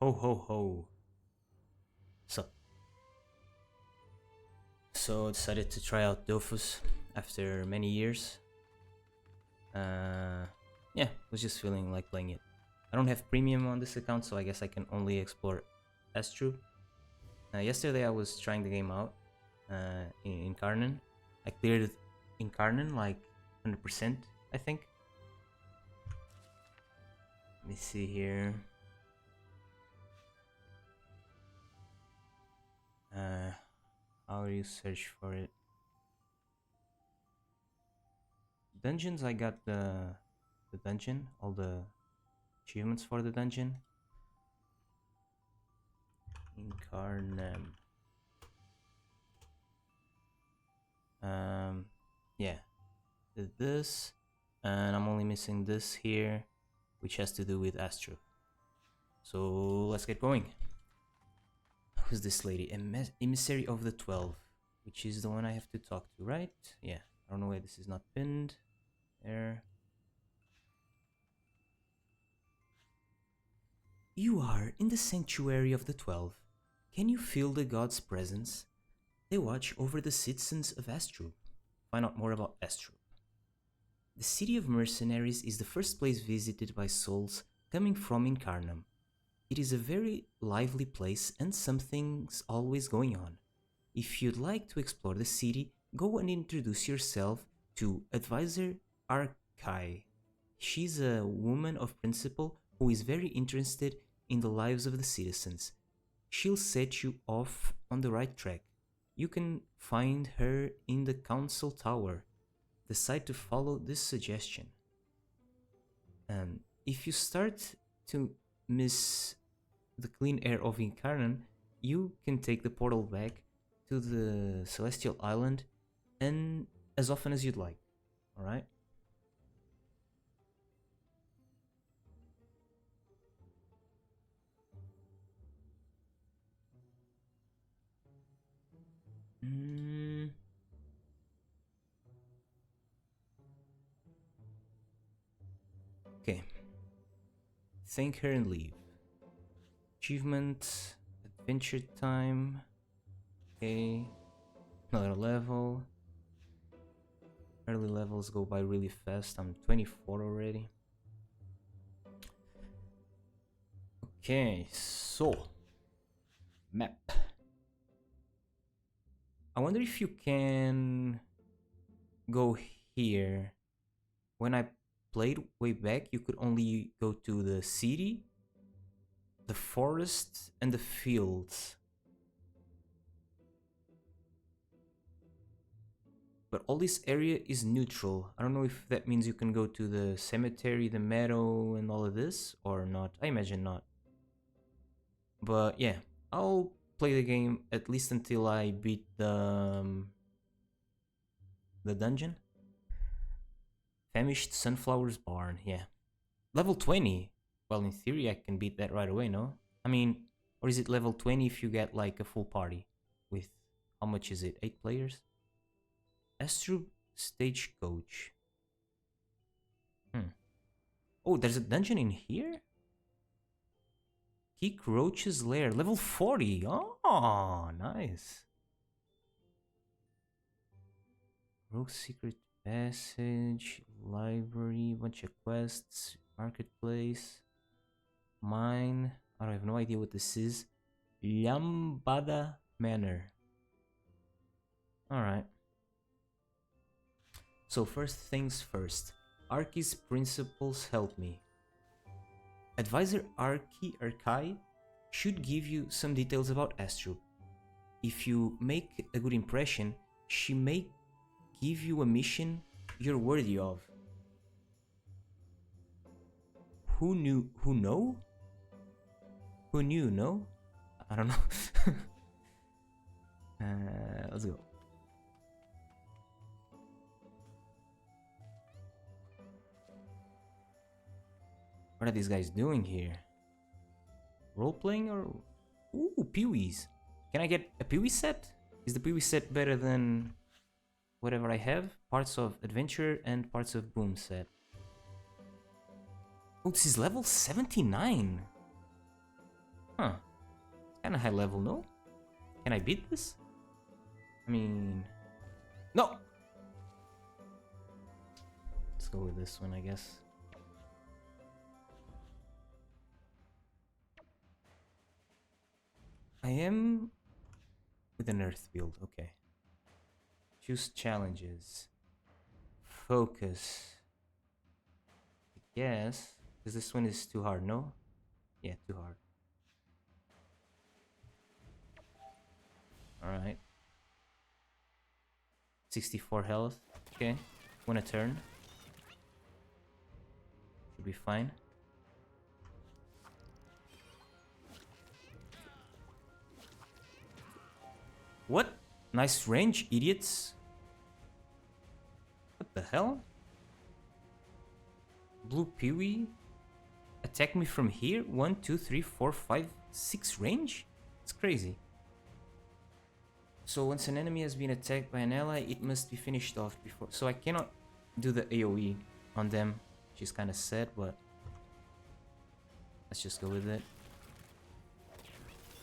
Ho ho ho. So, so decided to try out Dofus after many years. Yeah, was just feeling like playing it. I don't have premium on this account, so I guess I can only explore Astrub. Yesterday I was trying the game out in Karnan. I cleared it in Karnan like 100%, I think. Let me see here. How do you search for it? Dungeons, I got the dungeon, all the achievements for the dungeon. Incarnam. Yeah, did this, and I'm only missing this here, which has to do with Astrub. So let's get going. Who's this lady? Emissary of the 12, which is the one I have to talk to, right? Yeah, I don't know why this is not pinned. There. You are in the sanctuary of the 12. Can you feel the god's presence? They watch over the citizens of Astrub. Find out more about Astrub. The city of mercenaries is the first place visited by souls coming from Incarnam. It is a very lively place and something's always going on. If you'd like to explore the city, go and introduce yourself to Advisor Arkai. She's a woman of principle who is very interested in the lives of the citizens. She'll set you off on the right track. You can find her in the council tower. Decide to follow this suggestion. If you start to miss the clean air of Incarnan, you can take the portal back to the Celestial Island and as often as you'd like. Alright? Okay. Thank her and leave. Achievement, adventure time. Okay. Another level. Early levels go by really fast. I'm 24 already. Okay, so map. I wonder if you can go here. When I played way back, you could only go to the city, the forest, and the fields. But all this area is neutral. I don't know if that means you can go to the cemetery, the meadow, and all of this, or not. I imagine not. But yeah, I'll play the game at least until I beat the dungeon. Famished Sunflower's Barn, yeah. Level 20. Well, in theory, I can beat that right away, no? I mean, or is it level 20 if you get like a full party? With, how much is it? 8 players? Astrub Stagecoach. Oh, there's a dungeon in here? Keek Roach's Lair, level 40. Oh, nice. Rogue Secret Passage, library, bunch of quests, marketplace, mine. I have no idea what this is. Lambada Manor. Alright. So first things first. Arki's principles help me. Advisor Arkai should give you some details about Astrub. If you make a good impression, she may give you a mission you're worthy of. Who knew? Who know? Who knew? No? I don't know. Let's go. What are these guys doing here? Role-playing or... Ooh, Pee-wees. Can I get a Pee-wee set? Is the Pee-wee set better than whatever I have? Parts of Adventure and parts of Boom set. Oh, this is level 79. Huh. Kinda high level, no? Can I beat this? I mean... No! Let's go with this one, I guess. I am with an earth build, okay. Choose challenges. Focus. I guess. Because this one is too hard, no? Yeah, too hard. Alright. 64 health. Okay. Win a turn. Should be fine. What? Nice range, idiots. What the hell? Blue Peewee? Attack me from here? 1, 2, 3, 4, 5, 6 range? It's crazy. So once an enemy has been attacked by an ally, it must be finished off before. So I cannot do the AoE on them, which is kind of sad, but let's just go with it.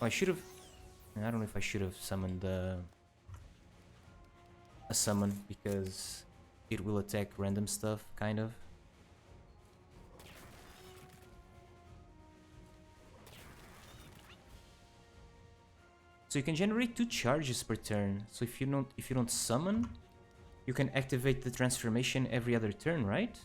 Oh, I should have... I don't know if I should have summoned a summon, because it will attack random stuff, kind of. So you can generate 2 charges per turn. So if you don't summon, you can activate the transformation every other turn, right?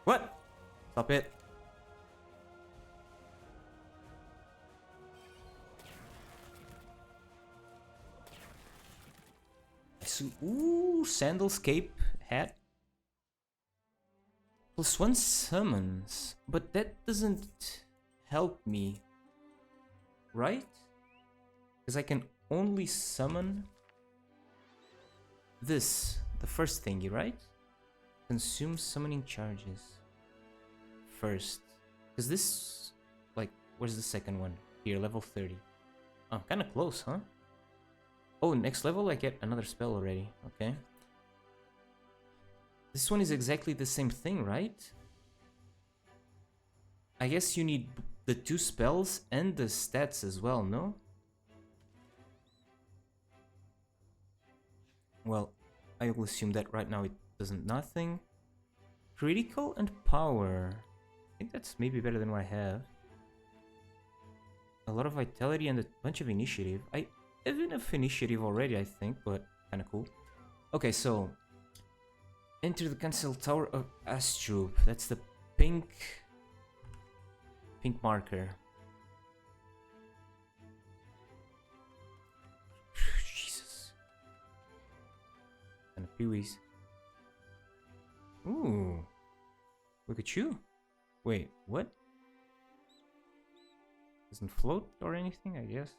What? Stop it. Ooh, sandals, cape, hat. +1 summons, but that doesn't help me, right? Because I can only summon this, the first thingy, right? Consume summoning charges first. Because this, like, where's the second one? Here, level 30. Oh, kind of close, huh? Oh, next level I get another spell already. Okay. This one is exactly the same thing, right? I guess you need the 2 spells and the stats as well, no? Well, I will assume that right now it doesn't nothing. Critical and power. I think that's maybe better than what I have. A lot of vitality and a bunch of initiative. I have enough initiative already, I think, but kinda cool. Okay, so enter the Council Tower of Astrub. That's the pink marker. Jesus. And peewees. Ooh. Look at you. Wait, what? Doesn't float or anything, I guess.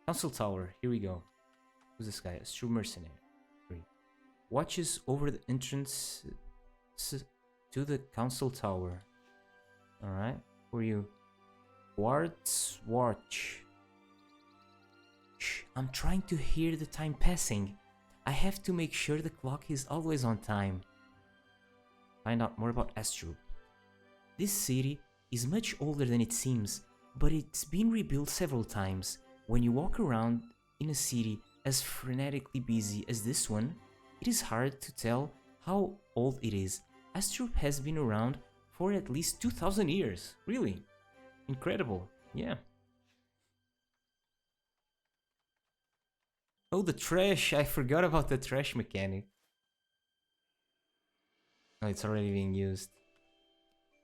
Council Tower, here we go. Who's this guy? A true mercenary. Watches over the entrance to the Council Tower. Alright, who are you? Guards watch. Shh, I'm trying to hear the time passing. I have to make sure the clock is always on time. Find out more about Astrub. This city is much older than it seems, but it's been rebuilt several times. When you walk around in a city as frenetically busy as this one, it is hard to tell how old it is. Astrub has been around for at least 2,000 years. Really? Incredible. Yeah. Oh, the trash. I forgot about the trash mechanic. Oh, it's already being used.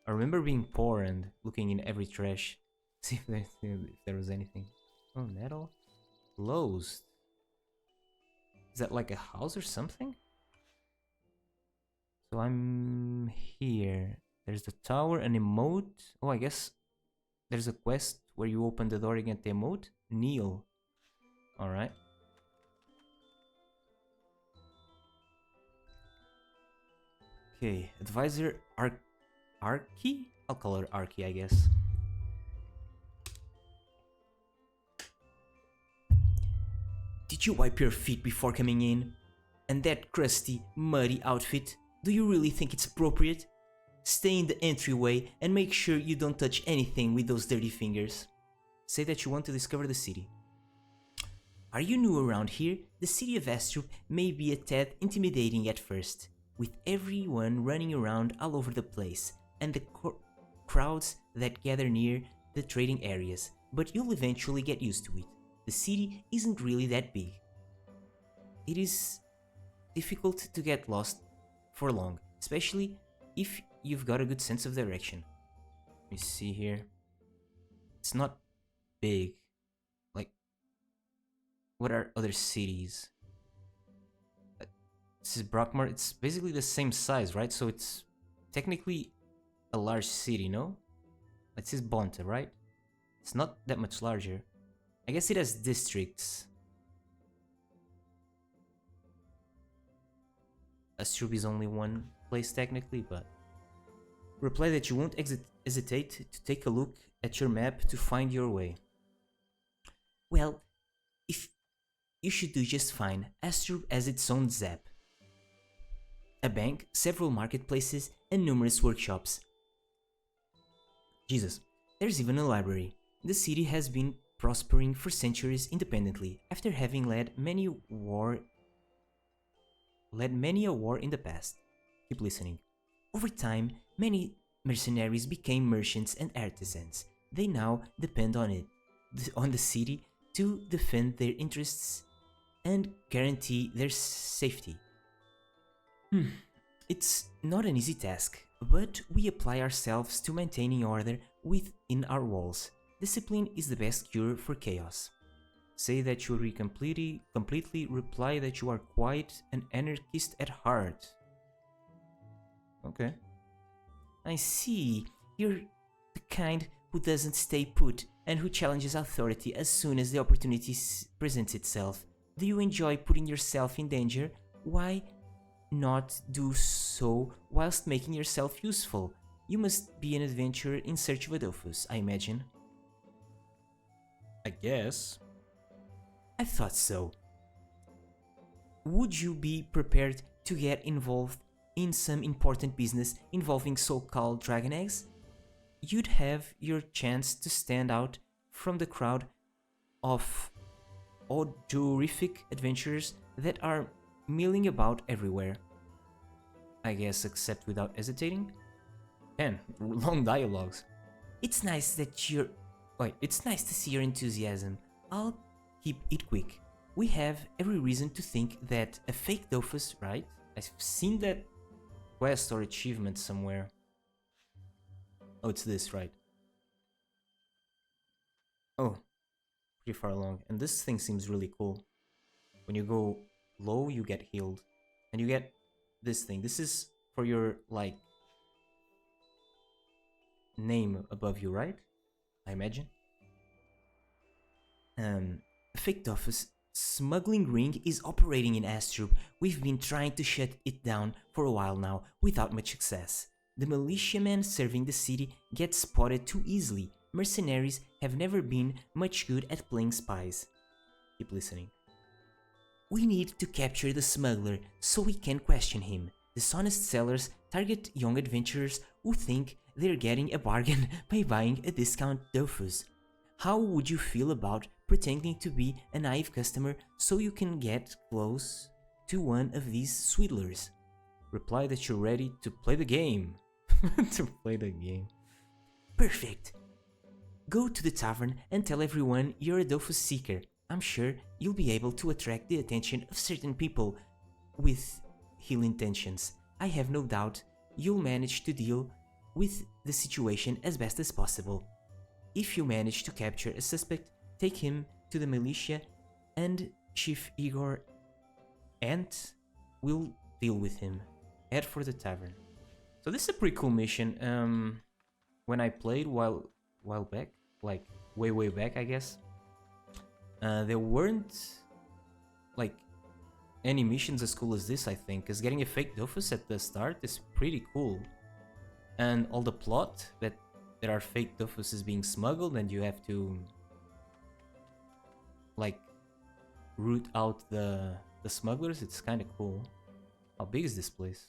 I remember being poor and looking in every trash. See if there was anything. Oh, metal? Closed. Is that like a house or something? So I'm here. There's the tower, an emote. Oh, I guess there's a quest where you open the door and get the emote. Kneel. Alright. Okay, advisor Arky? I'll call her Arky, I guess. Did you wipe your feet before coming in? And that crusty, muddy outfit, do you really think it's appropriate? Stay in the entryway and make sure you don't touch anything with those dirty fingers. Say that you want to discover the city. Are you new around here? The city of Astrub may be a tad intimidating at first, with everyone running around all over the place, and the crowds that gather near the trading areas, but you'll eventually get used to it. The city isn't really that big. It is difficult to get lost for long, especially if you've got a good sense of direction. Let me see here. It's not big. Like, what are other cities? This is Brockmar. It's basically the same size, right? So it's technically a large city, no? This is Bonta, right? It's not that much larger. I guess it has districts. Astrub is only one place technically, but... Reply that you won't hesitate to take a look at your map to find your way. Well, if you should do just fine. Astrub has its own zap. A bank, several marketplaces, and numerous workshops. Jesus, there's even a library. The city has been prospering for centuries independently, after having led many a war in the past. Keep listening. Over time, many mercenaries became merchants and artisans. They now depend on the city to defend their interests and guarantee their safety. It's not an easy task, but we apply ourselves to maintaining order within our walls. Discipline is the best cure for chaos. Say that you will completely reply that you are quite an anarchist at heart. Okay. I see. You're the kind who doesn't stay put and who challenges authority as soon as the opportunity presents itself. Do you enjoy putting yourself in danger? Why not do so whilst making yourself useful? You must be an adventurer in search of a Dofus, I imagine. I guess. I thought so. Would you be prepared to get involved in some important business involving so-called dragon eggs? You'd have your chance to stand out from the crowd of odorific adventurers that are milling about everywhere. I guess accept without hesitating? Man, long dialogues. It's nice to see your enthusiasm. I'll keep it quick. We have every reason to think that a fake Dofus, right? I've seen that quest or achievement somewhere. Oh, it's this, right? Oh, pretty far along. And this thing seems really cool. When you go low, you get healed. And you get this thing. This is for your, like, name above you, right? I imagine. Fake Dofus smuggling ring is operating in Astrub. We've been trying to shut it down for a while now, without much success. The militiamen serving the city get spotted too easily. Mercenaries have never been much good at playing spies. Keep listening. We need to capture the smuggler so we can question him. Dishonest sellers target young adventurers who think they're getting a bargain by buying a discount Dofus. How would you feel about pretending to be a naive customer so you can get close to one of these swindlers? Reply that you're ready to play the game. To play the game. Perfect. Go to the tavern and tell everyone you're a Dofus seeker. I'm sure you'll be able to attract the attention of certain people with ill intentions. I have no doubt you'll manage to deal with the situation as best as possible. If you manage to capture a suspect, take him to the militia and Chief Igor Ant will deal with him. Head for the tavern. So this is a pretty cool mission. When I played while back, like way back, I guess, there weren't like any missions as cool as this, I think, because getting a fake Dofus at the start is pretty cool. And all the plot that there are fake Dofuses being smuggled and you have to like root out the the smugglers, it's kind of cool. How big is this place?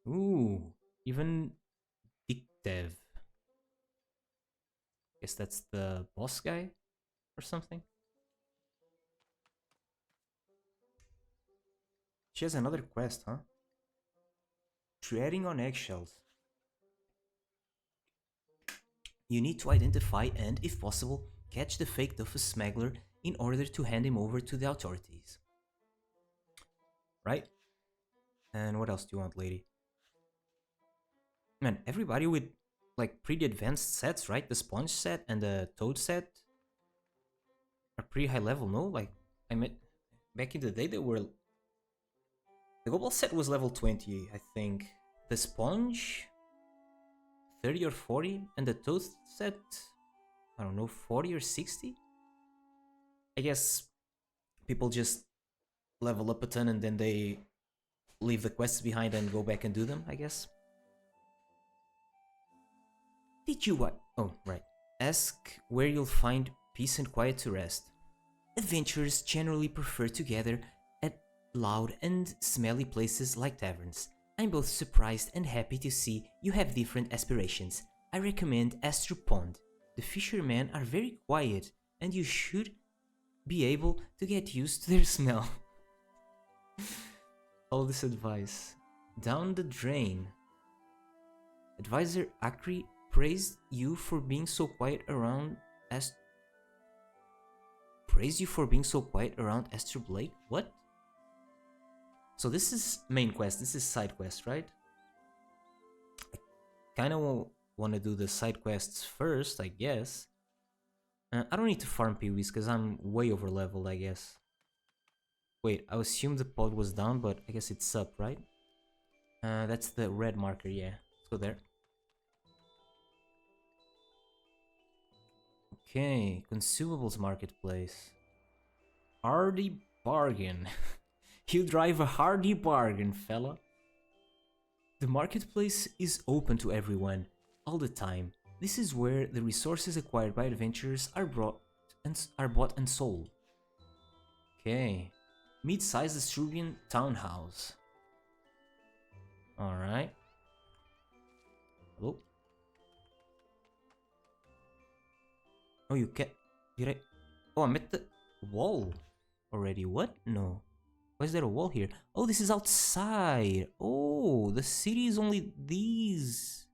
Ooh, even Dictev. Guess that's the boss guy or something. She has another quest, huh? Treading on eggshells. You need to identify and, if possible, catch the fake Dofus smuggler in order to hand him over to the authorities. Right? And what else do you want, lady? Man, everybody with like pretty advanced sets, right? The sponge set and the toad set are pretty high level, no? Like, I met back in the day, they were. The global set was level 20, I think. The sponge 30 or 40, and the toad set, I don't know, 40 or 60? I guess people just level up a ton and then they leave the quests behind and go back and do them, I guess. Did you what? Oh, right. Ask where you'll find peace and quiet to rest. Adventurers generally prefer to gather at loud and smelly places like taverns. I'm both surprised and happy to see you have different aspirations. I recommend Astrub Pond. The fishermen are very quiet and you should be able to get used to their smell. All this advice. Down the drain. Advisor Akri praised you for being so quiet around Astrub Lake? What? So this is main quest, this is side quest, right? I kinda want to do the side quests first, I guess. I don't need to farm PoEs because I'm way over leveled, I guess. Wait, I assumed the pod was down, but I guess it's up, right? That's the red marker, yeah. Let's go there. Okay, consumables marketplace. Hardy bargain. You drive a hardy bargain, fella. The marketplace is open to everyone, all the time. This is where the resources acquired by adventurers are bought and sold. Okay. Mid-sized Astrubian townhouse. Alright. Hello? Oh, you can't... Did I... Oh, I'm at the wall already. What? No. Why is there a wall here? Oh, this is outside. Oh, the city is only these.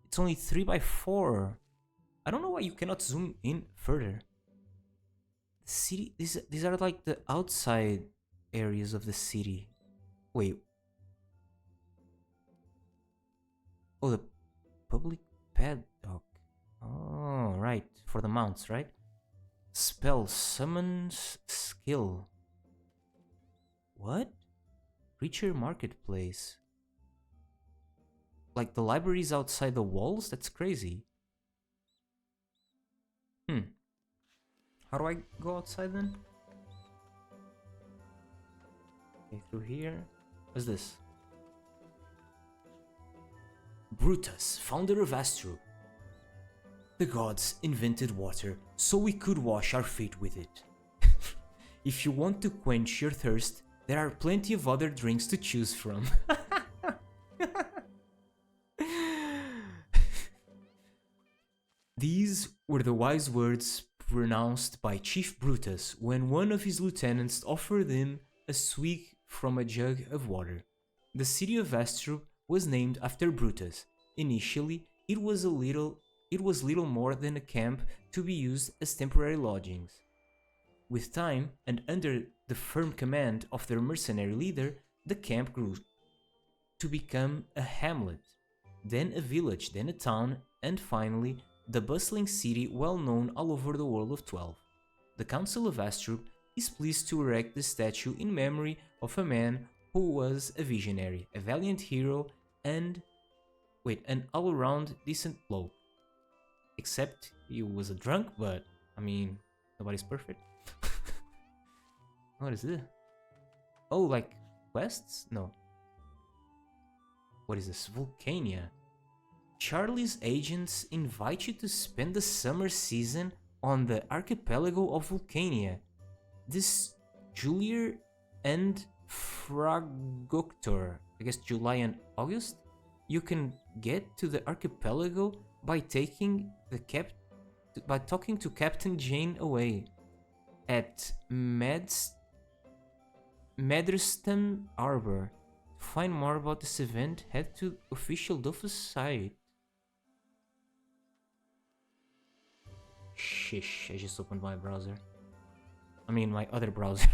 It's only 3x4. I don't know why you cannot zoom in further. The city... These are like the outside areas of the city. Wait. Oh, the public paddock. Oh, right. For the mounts, right? Spell summons skill. What? Creature marketplace. Like the library's outside the walls? That's crazy. How do I go outside then? Okay, through here. What's this? Brutus, founder of Astrub. The gods invented water so we could wash our feet with it. If you want to quench your thirst, there are plenty of other drinks to choose from. These were the wise words pronounced by Chief Brutus when one of his lieutenants offered him a swig from a jug of water. The city of Astrub was named after Brutus. Initially, it was little more than a camp to be used as temporary lodgings. With time, and under the firm command of their mercenary leader, the camp grew to become a hamlet, then a village, then a town, and finally, the bustling city well known all over the world of 12. The Council of Astrub is pleased to erect this statue in memory of a man who was a visionary, a valiant hero, and an all-around decent bloke. Except he was a drunk, but I mean, nobody's perfect. What is this? Oh, like quests? No. What is this? Volcania. Charlie's agents invite you to spend the summer season on the archipelago of Vulcania. This Julier and Fragoctor, I guess July and August, you can get to the archipelago by talking to Captain Jane Away at Medreston Arbor. To find more about this event, head to official Dofus site. Shish, I just opened my browser. I mean, my other browser.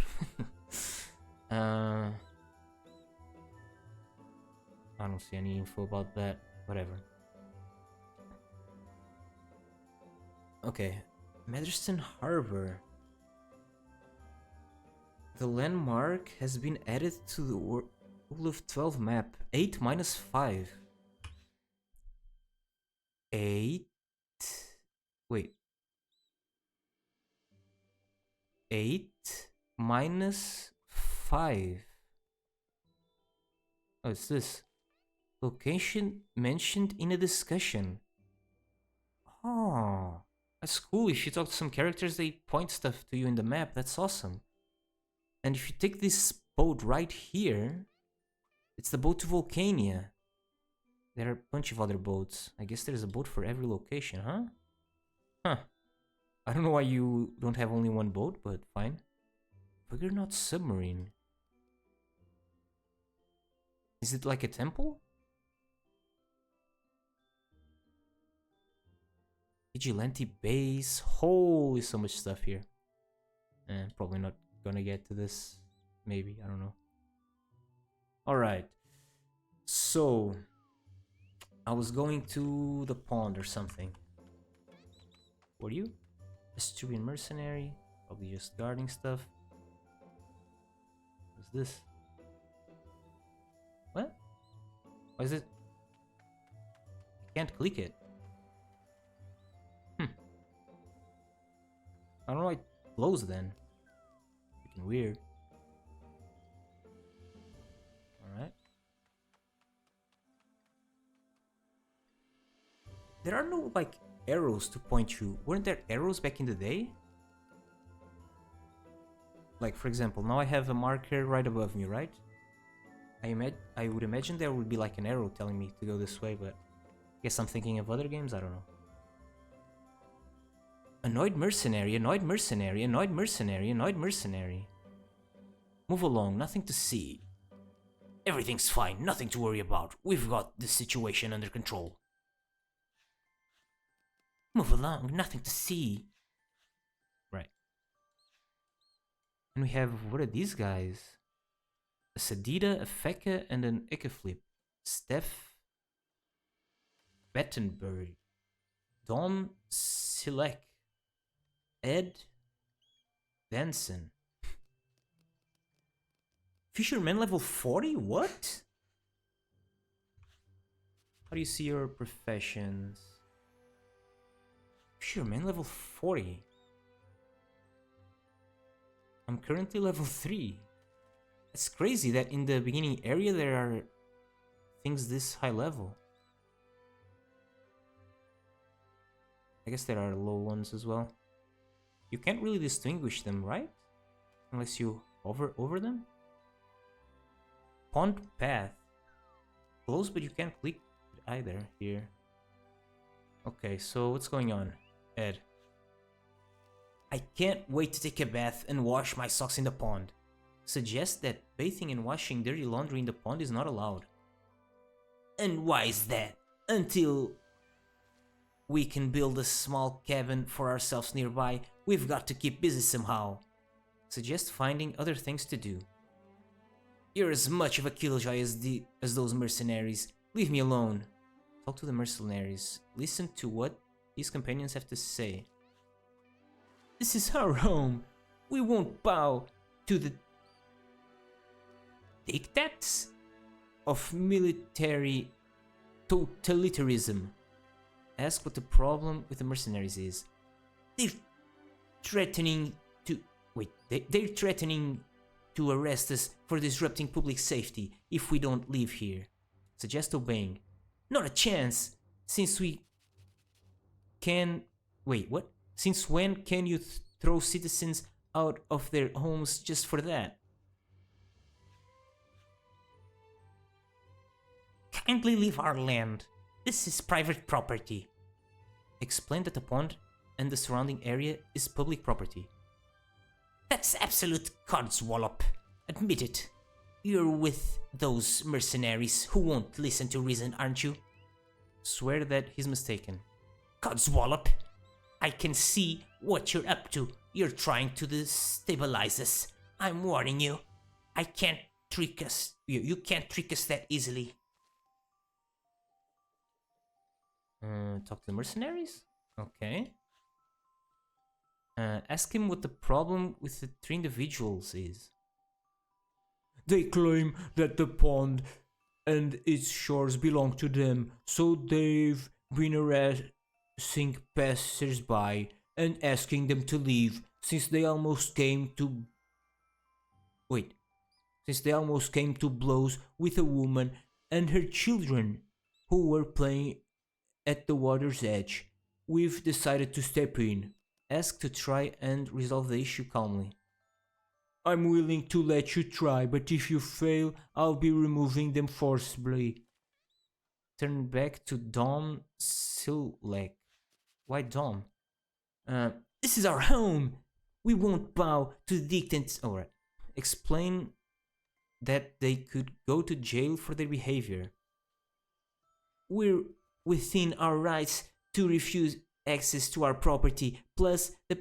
I don't see any info about that. Whatever. Okay. Medreston Harbor. The landmark has been added to the Rule of 12 map. 8 minus 5. 8. Wait. 8 minus 5. Oh, it's this. Location mentioned in a discussion. Oh, that's cool. If you talk to some characters, they point stuff to you in the map. That's awesome. And if you take this boat right here, it's the boat to Vulcania. There are a bunch of other boats. I guess there's a boat for every location, huh? Huh. I don't know why you don't have only one boat, but fine. Juggernaut submarine. Is it like a temple? Vigilante base. Holy, so much stuff here. Probably not gonna get to this. Maybe, I don't know. Alright. So, I was going to the pond or something. Were you? Astrubian mercenary. Probably just guarding stuff. What's this? What? Why is it? I can't click it. I don't know why it closed then. Freaking weird. Alright. There are no, like, arrows to point you. Weren't there arrows back in the day? Like, for example, now I have a marker right above me, right? I would imagine there would be like an arrow telling me to go this way, but I guess I'm thinking of other games, I don't know. Annoyed mercenary, annoyed mercenary, annoyed mercenary, annoyed mercenary. Move along, nothing to see. Everything's fine, nothing to worry about. We've got this situation under control. Move along, nothing to see. Right. And we have, what are these guys? A Sedita, a Feka, and an Ikeflip. Steph Bettenbury. Dom Silek. Ed Benson. Fisherman level 40? What? How do you see your professions? Fisherman level 40. I'm currently level 3. It's crazy that in the beginning area there are things this high level. I guess there are low ones as well. You can't really distinguish them, right? Unless you hover over them. Pond path. Close, but you can't click it either here. Okay, so what's going on? Ed. I can't wait to take a bath and wash my socks in the pond. Suggest that bathing and washing dirty laundry in the pond is not allowed. And why is that? Until we can build a small cabin for ourselves nearby, we've got to keep busy somehow. Suggest finding other things to do. You're as much of a killjoy as those mercenaries. Leave me alone. Talk to the mercenaries. Listen to what these companions have to say. This is our home. We won't bow to the dictats of military totalitarianism. Ask what the problem with the mercenaries is. They're threatening to arrest us for disrupting public safety if we don't leave here. Suggest obeying. Not a chance. Since we can... Wait, what? Since when can you throw citizens out of their homes just for that? Kindly leave our land. This is private property. Explain that the pond and the surrounding area is public property. That's absolute codswallop. Admit it. You're with those mercenaries who won't listen to reason, aren't you? Swear that he's mistaken. Codswallop! I can see what you're up to. You're trying to destabilize us. I'm warning you. I can't trick us. You can't trick us that easily. Talk to the mercenaries? Okay. Ask him what the problem with the three individuals is. They claim that the pond and its shores belong to them, so they've been harassing passers-by and asking them to leave since they almost came to... Since they almost came to blows with a woman and her children who were playing at the water's edge. We've decided to step in. Ask to try and resolve the issue calmly. I'm willing to let you try, but if you fail, I'll be removing them forcibly. Turn back to Dom Silek. Why Dom? This is our home! We won't bow to the dictates. Alright. Explain that they could go to jail for their behavior. We're within our rights to refuse access to our property. Plus, the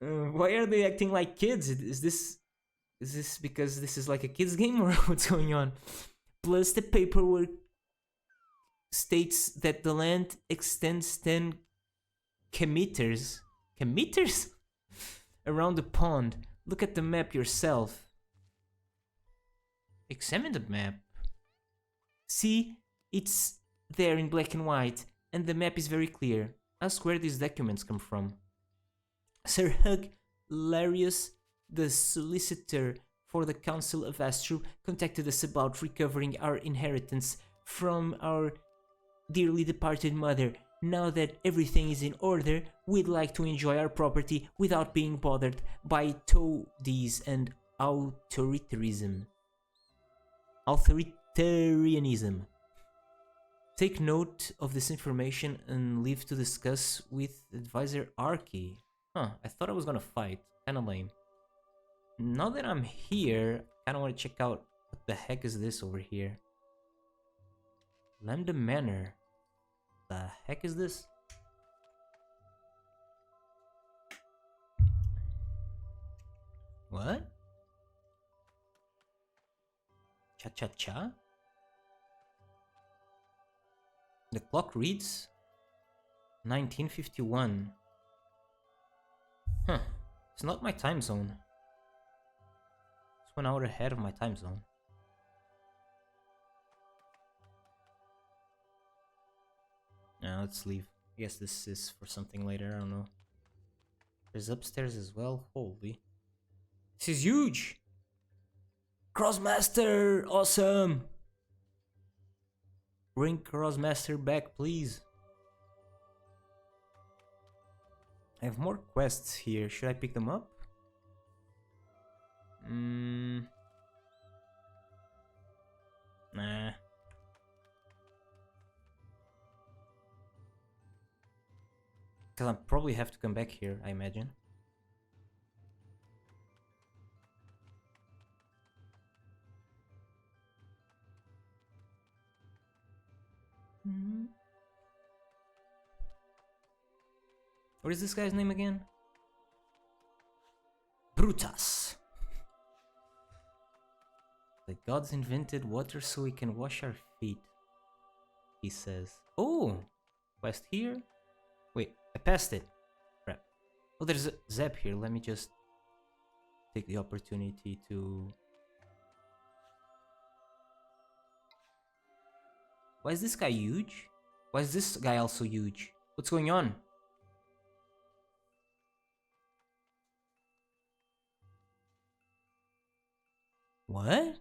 why are they acting like kids? Is this because this is like a kids game or what's going on? Plus, the paperwork states that the land extends 10 kilometers around the pond. Look at the map yourself. Examine the map. See, it's there in black and white, and the map is very clear. Ask where these documents come from. Sir Hug Larius, the solicitor for the Council of Astrub, contacted us about recovering our inheritance from our dearly departed mother. Now that everything is in order, we'd like to enjoy our property without being bothered by toadies and authoritarianism. Take note of this information and leave to discuss with advisor Arky. Huh, I thought I was gonna fight. Kinda lame. Now that I'm here, I kinda wanna check out what the heck is this over here. Lambda Manor. The heck is this? What? Cha-cha-cha? The clock reads 1951. Huh, it's not my time zone. It's 1 hour ahead of my time zone. Now let's leave. I guess this is for something later, I don't know. There's upstairs as well. Holy. This is huge! Crossmaster! Awesome! Bring Crossmaster back, please. I have more quests here. Should I pick them up? Nah. Because I'll probably have to come back here, I imagine. What is this guy's name again? Brutus. The gods invented water so we can wash our feet, he says. Oh! Quest here? Wait, I passed it. Crap. Oh, there's a Zap here. Let me just take the opportunity to... Why is this guy huge? Why is this guy also huge? What's going on? What?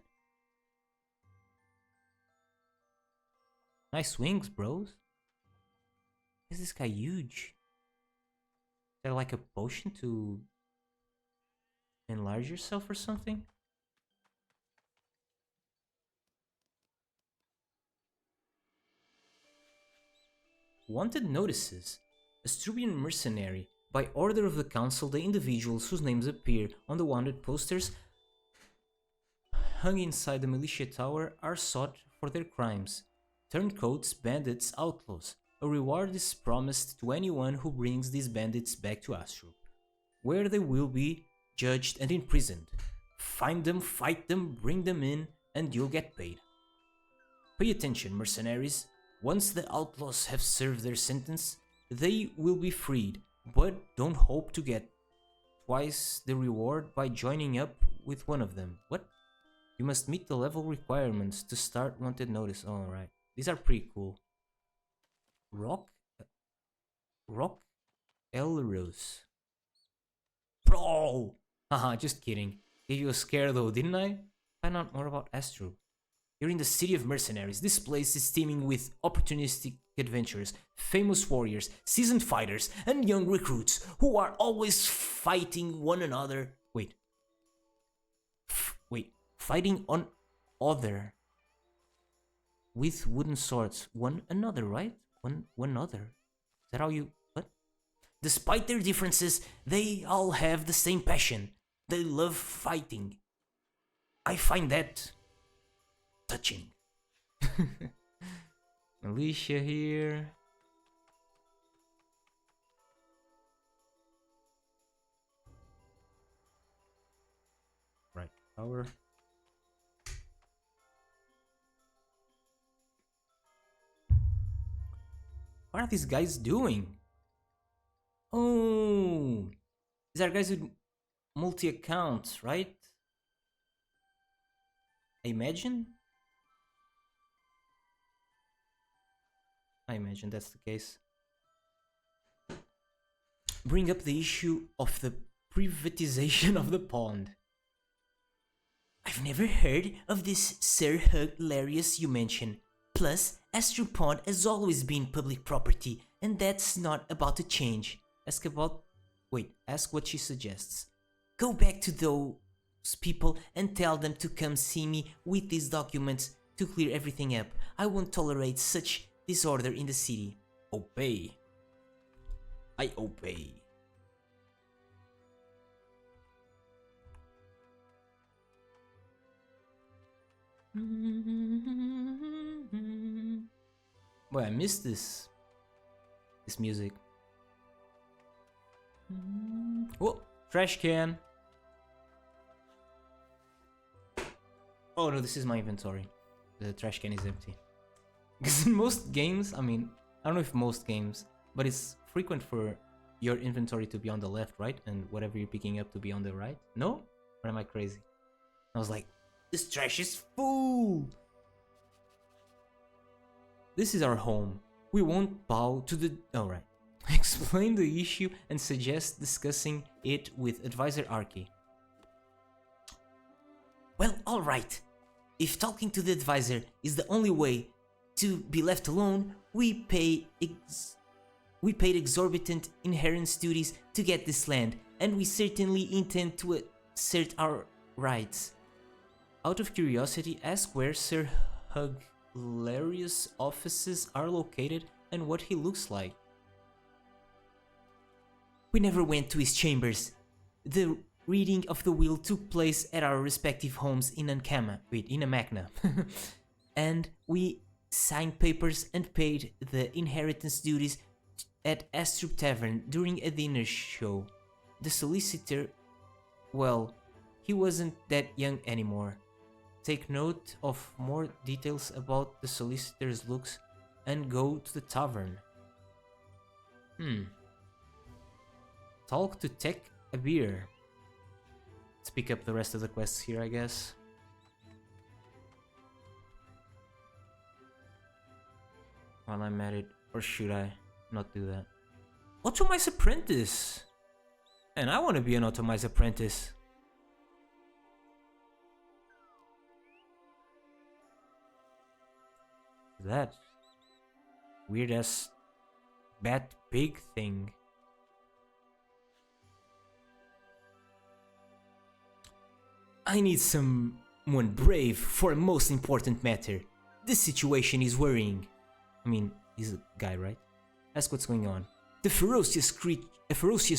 Nice wings, bros. Is this guy huge? Is there like a potion to enlarge yourself or something? Wanted notices. Astrubian mercenary. By order of the council, the individuals whose names appear on the wanted posters hung inside the militia tower are sought for their crimes. Turncoats, bandits, outlaws. A reward is promised to anyone who brings these bandits back to Astrub, where they will be judged and imprisoned. Find them, fight them, bring them in, and you'll get paid. Pay attention, mercenaries. Once the outlaws have served their sentence, they will be freed, but don't hope to get twice the reward by joining up with one of them. What? You must meet the level requirements to start wanted notice. Alright, these are pretty cool. Rock Elrose. Bro! Haha, just kidding. Gave you a scare though, didn't I? Find out more about Astrub. You're in the city of mercenaries. This place is teeming with opportunistic adventurers, famous warriors, seasoned fighters, and young recruits who are always fighting one another. Wait. Fighting on other with wooden swords. One another, right? One other. Is that how you... What? Despite their differences, they all have the same passion. They love fighting. I find that touching. Militia here. Right, power. What are these guys doing? Oh, these are guys with multi-accounts, right? I imagine that's the case. Bring up the issue of the privatization of the pond. I've never heard of this Sir Hilarious you mention. Plus, Astrub Pond has always been public property, and that's not about to change. Ask what she suggests. Go back to those people and tell them to come see me with these documents to clear everything up. I won't tolerate such disorder in the city. Obey. I obey. Boy, I missed this music. Oh, trash can. Oh no, this is my inventory. The trash can is empty. Because in most games, I mean, I don't know if most games, but it's frequent for your inventory to be on the left, right? And whatever you're picking up to be on the right. No? Or am I crazy? I was like, this trash is full! This is our home. We won't bow to the... Alright. Explain the issue and suggest discussing it with Advisor Archie. Well, alright. If talking to the advisor is the only way to be left alone, we paid exorbitant inheritance duties to get this land, and we certainly intend to assert our rights. Out of curiosity, ask where Sir Hilarious' offices are located and what he looks like. We never went to his chambers. The reading of the will took place at our respective homes in Amacna. And we signed papers and paid the inheritance duties at Astrub Tavern during a dinner show. The solicitor, well, he wasn't that young anymore. Take note of more details about the solicitor's looks and go to the tavern. Talk to Tech a beer. Let's pick up the rest of the quests here, I guess. While I'm at it, or should I not do that? Automize Apprentice! And I want to be an Automize Apprentice. That weird ass bat pig thing. I need someone brave for a most important matter. This situation is worrying. I mean, he's a guy, right? Ask what's going on. A ferocious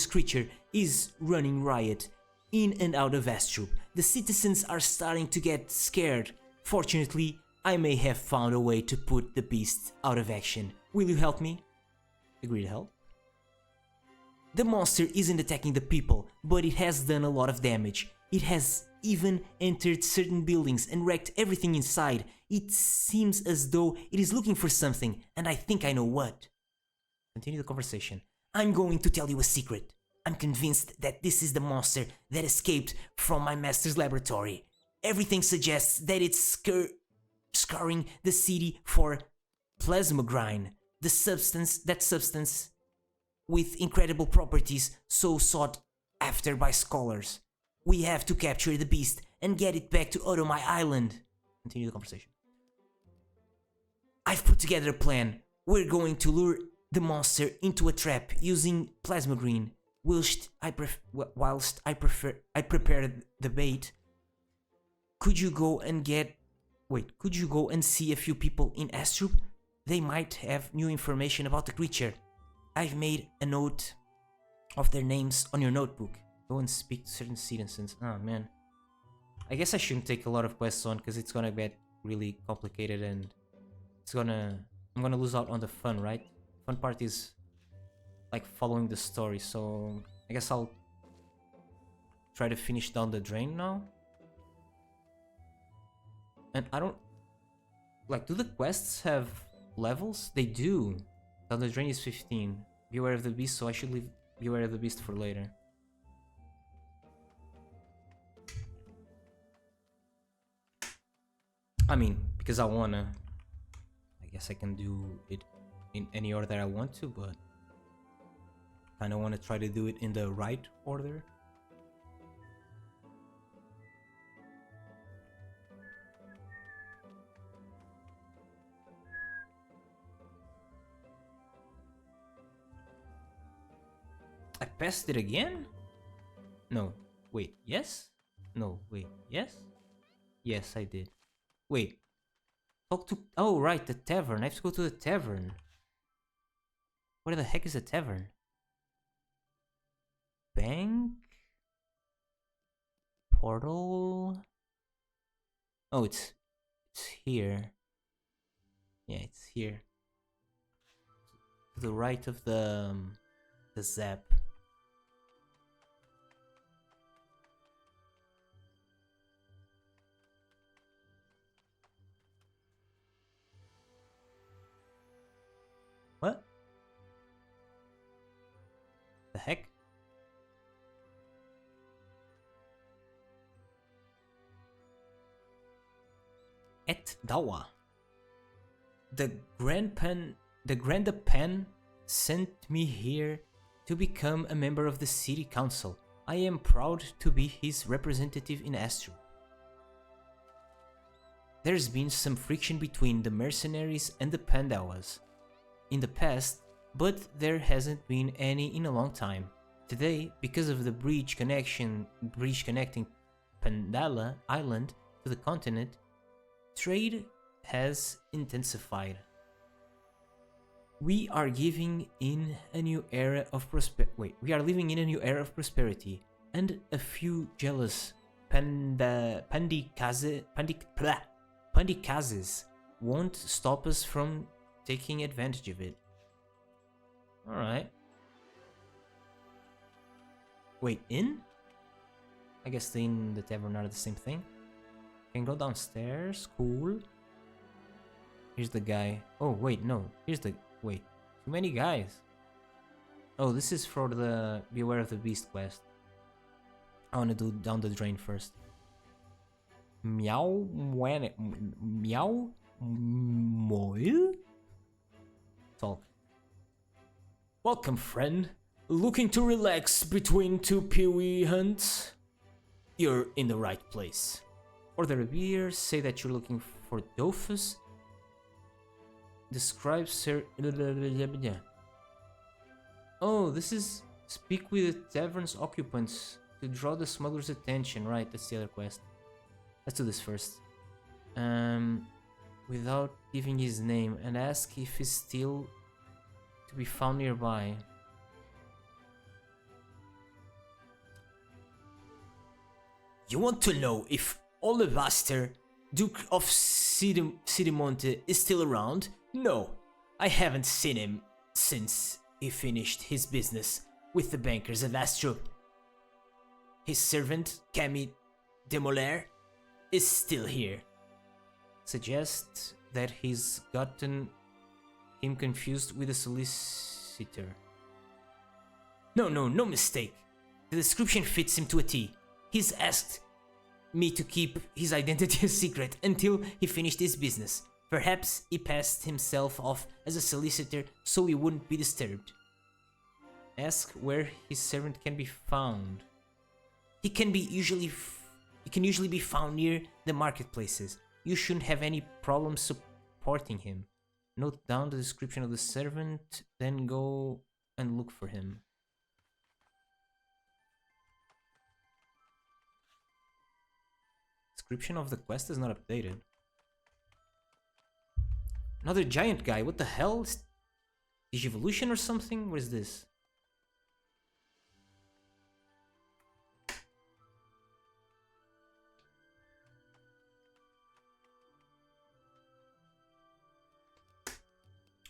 creature is running riot in and out of Astrub. The citizens are starting to get scared. Fortunately, I may have found a way to put the beast out of action. Will you help me? Agree to help. The monster isn't attacking the people, but it has done a lot of damage. It has even entered certain buildings and wrecked everything inside. It seems as though it is looking for something, and I think I know what. Continue the conversation. I'm going to tell you a secret. I'm convinced that this is the monster that escaped from my master's laboratory. Everything suggests that it's scouring the city for plasmogrine, that substance with incredible properties so sought after by scholars. We have to capture the beast and get it back to Odomai Island. Continue the conversation. I've put together a plan. We're going to lure the monster into a trap using plasmogreen. Whilst I prepare the bait. Could you go and see a few people in Astrub? They might have new information about the creature. I've made a note of their names on your notebook. Go and speak to certain citizens. Oh man. I guess I shouldn't take a lot of quests on because it's gonna get really complicated and I'm gonna lose out on the fun, right? Fun part is like following the story, so I guess I'll try to finish down the drain now. And I don't like, do the quests have levels? They do. Down the drain is 15. Beware of the beast, so I should leave Beware of the Beast for later. I mean, because I wanna. I guess I can do it in any order I want to, but kinda wanna try to do it in the right order. I passed it again? No, wait, yes? No, wait, yes? Yes, I did. Wait. Talk to... Oh, right, the tavern. I have to go to the tavern. Where the heck is the tavern? Bank? Portal? Oh, it's here. Yeah, it's here. To the right of the zap. What? The heck? Et Dawa. The Grandapan sent me here to become a member of the city council. I am proud to be his representative in Astrub. There's been some friction between the mercenaries and the Pandawas in the past, but there hasn't been any in a long time. Today, because of the bridge connecting Pandala Island to the continent, trade has intensified. We are living in a new era of prosperity, and a few jealous pandikazes won't stop us from taking advantage of it. Alright. Wait, inn? I guess the inn and the tavern are the same thing. Can go downstairs, cool. Here's the guy. Oh, wait, no. Here's the... Wait, too many guys. Oh, this is for the Beware of the Beast quest. I wanna do down the drain first. Meow... Meow... Moil? Talk. Welcome, friend. Looking to relax between two peewee hunts? You're in the right place. Order a beer, say that you're looking for Dofus. Describe sir. Oh, this is speak with the tavern's occupants to draw the smuggler's attention. Right, that's the other quest. Let's do this first. Without giving his name, and ask if he's still to be found nearby. You want to know if Olivaster, Duke of Sidimonte, is still around? No, I haven't seen him since he finished his business with the bankers of Astrub. His servant, Camille Demolaire, is still here. Suggests that he's gotten him confused with a solicitor. No mistake. The description fits him to a T. He's asked me to keep his identity a secret until he finished his business. Perhaps he passed himself off as a solicitor so he wouldn't be disturbed. Ask where his servant can be found. He can usually be found near the marketplaces. You shouldn't have any problem supporting him. Note down the description of the servant, then go and look for him. Description of the quest is not updated. Another giant guy, what the hell? Digivolution or something? What is this?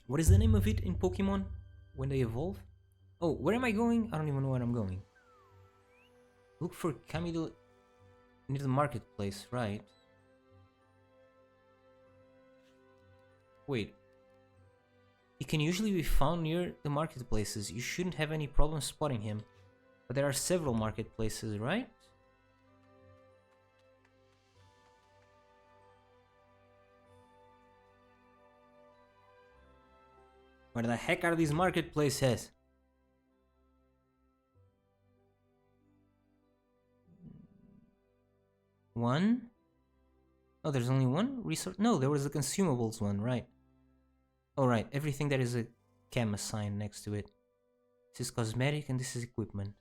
What is the name of it in Pokemon when they evolve? Oh, where am I going? I don't even know where I'm going. Look for Camille near the marketplace, right? Wait. He can usually be found near the marketplaces. You shouldn't have any problem spotting him. But there are several marketplaces, right? Where the heck are these marketplaces? One? Oh, there's only one resource? No, there was a consumables one, right. Oh, right, everything that is a chem assigned next to it. This is cosmetic and this is equipment.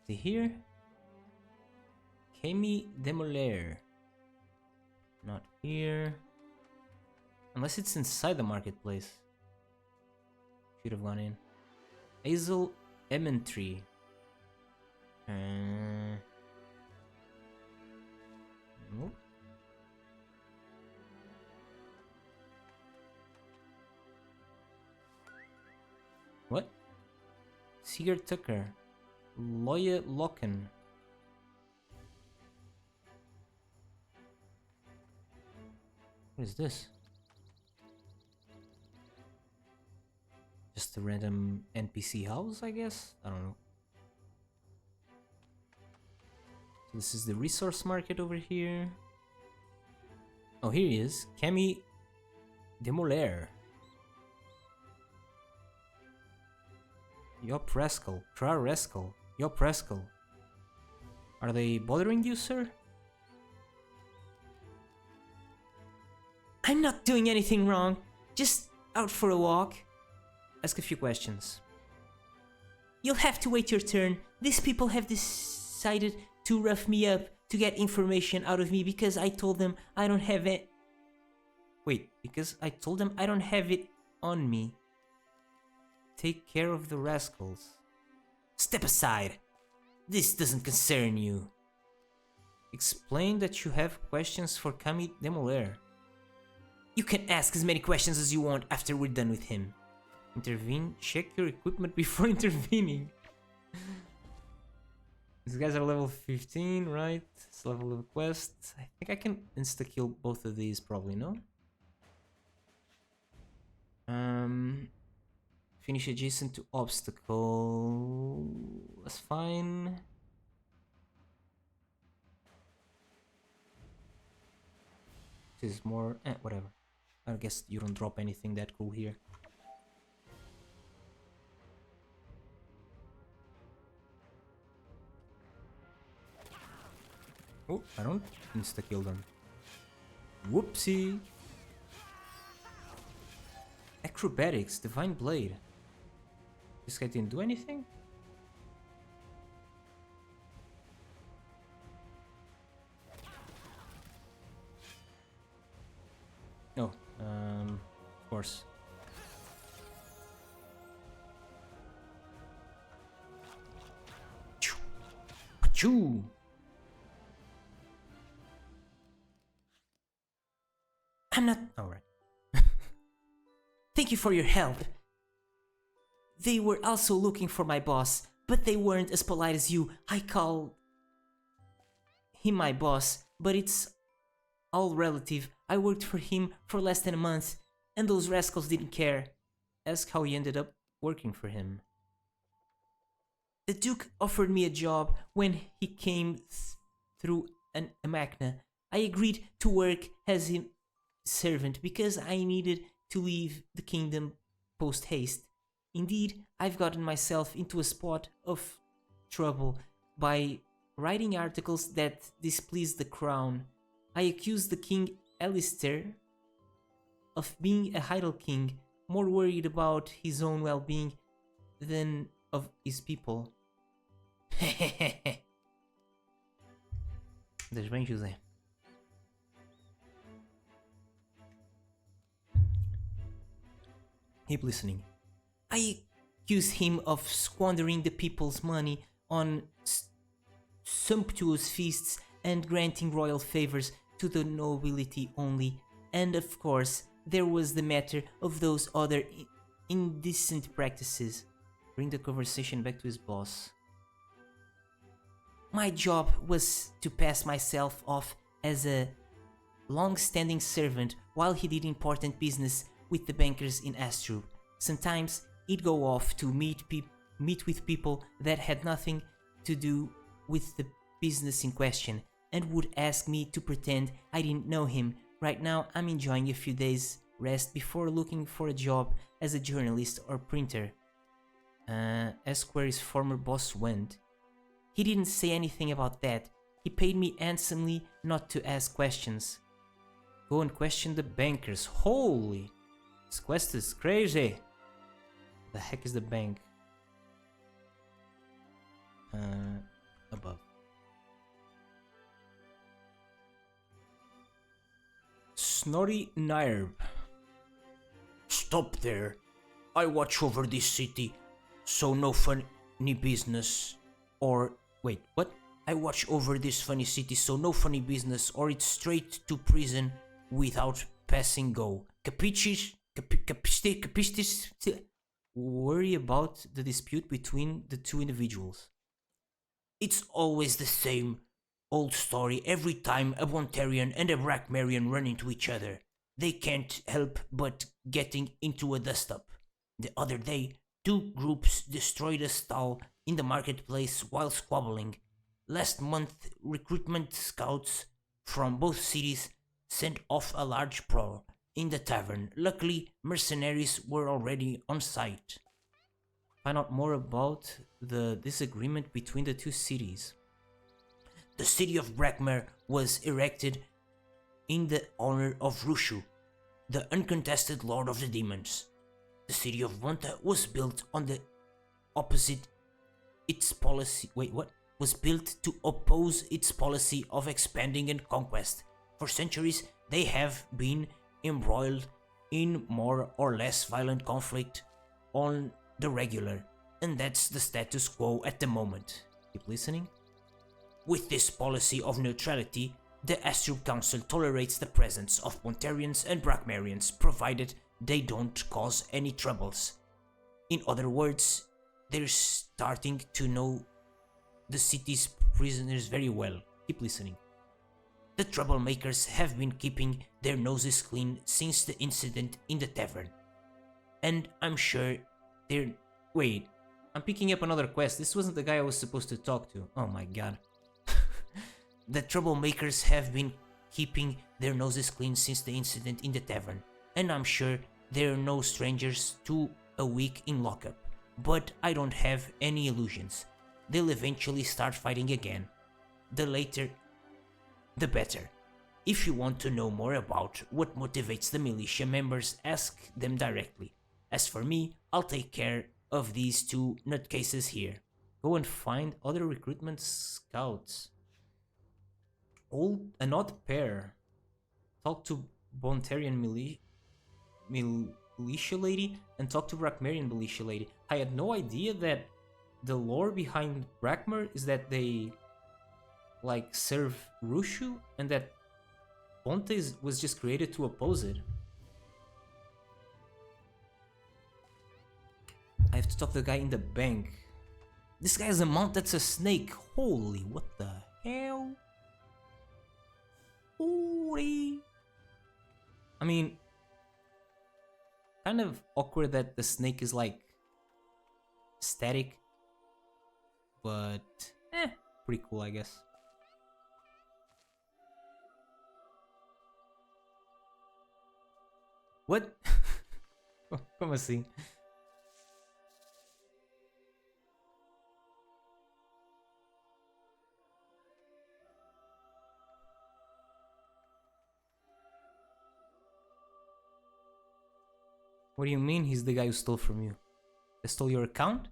See here? Camille Demolaire. Not here. Unless it's inside the marketplace. Should have gone in. Hazel Emmentry. Nope. What? Seeger Tucker. Loya Locken. What is this? Just a random NPC house, I guess? I don't know. So this is the resource market over here. Oh, here he is. Camille Demolaire. Yop Rascal. Tra Rascal. Yop Rascal. Are they bothering you, sir? I'm not doing anything wrong. Just out for a walk. Ask a few questions. You'll have to wait your turn. These people have decided to rough me up to get information out of me because I told them I don't have it. Wait, because I told them I don't have it on me. Take care of the rascals. Step aside. This doesn't concern you. Explain that you have questions for Camille Demolaire. You can ask as many questions as you want after we're done with him. Intervene. Check your equipment before intervening. These guys are level 15, right? It's level of quest. I think I can insta-kill both of these probably, no? Finish adjacent to obstacle. That's fine. This is more... whatever. I guess you don't drop anything that cool here. Oh, I don't insta-kill them. Whoopsie! Acrobatics, Divine Blade. This guy didn't do anything? No, of course. Achoo! I'm not... Alright. Thank you for your help. They were also looking for my boss, but they weren't as polite as you. I called him my boss, but it's all relative. I worked for him for less than a month, and those rascals didn't care. Ask how he ended up working for him. The Duke offered me a job when he came through a machina. I agreed to work as his servant because I needed to leave the kingdom post-haste. Indeed, I've gotten myself into a spot of trouble by writing articles that displeased the crown. I accused the King Alistair of being a idle king, more worried about his own well-being than of his people. Deixa bem, José. Keep listening. I accuse him of squandering the people's money on sumptuous feasts and granting royal favors to the nobility only. And of course, there was the matter of those other indecent practices. Bring the conversation back to his boss. My job was to pass myself off as a long-standing servant while he did important business with the bankers in Astrub. Sometimes he'd go off to meet with people that had nothing to do with the business in question and would ask me to pretend I didn't know him. Right now I'm enjoying a few days rest before looking for a job as a journalist or printer. Ask where his former boss went. He didn't say anything about that. He paid me handsomely not to ask questions. Go and question the bankers. Holy! This quest is crazy! The heck is the bank? Above. Snorri Nairb. Stop there. I watch over this city, so no funny business. Or, wait, what? I watch over this funny city, so no funny business, or it's straight to prison without passing go. Capiches? Capistes? Worry about the dispute between the two individuals. It's always the same old story every time a Bontarian and a Brackmarian run into each other. They can't help but getting into a dust-up. The other day, two groups destroyed a stall in the marketplace while squabbling. Last month, recruitment scouts from both cities sent off a large brawl in the tavern. Luckily, mercenaries were already on site. Find out more about the disagreement between the two cities. The city of Brackmar was erected in the honor of Rushu, the uncontested lord of the demons. The city of Wanta was built on the opposite its policy. Was built to oppose its policy of expanding and conquest. For centuries, they have been embroiled in more or less violent conflict on the regular, and that's the status quo at the moment. Keep listening. With this policy of neutrality, the Astrub Council tolerates the presence of Bontarians and Brackmarians, provided they don't cause any troubles. In other words, they're starting to know the city's prisoners very well. Keep listening. The troublemakers have been keeping their noses clean since the incident in the tavern. And I'm sure they're... Wait, I'm picking up another quest. This wasn't the guy I was supposed to talk to. Oh my god. The troublemakers have been keeping their noses clean since the incident in the tavern. And I'm sure they're no strangers to a week in lockup. But I don't have any illusions. They'll eventually start fighting again. The later the better. If you want to know more about what motivates the militia members, ask them directly. As for me, I'll take care of these two nutcases here. Go and find other recruitment scouts. An odd pair. Talk to Bontarian militia lady and talk to Brakmarian militia lady. I had no idea that the lore behind Brakmar is that they like serve Rushu and that Ponte was just created to oppose it. I have to talk to the guy in the bank. This guy has a mount that's a snake. Holy, what the hell? Holy. I mean, kind of awkward that the snake is like static, but pretty cool, I guess. What? Como assim? What do you mean he's the guy who stole from you? They stole your account?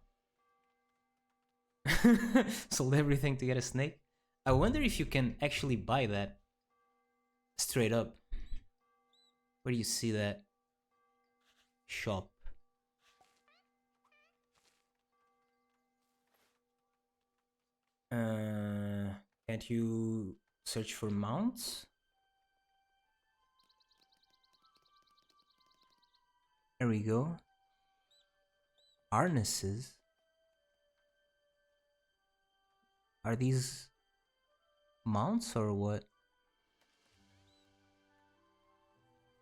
Sold everything to get a snake? I wonder if you can actually buy that straight up. Where do you see that? Shop. Can't you search for mounts? There we go. Harnesses? Are these mounts or what?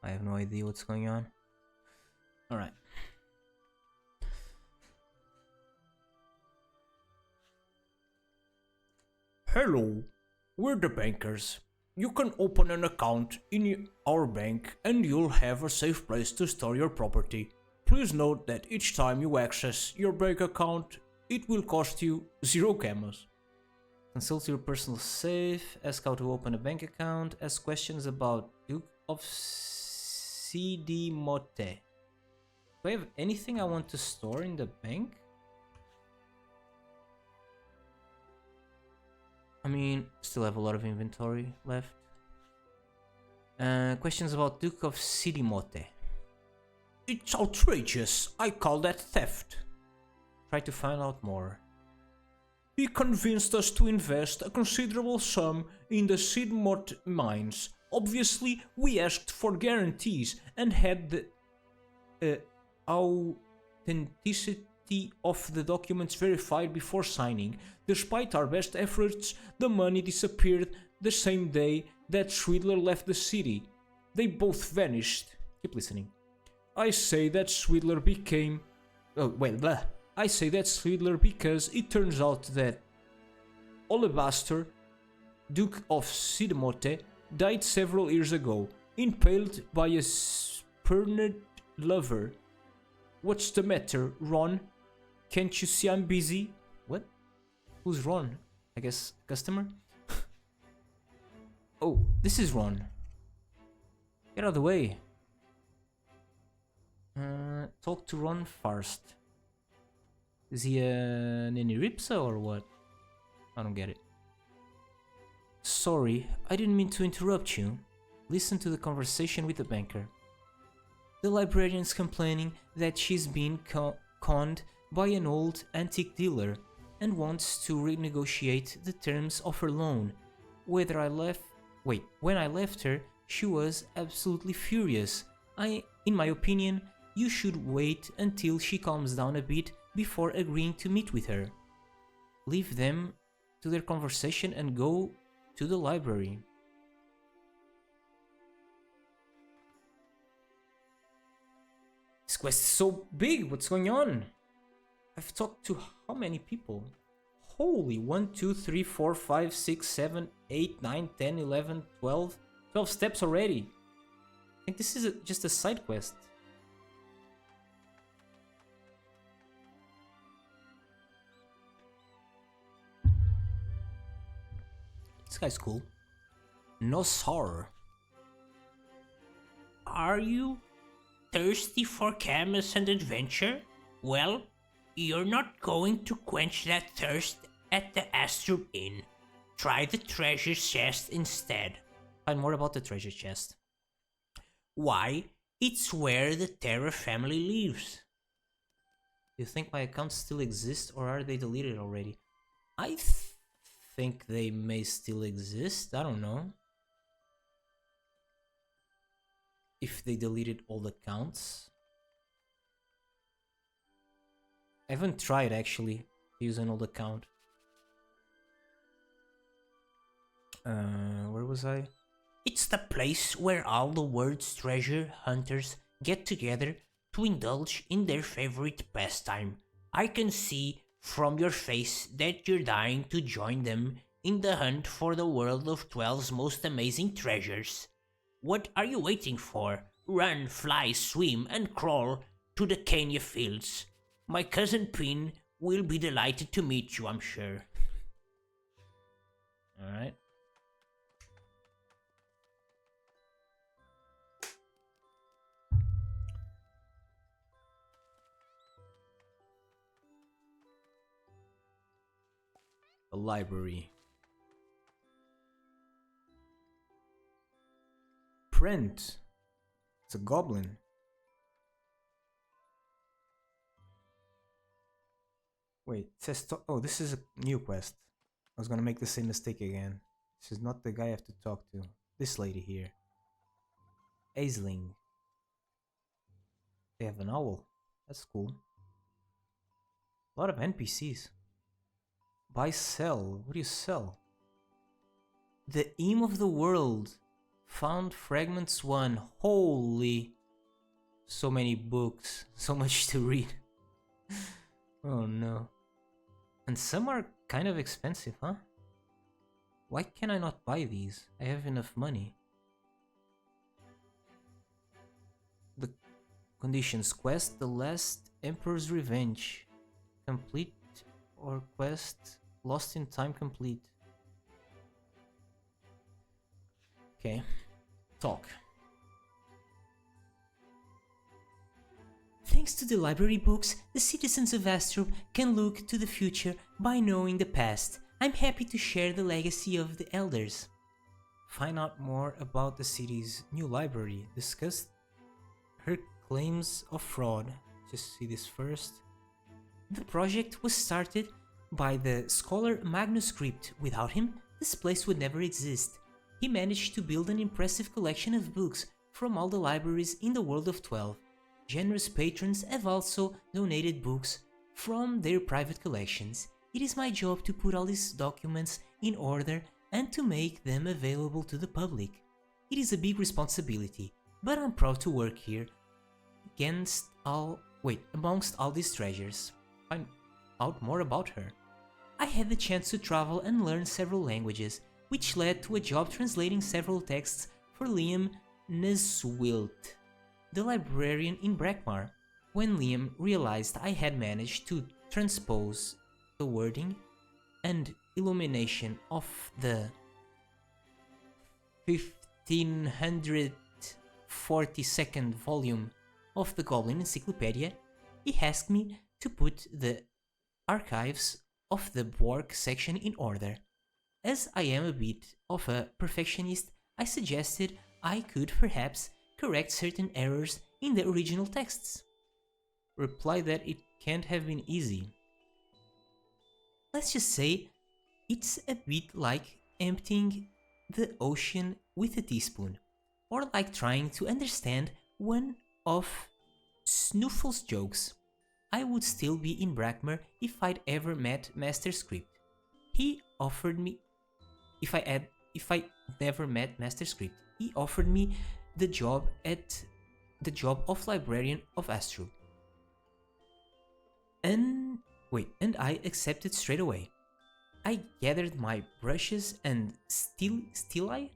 I have no idea what's going on. Alright. Hello, we're the bankers. You can open an account in our bank and you'll have a safe place to store your property. Please note that each time you access your bank account, it will cost you 0 camas. Consult your personal safe, ask how to open a bank account, ask questions about Duke of CD Mote. Do I have anything I want to store in the bank? I mean, still have a lot of inventory left. Questions about Duke of Sidimote. It's outrageous. I call that theft. Try to find out more. He convinced us to invest a considerable sum in the Sidmot mines. Obviously, we asked for guarantees and had the authenticity of the documents verified before signing. Despite our best efforts, the money disappeared the same day that Swidler left the city. They both vanished. Keep listening. I say that Swidler became... I say that Swidler because it turns out that Olebaster, Duke of Sidmote, died several years ago, impaled by a spurned lover. What's the matter, Ron? Can't you see I'm busy? What? Who's Ron? I guess customer? Oh, this is Ron. Get out of the way. Talk to Ron first. Is he a Neniripsa or what? I don't get it. Sorry, I didn't mean to interrupt you. Listen to the conversation with the banker. The librarian's complaining that she's been conned by an old antique dealer and wants to renegotiate the terms of her loan. When I left her, she was absolutely furious. In my opinion, you should wait until she calms down a bit before agreeing to meet with her. Leave them to their conversation and go to the library. This quest is so big, what's going on? I've talked to how many people? Holy, 1, 2, 3, 4, 5, 6, 7, 8, 9, 10, 11, 12. 12 steps already. I think this is just a side quest. This guy's cool. No, sir. Are you thirsty for chaos and adventure? Well, you're not going to quench that thirst at the Astrub Inn. Try the treasure chest instead. Find more about the treasure chest. Why, it's where the Terra family lives. Do you think my accounts still exist or are they deleted already? I think they may still exist. I don't know. If they deleted all the accounts. I haven't tried actually to use an old account. Where was I? It's the place where all the world's treasure hunters get together to indulge in their favorite pastime. I can see from your face that you're dying to join them in the hunt for the world of 12's most amazing treasures. What are you waiting for? Run, fly, swim, and crawl to the Kenya fields. My cousin Pin will be delighted to meet you, I'm sure. Alright. The library. Print. It's a goblin. Wait, it says oh, this is a new quest. I was gonna make the same mistake again. This is not the guy I have to talk to. This lady here. Aisling. They have an owl. That's cool. A lot of NPCs. Buy, sell. What do you sell? The Aim of the World. Found Fragments 1. Holy. So many books. So much to read. Oh no. And some are kind of expensive, huh? Why can I not buy these? I have enough money. The conditions. Quest The Last Emperor's Revenge. Complete or quest Lost in Time complete. Okay. Talk. Thanks to the library books, the citizens of Astrub can look to the future by knowing the past. I'm happy to share the legacy of the elders. Find out more about the city's new library. Discuss her claims of fraud. Just see this first. The project was started by the scholar Magnus Crypt. Without him, this place would never exist. He managed to build an impressive collection of books from all the libraries in the world of 12. Generous patrons have also donated books from their private collections. It is my job to put all these documents in order and to make them available to the public. It is a big responsibility, but I'm proud to work here amongst all these treasures. Find out more about her. I had the chance to travel and learn several languages, which led to a job translating several texts for Liam Neswilt, the librarian in Brakmar. When Liam realized I had managed to transpose the wording and illumination of the 1542nd volume of the Goblin Encyclopedia, he asked me to put the archives of the Borg section in order. As I am a bit of a perfectionist, I suggested I could perhaps correct certain errors in the original texts. Reply that it can't have been easy. Let's just say it's a bit like emptying the ocean with a teaspoon, or like trying to understand one of Snuffle's jokes. I would still be in Brakmar if I'd ever met Master Script. He offered me if I never met Master Script, he offered me the job of librarian of Astrub. And I accepted straight away. I gathered my brushes and stili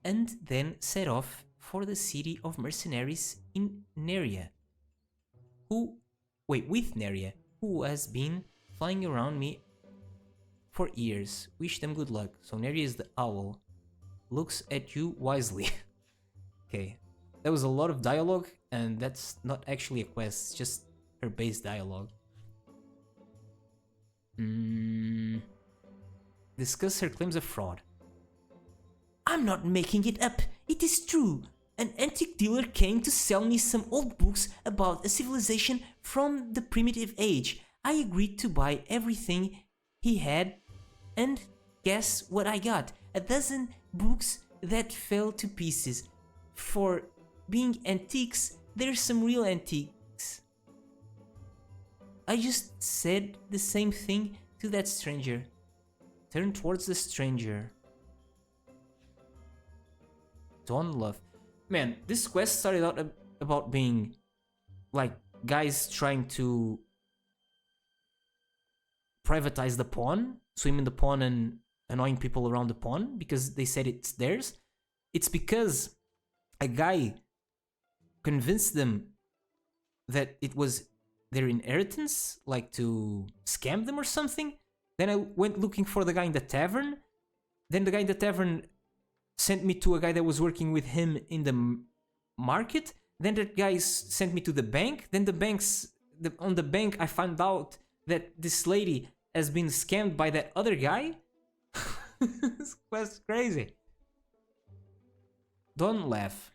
and then set off for the city of mercenaries in Neria. With Neria, who has been flying around me for years. Wish them good luck. So Neria is the owl. looks at you wisely. Okay, that was a lot of dialogue, and that's not actually a quest, it's just her base dialogue. Discuss her claims of fraud. I'm not making it up, it is true. An antique dealer came to sell me some old books about a civilization from the primitive age. I agreed to buy everything he had, and guess what I got? A dozen books that fell to pieces. For being antiques, there's some real antiques. I just said the same thing to that stranger. Turn towards the stranger. Don't love. Man, this quest started out about being like guys trying to privatize the pawn, swim in the pawn and annoying people around the pawn because they said it's theirs. It's because a guy convinced them that it was their inheritance, like to scam them or something. Then I went looking for the guy in the tavern. Then the guy in the tavern sent me to a guy that was working with him in the market. Then that guy sent me to the bank. Then on the bank I found out that this lady has been scammed by that other guy. This quest is crazy. Don't laugh.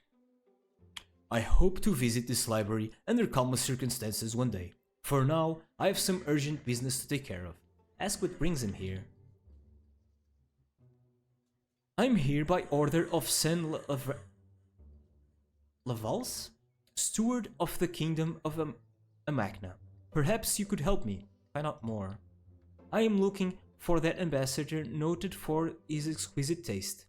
I hope to visit this library under calmer circumstances one day. For now, I have some urgent business to take care of. Ask what brings him here. I'm here by order of Sen Lavals, steward of the kingdom of Amachna. Perhaps you could help me find out more. I am looking for that ambassador noted for his exquisite taste.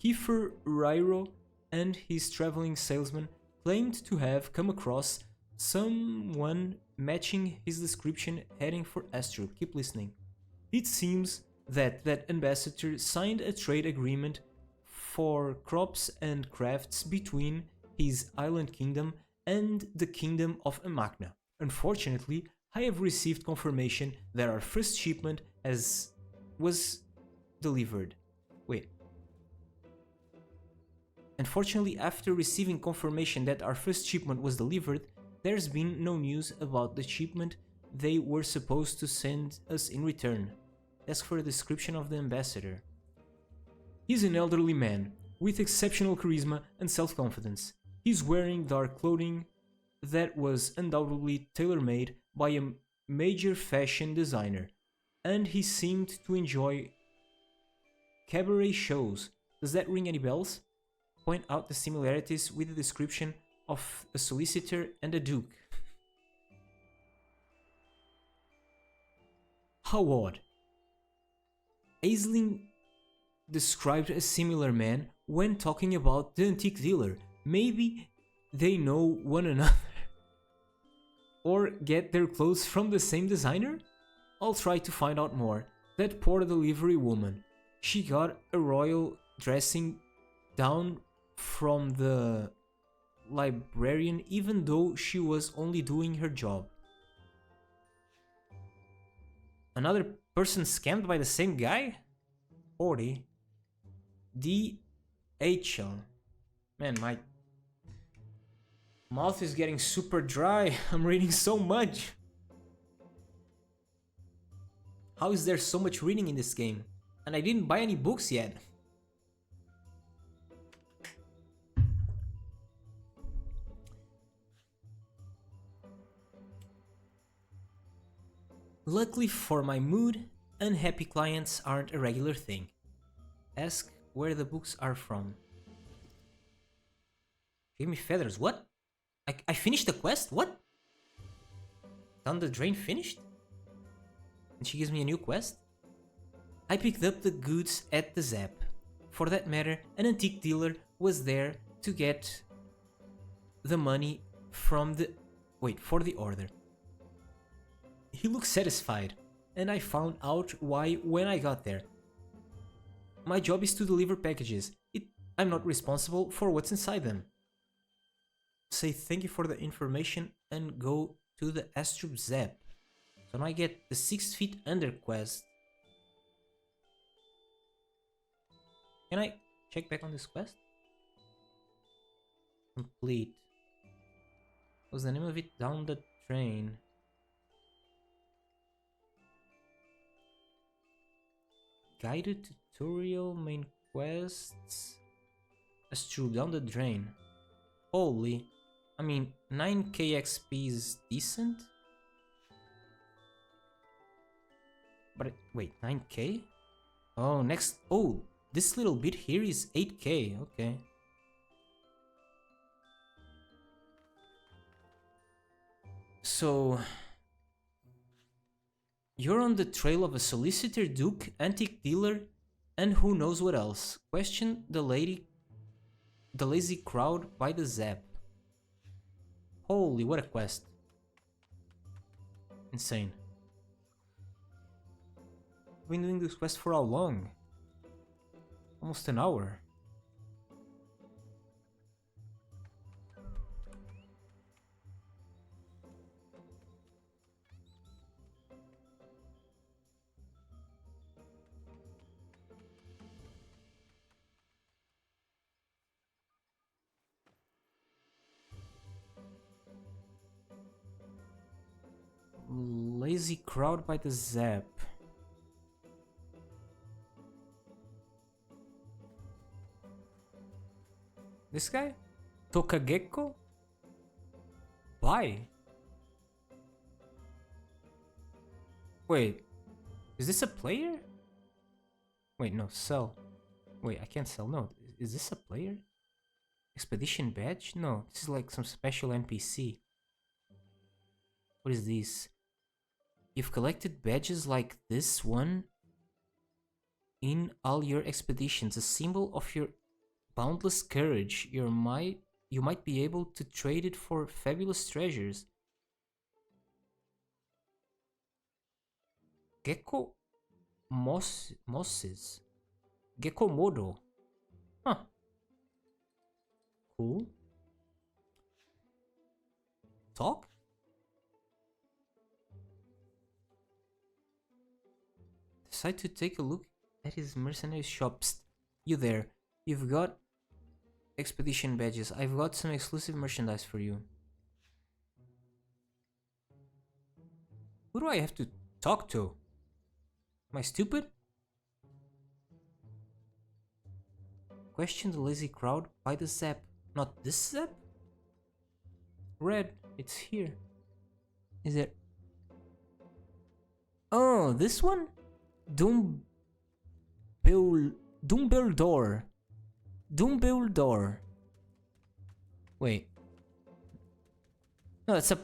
Kiefer Ryro and his traveling salesman claimed to have come across someone matching his description heading for Astrub. Keep listening. It seems that ambassador signed a trade agreement for crops and crafts between his island kingdom and the kingdom of Amachna. Unfortunately, I have received confirmation that our first shipment was delivered. Wait. Unfortunately, after receiving confirmation that our first shipment was delivered, there's been no news about the shipment they were supposed to send us in return. Ask for a description of the ambassador. He's an elderly man, with exceptional charisma and self-confidence. He's wearing dark clothing that was undoubtedly tailor-made by a major fashion designer, and he seemed to enjoy cabaret shows. Does that ring any bells? Point out the similarities with the description of a solicitor and a duke. How odd. Aisling described a similar man when talking about the antique dealer. Maybe they know one another. Or get their clothes from the same designer? I'll try to find out more. That poor delivery woman. She got a royal dressing down from the librarian even though she was only doing her job. Another person scammed by the same guy? Ori. DHL. Man, my mouth is getting super dry. I'm reading so much. How is there so much reading in this game? And I didn't buy any books yet. Luckily for my mood, unhappy clients aren't a regular thing. Ask where the books are from. Give me feathers, what? I finished the quest, what? Down the drain finished? And she gives me a new quest? I picked up the goods at the Zap. For that matter, an antique dealer was there to get the money from the... Wait, for the order. He looked satisfied, and I found out why when I got there. My job is to deliver packages. I'm not responsible for what's inside them. Say thank you for the information and go to the Astrub Zap. So now I get the 6 feet under quest. Can I check back on this quest. Complete. What's the name of it? Down the drain. Guided tutorial, main quests. Astrub, down the drain. Holy. I mean, 9k XP is decent. But wait, 9k? Oh, next. Oh, this little bit here is 8k. Okay. So, you're on the trail of a solicitor, duke, antique dealer, and who knows what else. Question the lazy crowd by the zap. Holy, what a quest. Insane. I've been doing this quest for how long? Almost an hour. Lazy crowd by the zap. This guy? Tokagekko? Buy? Wait, is this a player? Wait, no, sell. Wait, I can't sell. No, is this a player? Expedition badge? No, this is like some special NPC. What is this? You've collected badges like this one in all your expeditions, a symbol of your boundless courage. You might be able to trade it for fabulous treasures. Gecko Mosses. Gecko Modo. Huh. Cool. Talk? Decide to take a look at his mercenary shops. You there. You've got expedition badges. I've got some exclusive merchandise for you. Who do I have to talk to? Am I stupid? Question the lazy crowd by the zap. Not this zap? Red, it's here. Is it? Oh, this one? Dumbledore. Wait. No, it's a...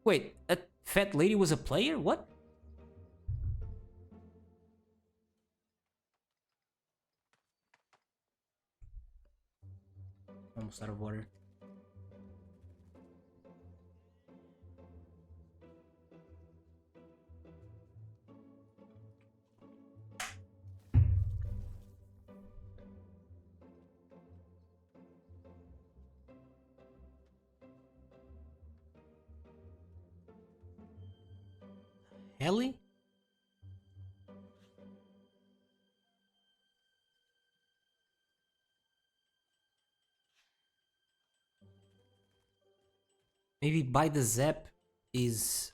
Wait, a fat lady was a player? What? Almost out of water. Ellie? Maybe by the zap is...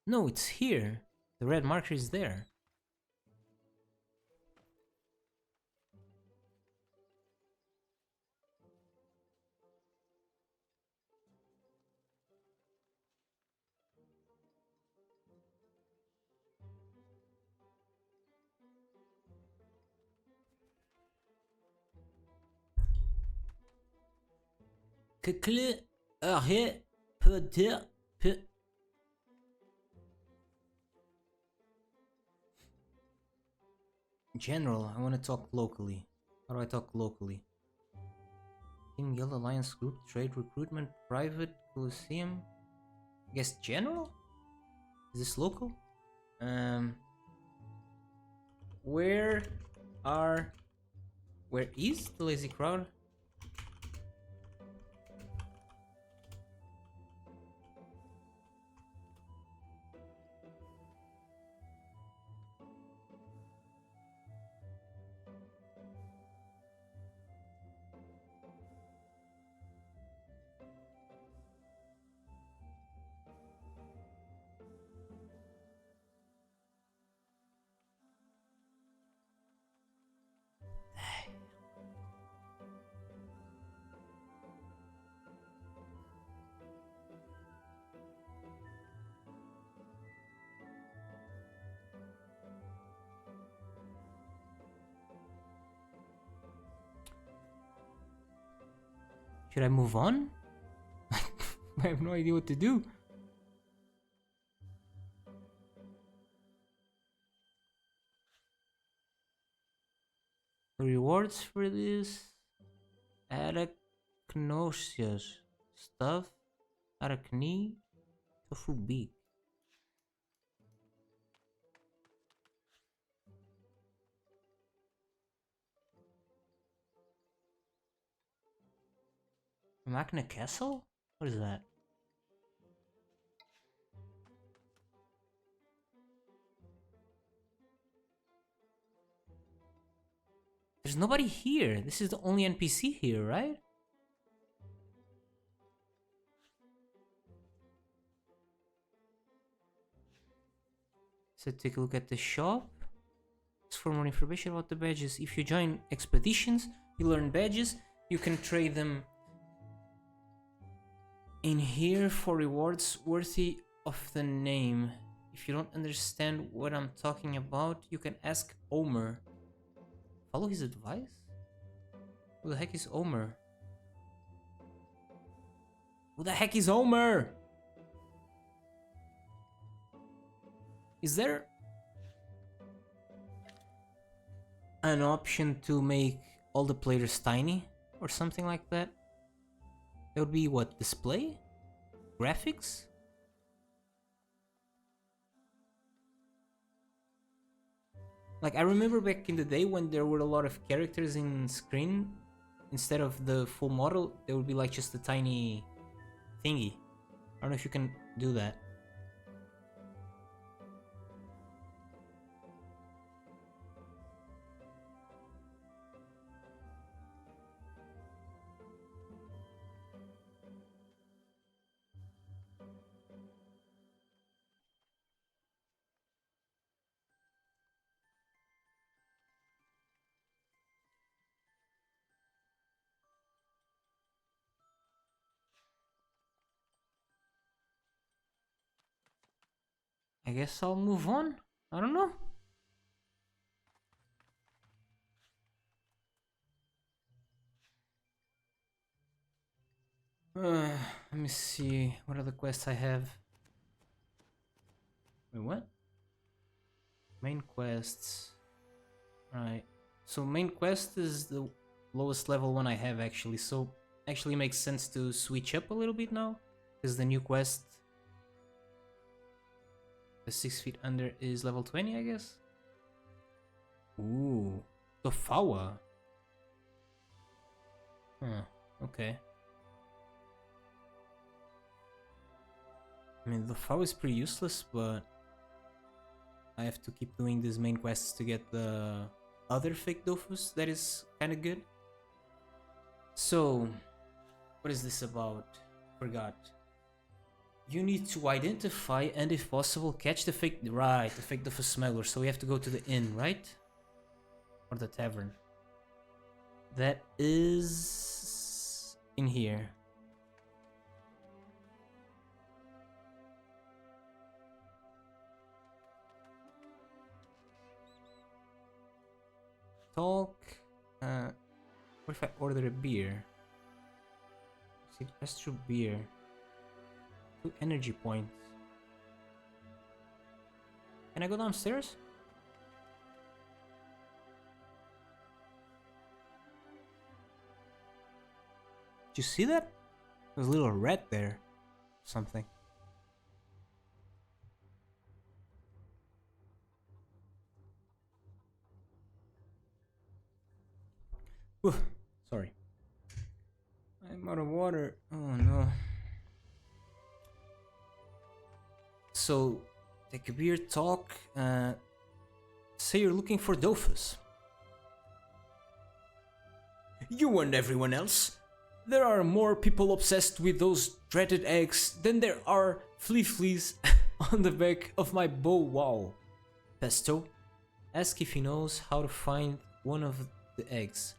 No, it's here. The red marker is there. General, I want to talk locally. How do I talk locally? Team Guild Alliance Group, Trade Recruitment, Private, Coliseum. I guess General? Is this local? Where is the lazy crowd? Should I move on? I have no idea what to do. The rewards for this: arachnosius stuff, arachne, tofu beak. Magna Castle? What is that? There's nobody here. This is the only NPC here, right? So take a look at the shop. Ask for more information about the badges. If you join expeditions, you learn badges. You can trade them in here for rewards worthy of the name. If you don't understand what I'm talking about, you can ask Omer. Follow his advice? Who the heck is Omer? Who the heck is Omer? Is there an option to make all the players tiny or something like that? That would be what? Display? Graphics? Like, I remember back in the day when there were a lot of characters in screen, instead of the full model, there would be like just a tiny thingy. I don't know if you can do that. I guess I'll move on. I don't know. Let me see. What other quests I have? Wait, what? Main quests. Right. So main quest is the lowest level one I have actually. So actually makes sense to switch up a little bit now, because the new quest, the 6 feet under, is level 20, I guess. Ooh, Tofawa. Huh. Okay. I mean, the Tofawa is pretty useless, but I have to keep doing these main quests to get the other fake Dofus that is kind of good. So, what is this about? Forgot. You need to identify and, if possible, catch the fake... Right, the fake Dofus smuggler. So we have to go to the inn, right? Or the tavern. That is... in here. Talk. What if I order a beer? See, Astrub beer. 2 energy points. Can I go downstairs? Did you see that? There's a little rat there. Something. Oof, sorry. I'm out of water. Oh no. So, take a beer, talk, say you're looking for Dofus. You and everyone else. There are more people obsessed with those dreaded eggs than there are fleas on the back of my bow wall. Pesto, ask if he knows how to find one of the eggs.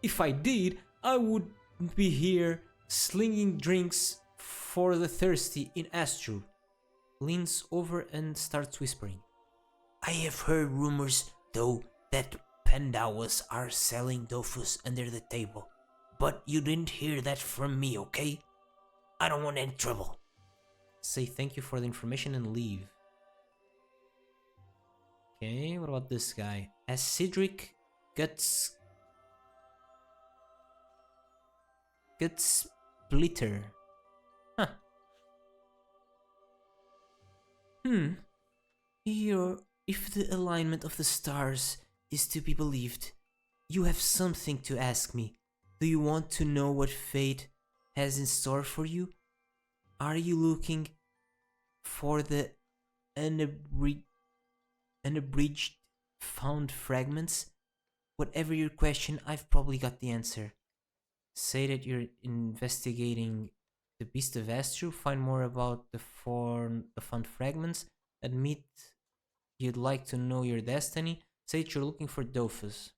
If I did, I would be here slinging drinks for the thirsty in Astrub. Leans over and starts whispering. I have heard rumors, though, that Pandawas are selling Dofus under the table. but you didn't hear that from me, okay? I don't want any trouble. Say thank you for the information and leave. Okay, what about this guy? As Cedric gets splitter. Huh. Here, if the alignment of the stars is to be believed, you have something to ask me. Do you want to know what fate has in store for you? Are you looking for the unabridged found fragments? Whatever your question, I've probably got the answer. Say that you're investigating the Beast of Astrub, find more about the found fragments, admit you'd like to know your destiny, say that you're looking for Dofus.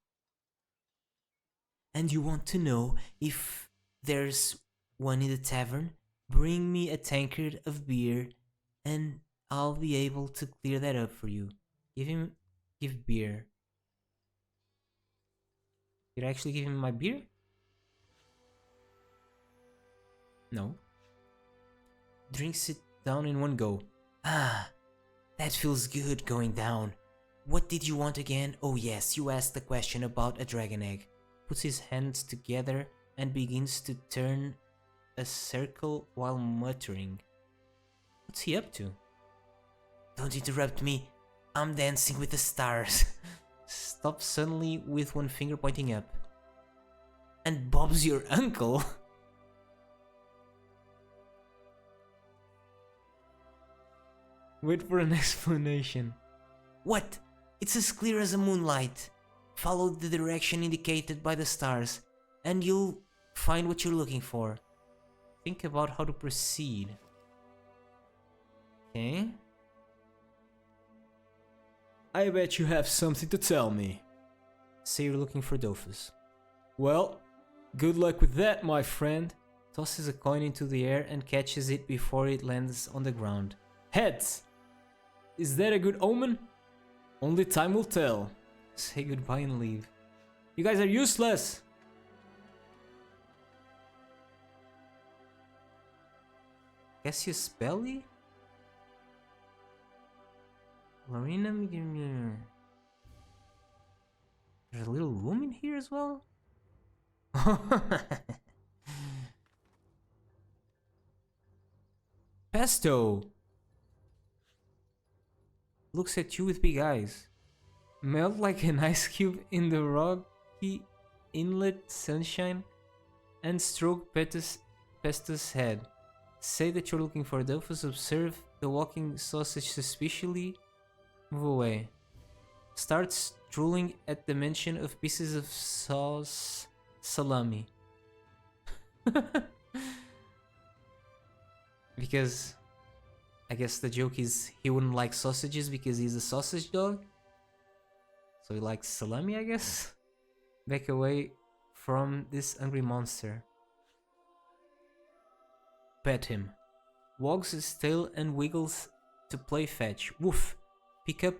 And you want to know if there's one in the tavern? Bring me a tankard of beer and I'll be able to clear that up for you. Give beer. Did I actually give him my beer? No. Drinks it down in one go. Ah, that feels good going down. What did you want again? Oh yes, you asked the question about a dragon egg. Puts his hands together and begins to turn a circle while muttering. What's he up to? Don't interrupt me. I'm dancing with the stars. Stops suddenly with one finger pointing up. And Bob's your uncle? Wait for an explanation. What? It's as clear as a moonlight. Follow the direction indicated by the stars, and you'll find what you're looking for. Think about how to proceed. Okay. I bet you have something to tell me. Say you're looking for Dofus. Well, good luck with that, my friend. Tosses a coin into the air and catches it before it lands on the ground. Heads! Is that a good omen? Only time will tell. Say goodbye and leave. You guys are useless! Cassius Belly? Lorena, there's a little room in here as well? Pesto! Looks at you with big eyes. Melt like an ice cube in the rocky inlet sunshine and stroke Pesto's head. Say that you're looking for Dofus, observe the walking sausage suspiciously, move away. Starts drooling at the mention of pieces of sauce salami. Because I guess the joke is he wouldn't like sausages because he's a sausage dog. So he likes salami, I guess? Back away from this hungry monster. Pet him. Wags his tail and wiggles to play fetch. Woof! Pick up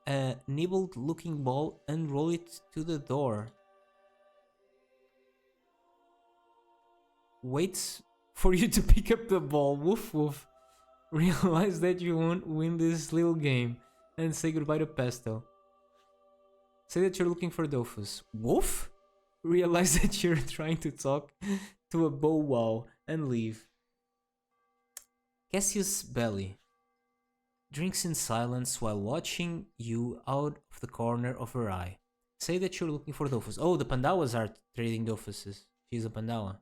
a nibbled looking ball and roll it to the door. Waits for you to pick up the ball. Woof woof. Realize that you won't win this little game and say goodbye to Pesto. Say that you're looking for Dofus. Woof? Realize that you're trying to talk to a bow wow and leave. Cassius Belly drinks in silence while watching you out of the corner of her eye. Say that you're looking for Dofus. Oh, the Pandawas are trading Dofuses. She's a Pandawa.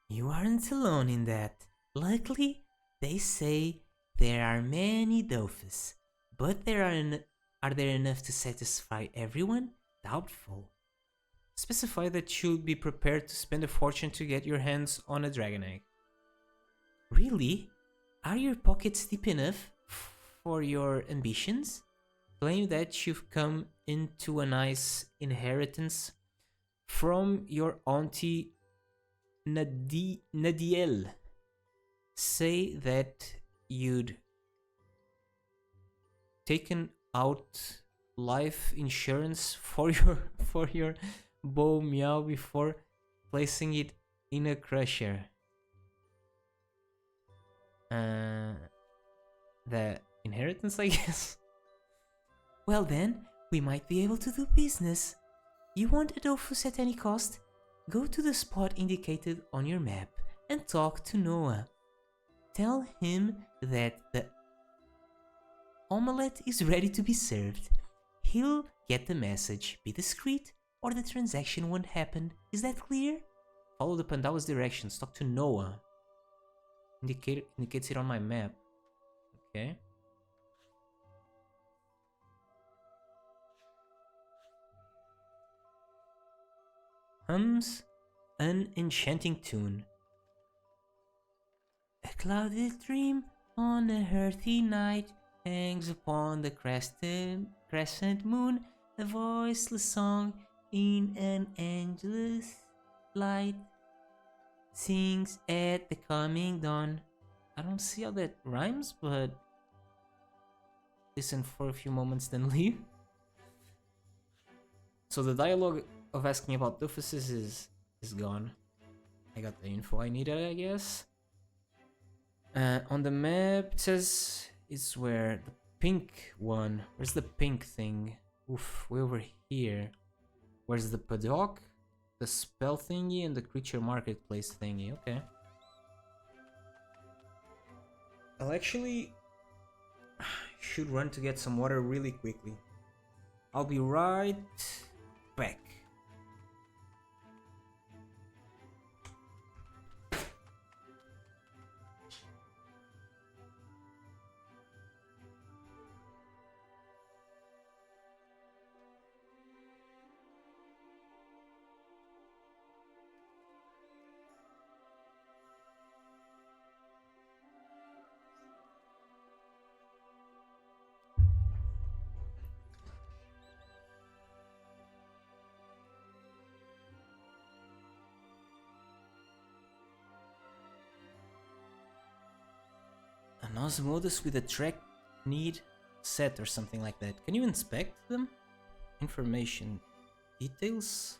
You aren't alone in that. Luckily, they say there are many Dofus, but are there enough to satisfy everyone? Doubtful. Specify that you'll be prepared to spend a fortune to get your hands on a dragon egg. Really? Are your pockets deep enough for your ambitions? Claim that you've come into a nice inheritance from your auntie Nadiel. Say that you'd taken out life insurance for your bow meow before placing it in a crusher? The inheritance, I guess. Well then, we might be able to do business. You want a Dofus at any cost? Go to the spot indicated on your map and talk to Noah. Tell him that the omelette is ready to be served. He'll get the message. Be discreet or the transaction won't happen. Is that clear? Follow the Pandawa's directions. Talk to Noah. Indicates it on my map. Okay. Hums an enchanting tune. A clouded dream on a hearthy night hangs upon the crescent moon, a voiceless song in an angel's light sings at the coming dawn. I don't see how that rhymes, but listen for a few moments then leave. So the dialogue of asking about Dofuses is gone. I got the info I needed, I guess. On the map it says it's where the pink one. Where's the pink thing? Oof, way over here. Where's the paddock, the spell thingy, and the creature marketplace thingy? Okay. I'll actually should run to get some water really quickly. I'll be right back. An Osmodus with a track need set or something like that. Can you inspect them? Information. Details?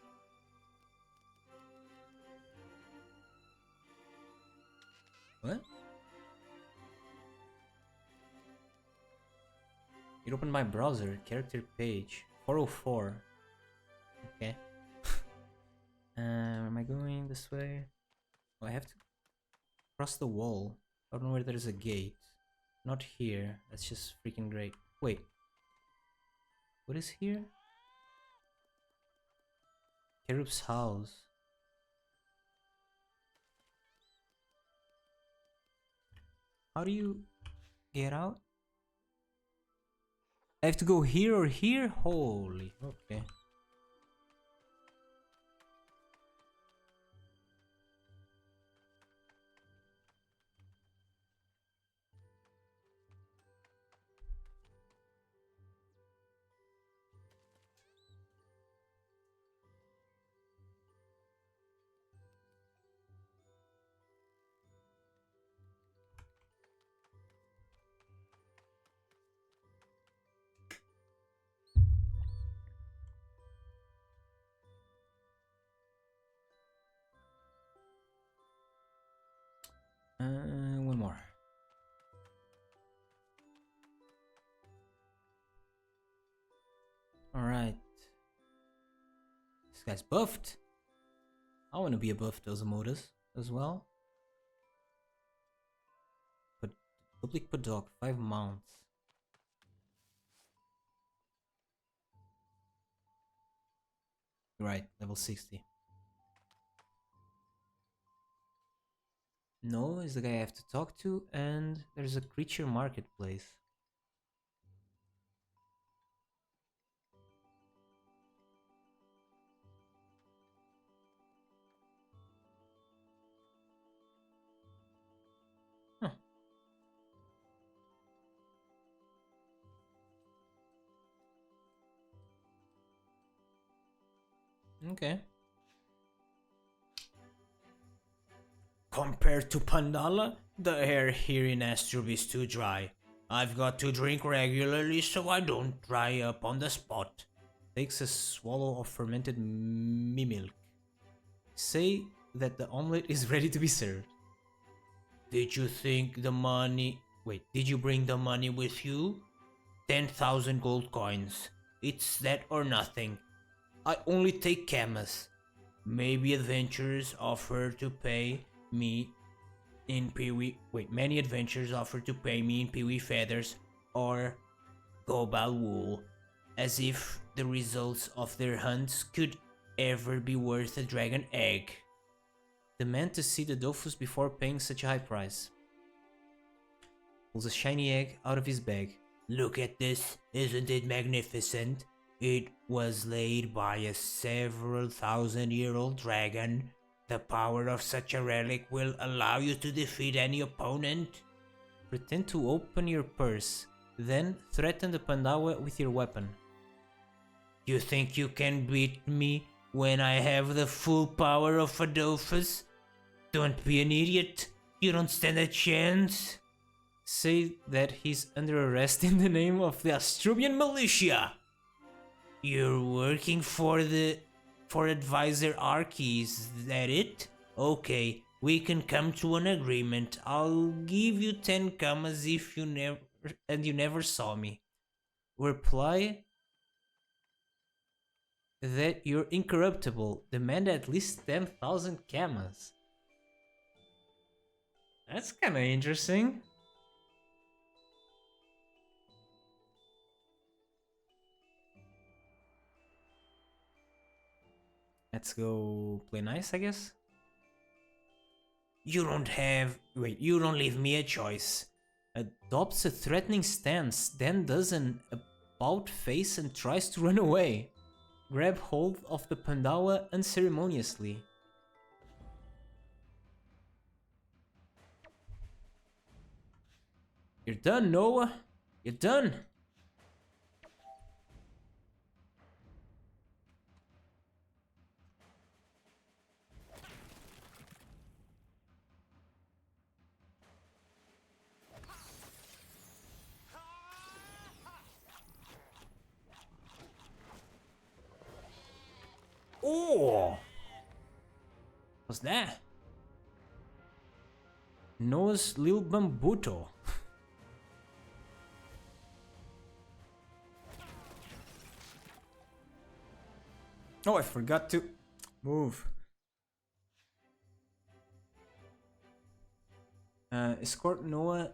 What? It opened my browser. Character page. 404. Okay. Am I going this way? Oh, I have to cross the wall. I don't know where there's a gate. Not here. That's just freaking great. Wait. What is here? Cherub's house. How do you get out? I have to go here or here? Holy. Okay. One more. Alright. This guy's buffed. I want to be a buffed Osmodus as well. But public paddock, 5 mounts. Right, level 60. No is the guy I have to talk to, and there's a creature marketplace. Huh. Okay. Compared to Pandala, the air here in Astrub is too dry. I've got to drink regularly so I don't dry up on the spot. Takes a swallow of fermented milk. Say that the omelette is ready to be served. Did you think the money... Wait, did you bring the money with you? 10,000 gold coins. It's that or nothing. I only take camas. Maybe adventurers offer to pay me in peewee... Wait, many adventurers offer to pay me in peewee feathers or gobal wool. As if the results of their hunts could ever be worth a dragon egg. Demand to see the Dofus before paying such a high price. Pulls a shiny egg out of his bag. Look at this, isn't it magnificent? It was laid by a several thousand-year-old dragon. The power of such a relic will allow you to defeat any opponent. Pretend to open your purse, then threaten the Pandawa with your weapon. You think you can beat me when I have the full power of a Dofus? Don't be an idiot. You don't stand a chance. Say that he's under arrest in the name of the Astrubian militia. You're working for advisor Arky, is that it? Okay, we can come to an agreement. I'll give you 10 kamas if you never saw me. Reply that you're incorruptible. Demand at least 10,000 kamas. That's kind of interesting. Let's go play nice, I guess. You don't leave me a choice. Adopts a threatening stance, then does an about face and tries to run away. Grab hold of the Pandawa unceremoniously. You're done, Noah. You're done. Oh! What's that? Noah's Lil Bambuto. Oh, I forgot to move. Escort Noah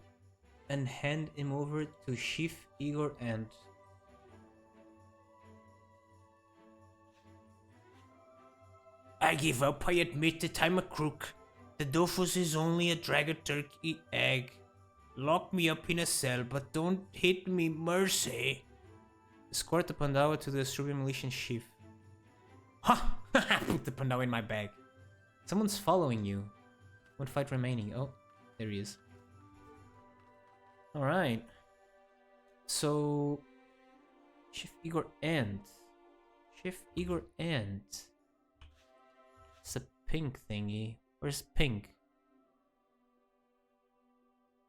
and hand him over to Chief Igor and... I give up, I admit that I'm a crook. The Dofus is only a dragon turkey egg. Lock me up in a cell, but don't hit me, mercy. Escort the Pandawa to the Astrubian militia chief. Ha! Put the Pandawa in my bag. Someone's following you. One fight remaining. Oh, there he is. Alright. So... Chief Igor and... Chief Igor and... It's a pink thingy. Where's pink?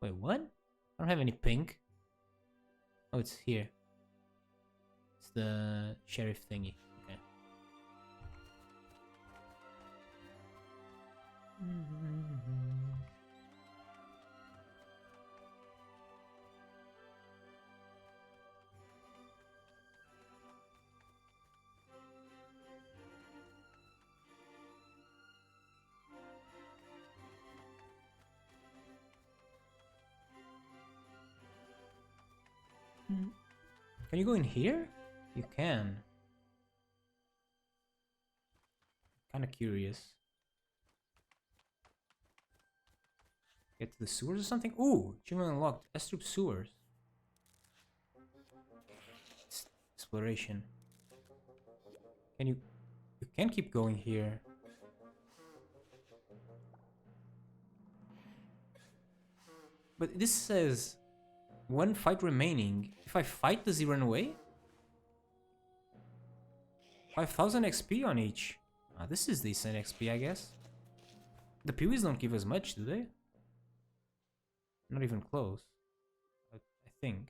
Wait, what? I don't have any pink. Oh, it's here. It's the sheriff thingy. Okay. Can you go in here? You can. Kinda curious. Get to the sewers or something? Ooh! Achievement unlocked. Astrub sewers. Exploration. Can you... You can keep going here. But this says... One fight remaining. If I fight, does he run away? 5,000 XP on each. Ah, this is decent XP, I guess. The Peewees don't give us much, do they? Not even close. I think.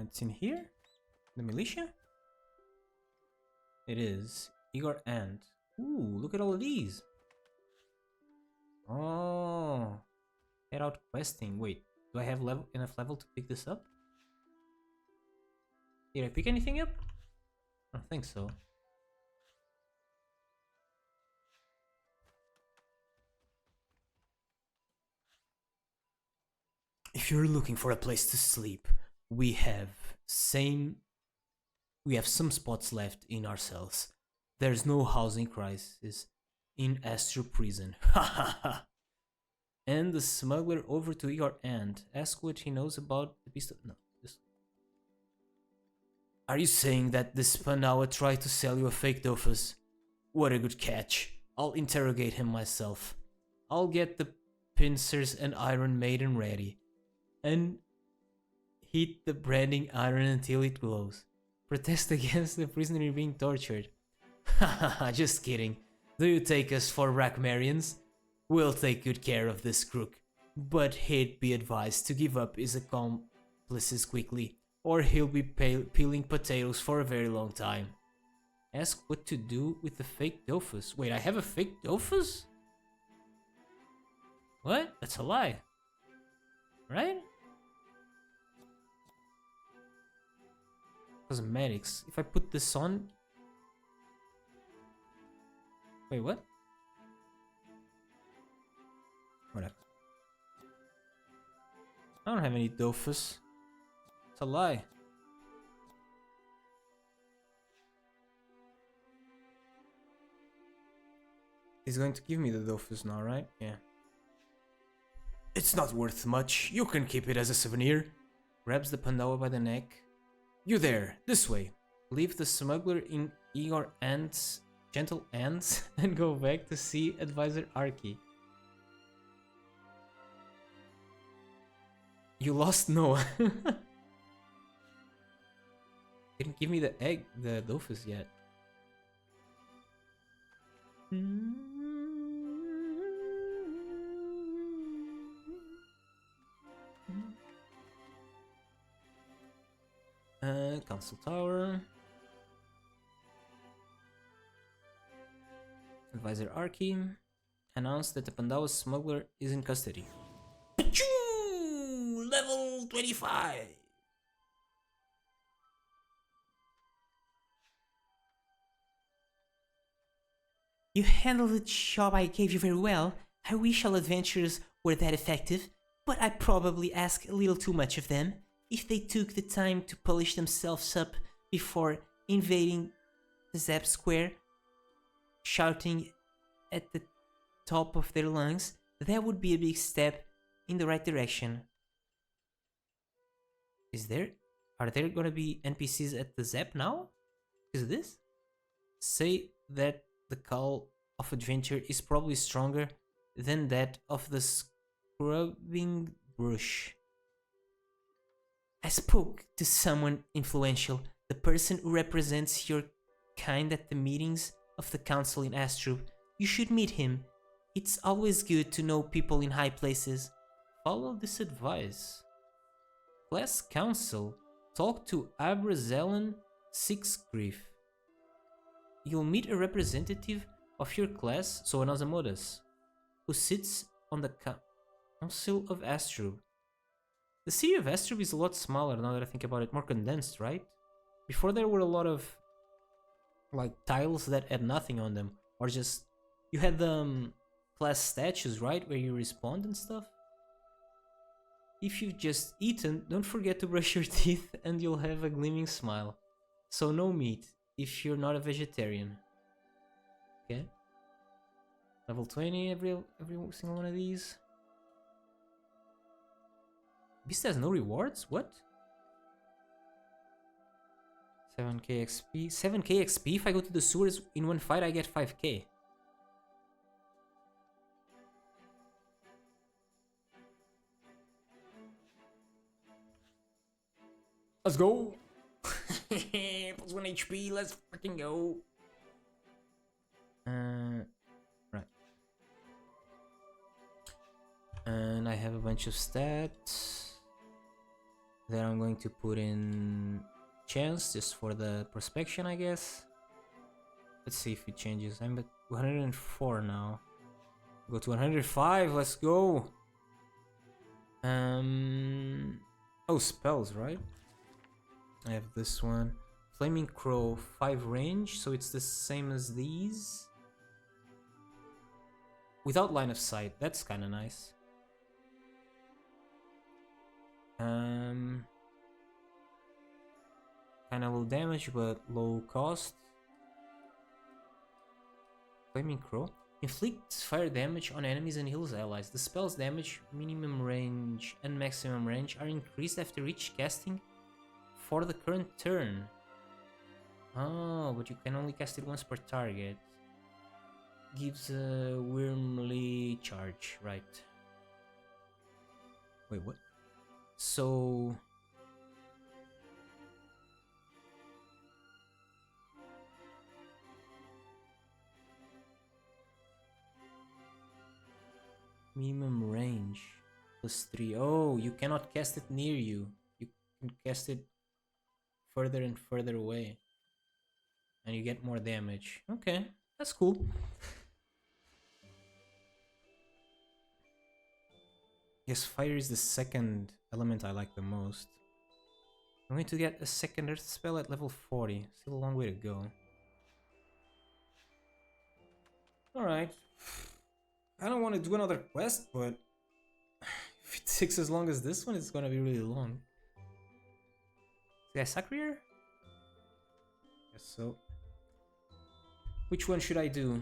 It's in here? The militia? It is. Igor Ant. Ooh, look at all of these. Oh. Head out questing. Wait, do I have enough level to pick this up? Did I pick anything up? I don't think so. If you're looking for a place to sleep, we have some spots left in our cells. There's no housing crisis in Astrub prison. Ha ha ha. And the smuggler over to your aunt. Ask what he knows about the pistol. No. Are you saying that this Panawa tried to sell you a fake Dofus? What a good catch. I'll interrogate him myself. I'll get the pincers and Iron Maiden ready. And heat the branding iron until it glows. Protest against the prisoner being tortured. Hahaha, just kidding. Do you take us for Rakmarians? We'll take good care of this crook. But he'd be advised to give up his accomplices quickly, or he'll be peeling potatoes for a very long time. Ask what to do with the fake Dofus. Wait, I have a fake Dofus? What? That's a lie. Right? Cosmetics. If I put this on... Wait, what? Whatever. I don't have any Dofus. It's a lie. He's going to give me the Dofus now, right? Yeah. It's not worth much. You can keep it as a souvenir. Grabs the Pandawa by the neck. You there, this way. Leave the smuggler in Igor Ant's gentle hands and go back to see Advisor Arky. You lost Noah. Didn't give me the Dofus yet. Council Tower. Advisor Arky announced that the Pandawa smuggler is in custody. Achoo! Level 25. You handled the job I gave you very well. I wish all adventurers were that effective, but I probably ask a little too much of them. If they took the time to polish themselves up before invading the Zap Square, shouting at the top of their lungs, that would be a big step in the right direction. Are there gonna be NPCs at the Zap now? Is this? Say that the call of adventure is probably stronger than that of the scrubbing brush. I spoke to someone influential, the person who represents your kind at the meetings of the council in Astrub. You should meet him. It's always good to know people in high places. Follow this advice. Class Council. Talk to Abrazellan Sixgrief. You'll meet a representative of your class, so an Ozymandias, who sits on the Council of Astrub. The city of Astrub is a lot smaller now that I think about it, more condensed, right? Before there were a lot of like tiles that had nothing on them, or just you had the class statues, right, where you respawned and stuff. If you've just eaten, don't forget to brush your teeth and you'll have a gleaming smile. So no meat if you're not a vegetarian. Okay. Level 20 every single one of these. Beast has no rewards? What? 7k XP. 7k XP if I go to the sewers in one fight I get 5k. Let's go! Plus 1 HP, let's fucking go. Right. And I have a bunch of stats that I'm going to put in chance just for the prospection, I guess. Let's see if it changes. I'm at 104 now. Go to 105, let's go. Oh, spells, right? I have this one. Flaming Crow, 5 range, so it's the same as these. Without line of sight, that's kind of nice. Kind of low damage, but low cost. Flaming Crow inflicts fire damage on enemies and heals allies. The spell's damage, minimum range, and maximum range are increased after each casting for the current turn. Oh, but you can only cast it once per target. Gives a Wyrmly charge, right? Wait, what? So... minimum range +3. Oh, you cannot cast it near you. You can cast it further and further away. And you get more damage. Okay, that's cool. Yes, fire is the second element I like the most. I'm going to get a second earth spell at level 40. Still a long way to go. Alright. I don't want to do another quest, but if it takes as long as this one, it's gonna be really long. Is that Sacrier? Guess so. Which one should I do?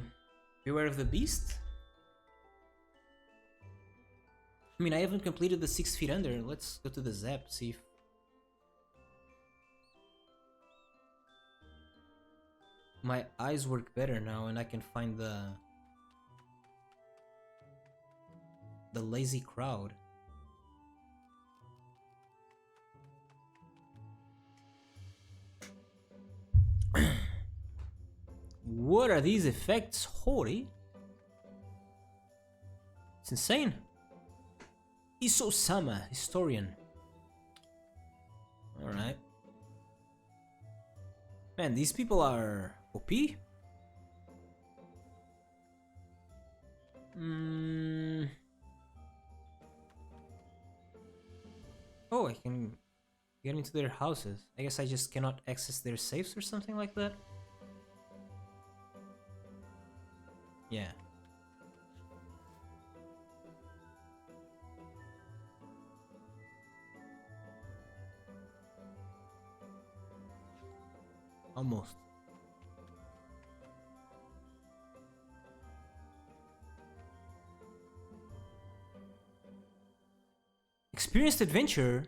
Beware of the Beast? I mean, I haven't completed the 6 feet under. Let's go to the Zap, see if... my eyes work better now and I can find the lazy crowd. What are these effects, Hori? It's insane. Iso-sama, historian. Alright. Man, these people are OP? Oh, I can get into their houses. I guess I just cannot access their safes or something like that. Yeah. Almost. Experienced adventurer?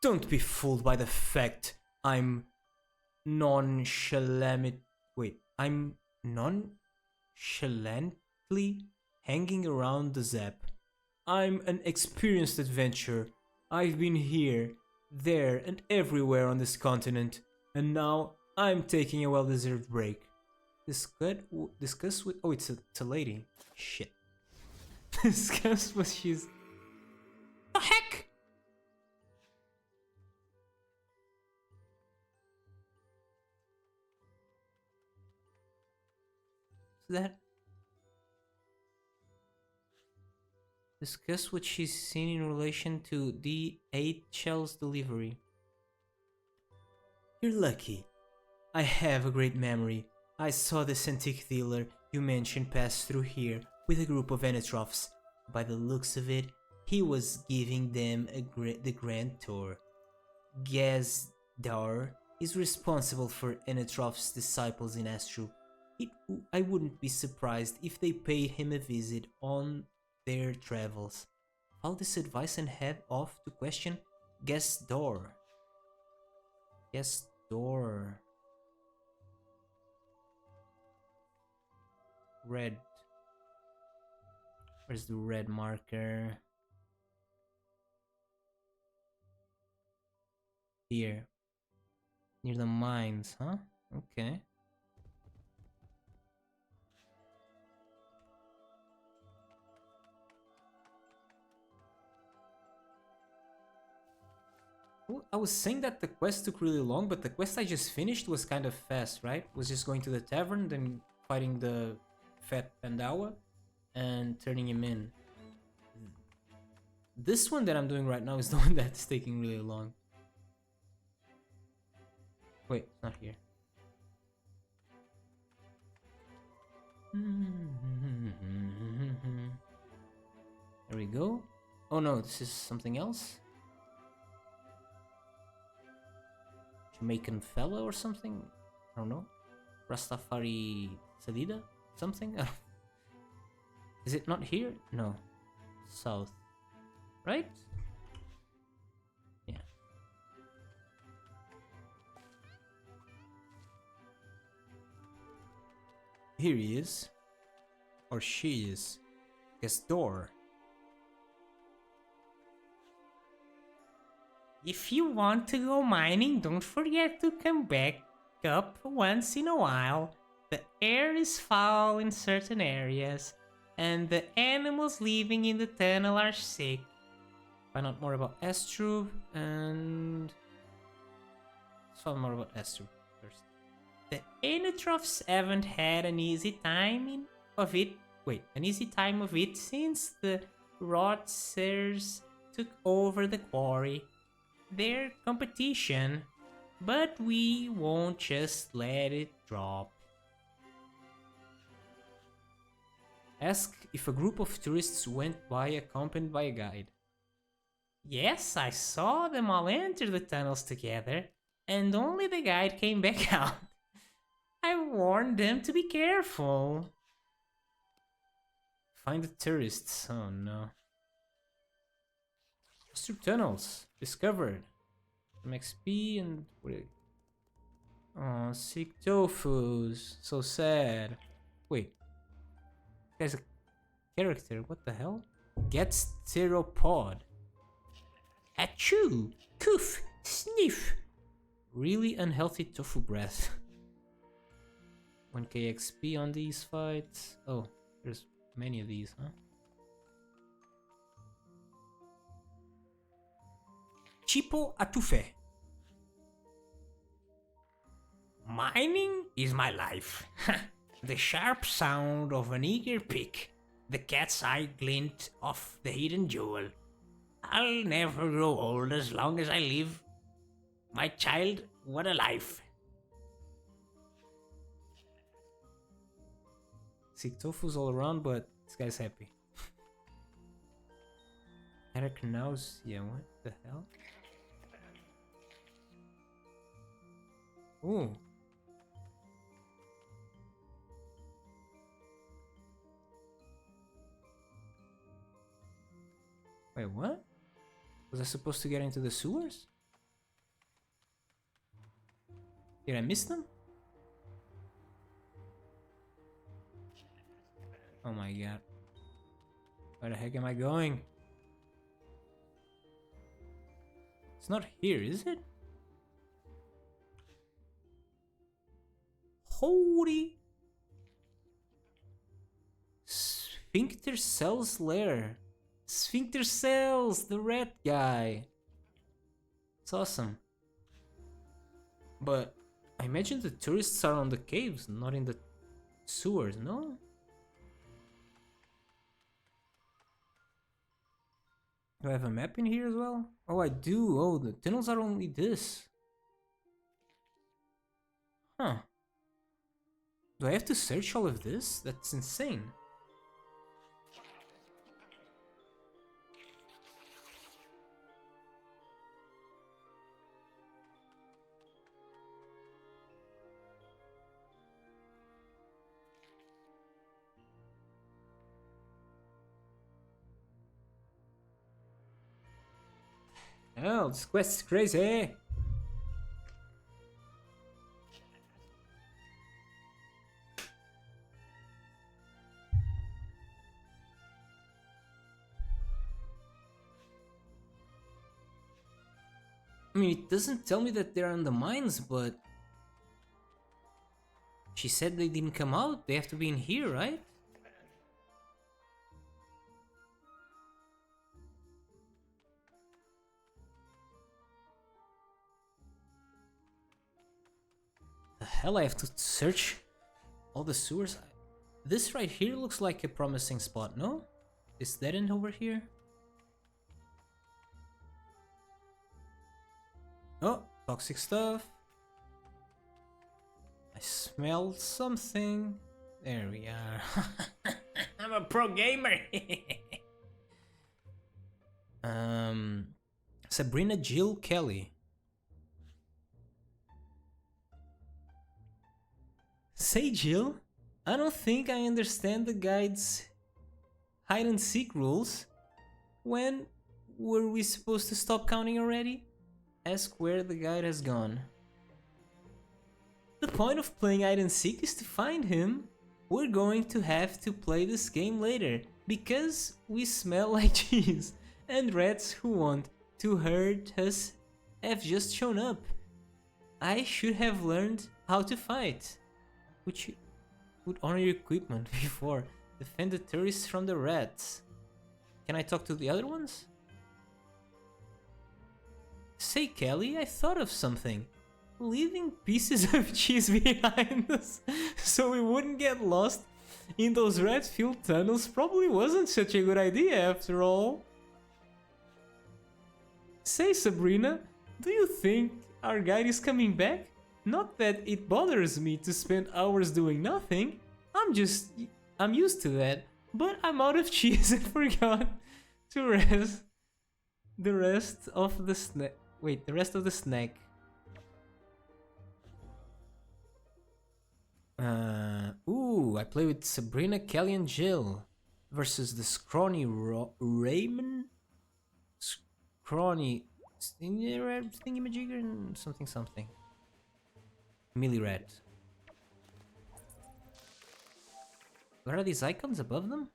Don't be fooled by the fact I'm nonchalantly hanging around the Zap. I'm an experienced adventurer. I've been here, there, and everywhere on this continent, and now I'm taking a well-deserved break. Discuss with... oh, it's a lady. Shit. Discuss what she's... the heck? Is that... discuss what she's seen in relation to the 8 shells delivery. You're lucky. I have a great memory. I saw this antique dealer you mentioned pass through here with a group of Enitrophs. By the looks of it, he was giving them the grand tour. Gazdar is responsible for Enitroph's disciples in Astrub. I wouldn't be surprised if they paid him a visit on their travels. Follow this advice and head off to question Gazdar. Gazdar. Red. Where's the red marker? Here. Near the mines, huh? Okay. Well, I was saying that the quest took really long, but the quest I just finished was kind of fast, right? Was just going to the tavern, then fighting the fat Pandawa, and turning him in. This one that I'm doing right now is the one that's taking really long. Wait, it's not here. There we go. Oh no, this is something else? Jamaican fella or something? I don't know. Rastafari Salida? Something? Is it not here? No. South. Right? Yeah. Here he is. Or she is. Guest door. If you want to go mining, don't forget to come back up once in a while. The air is foul in certain areas, and the animals living in the tunnel are sick. Find out more about Astrub and... Let's find more about Astrub first. The Enotrophs haven't had an easy time of it. Wait, an easy time of it since the Rotsers took over the quarry. Their competition, but we won't just let it drop. Ask if a group of tourists went by accompanied by a guide. Yes, I saw them all enter the tunnels together, and only the guide came back out. I warned them to be careful. Find the tourists. Oh no. Astrub tunnels discovered. Some XP and... Oh, seek Dofus. So sad. Wait. This guy's a character. What the hell? Gets theropod. Achoo! Coof! Sniff! Really unhealthy tofu breath. 1k XP on these fights. Oh, there's many of these, huh? Chipo atufe. Mining is my life. The sharp sound of an eager pick. The cat's eye glint of the hidden jewel. I'll never grow old as long as I live. My child, what a life. Seek Tofu's all around, but this guy's happy. Eric knows. Yeah, what the hell? Ooh. Wait, what? Was I supposed to get into the sewers? Did I miss them? Oh my god. Where the heck am I going? It's not here, is it? Holy! Sphincter Cells Lair. Sphincter Cells, the red guy. It's awesome. But I imagine the tourists are on the caves, not in the sewers, no? Do I have a map in here as well? Oh, I do. Oh, the tunnels are only this. Huh. Do I have to search all of this? That's insane. Oh, this quest is crazy. I mean, it doesn't tell me that they're on the mines, but she said they didn't come out. They have to be in here, right? The hell, I have to search all the sewers. This right here looks like a promising spot, no? Is that end over here? Oh, toxic stuff. I smelled something. There we are. I'm a pro gamer. Sabrina Jill Kelly. Say, Jill, I don't think I understand the guide's hide and seek rules. When were we supposed to stop counting already? Ask where the guide has gone. The point of playing hide and seek is to find him. We're going to have to play this game later because we smell like cheese and rats who want to hurt us have just shown up. I should have learned how to fight, which would honor your equipment before. Defend the tourists from the rats. Can I talk to the other ones? Say, Kelly, I thought of something. Leaving pieces of cheese behind us so we wouldn't get lost in those rat-filled tunnels probably wasn't such a good idea after all. Say, Sabrina, do you think our guide is coming back? Not that it bothers me to spend hours doing nothing. I'm used to that. But I'm out of cheese and forgot to rest the rest of the snack. Wait, the rest of the snack. Ooh, I play with Sabrina, Kelly, and Jill versus the scrawny Raymond, scrawny thingy-majigger and something. Millie Rat. What are these icons above them?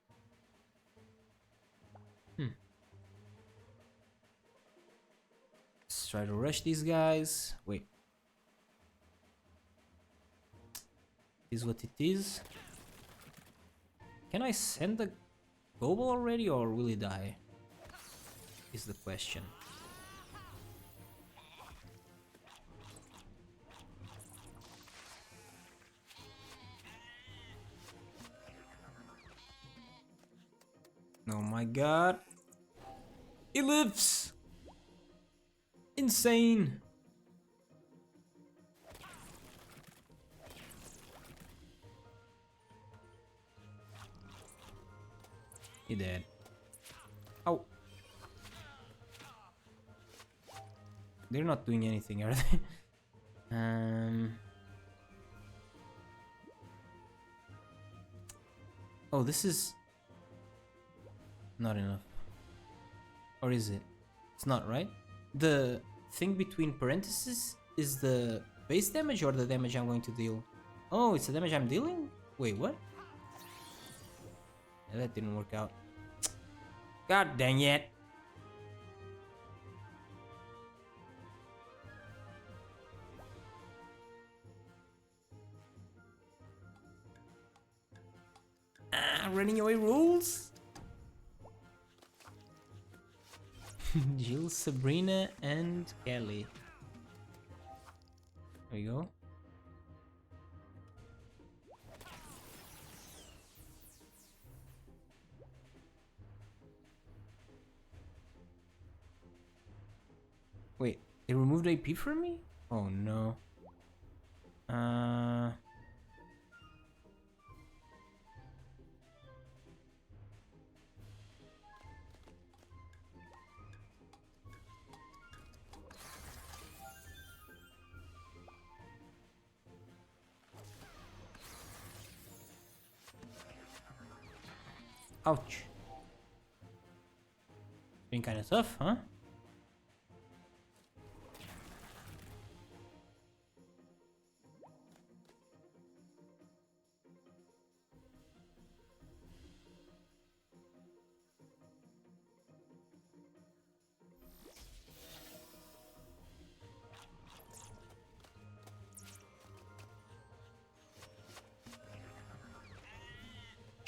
Let's try to rush these guys. Wait. Is what it is. Can I send the global already or will he die? Is the question. Oh my god. He lives! Insane! He dead. Oh. They're not doing anything, are they? Oh, this is not enough. Or is it? It's not, right? The thing between parentheses is the base damage or the damage I'm going to deal? Oh, it's the damage I'm dealing? Wait, what? That didn't work out. God dang it. Running away rules? Jill, Sabrina, and Kelly. There we go. Wait, they removed AP from me? Oh no. Ouch. Been kind of tough, huh?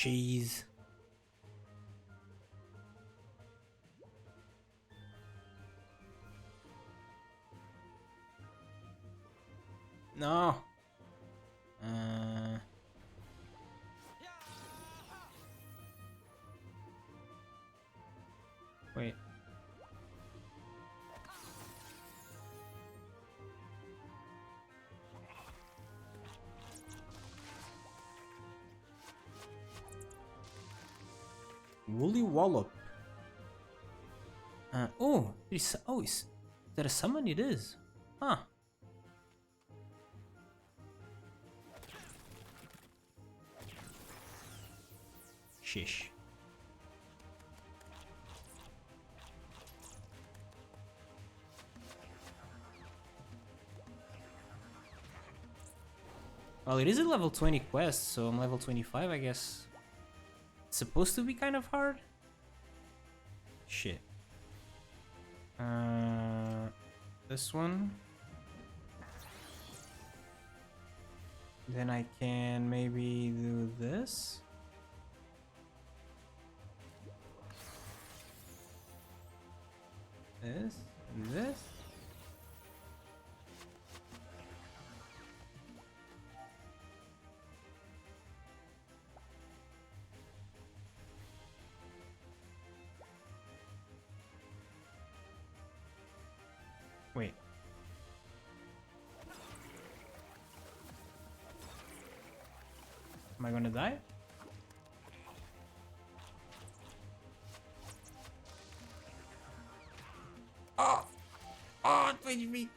Jeez. No. Wait. Woolly Wallop. Oh, is that a summon? It is. Huh. Shish. Well, it is a level 20 quest, so I'm level 25, I guess. It's supposed to be kind of hard. Shit. This one. Then I can maybe do this. This and this. Wait. Am I gonna die? Oh! Oh, 20 feet!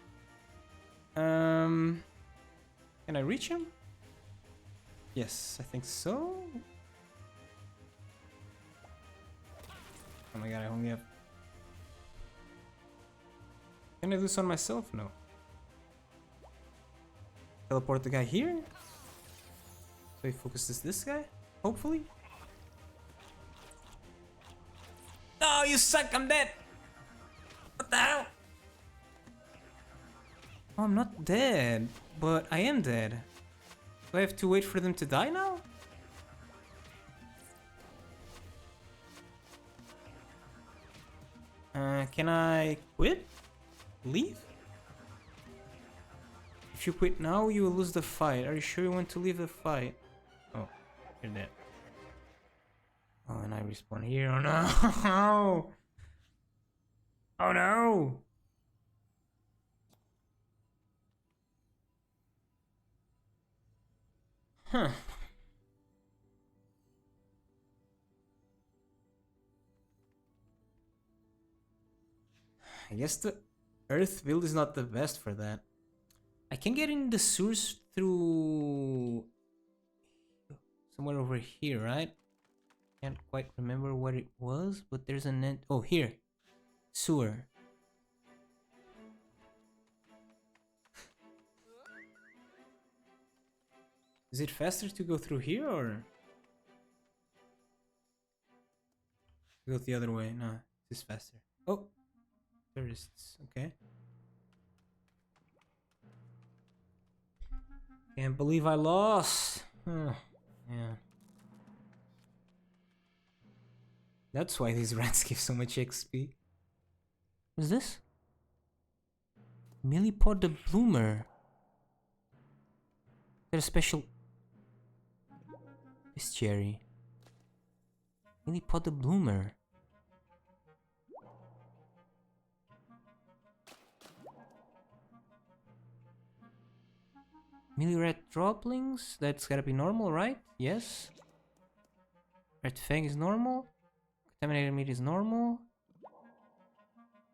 Can I reach him? Yes, I think so. Oh my god, I only have... Can I do this on myself? No. Teleport the guy here? So he focuses this guy? Hopefully? No, you suck! I'm dead! What the hell? Oh, I'm not dead, but I am dead. Do I have to wait for them to die now? Can I quit? Leave? If you quit now, you will lose the fight. Are you sure you want to leave the fight? Oh, you're dead. Oh, and I respawn here. Oh no! Oh no! Huh. I guess the Earth build is not the best for that. I can get in the sewers through somewhere over here, right? Can't quite remember what it was, but there's an end. Oh, here. Sewer. Is it faster to go through here or go the other way? No, this is faster. Oh, tourists. Okay. Can't believe I lost. Oh, yeah. That's why these rats give so much XP. What's this? Millipod the Bloomer. Is there a special bestiary? Millipod the Bloomer. Millirat droplings? That's gotta be normal, right? Yes. Red Fang is normal. Contaminated meat is normal.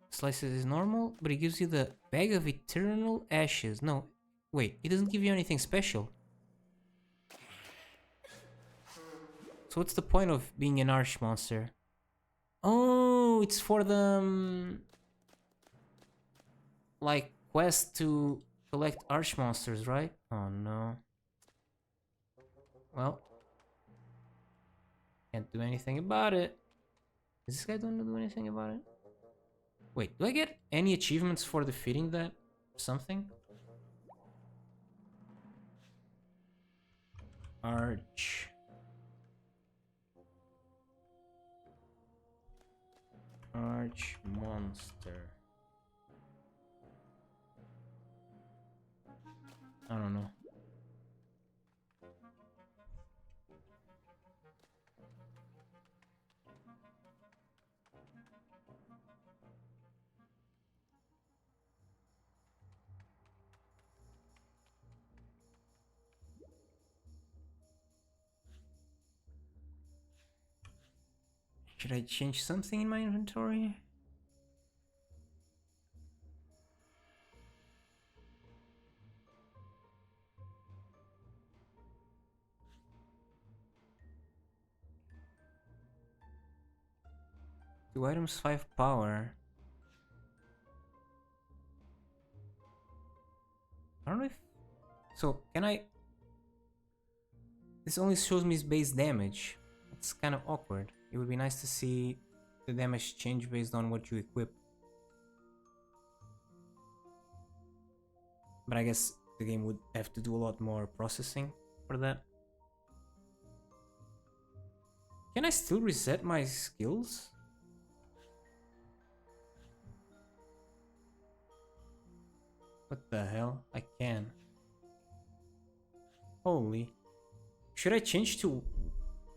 Slices is normal, but it gives you the bag of eternal ashes. No, wait, it doesn't give you anything special. So what's the point of being an arch monster? Oh, it's for the like quest to collect arch monsters, right? Oh no. Well, can't do anything about it. Is this guy don't do anything about it? Wait, do I get any achievements for defeating that? Something? Arch. Arch monster. I don't know. Should I change something in my inventory? Two items, 5 power. I don't know if... So, can I... This only shows me base damage. It's kind of awkward. It would be nice to see the damage change based on what you equip. But I guess the game would have to do a lot more processing for that. Can I still reset my skills? What the hell? I can. Holy. Should I change to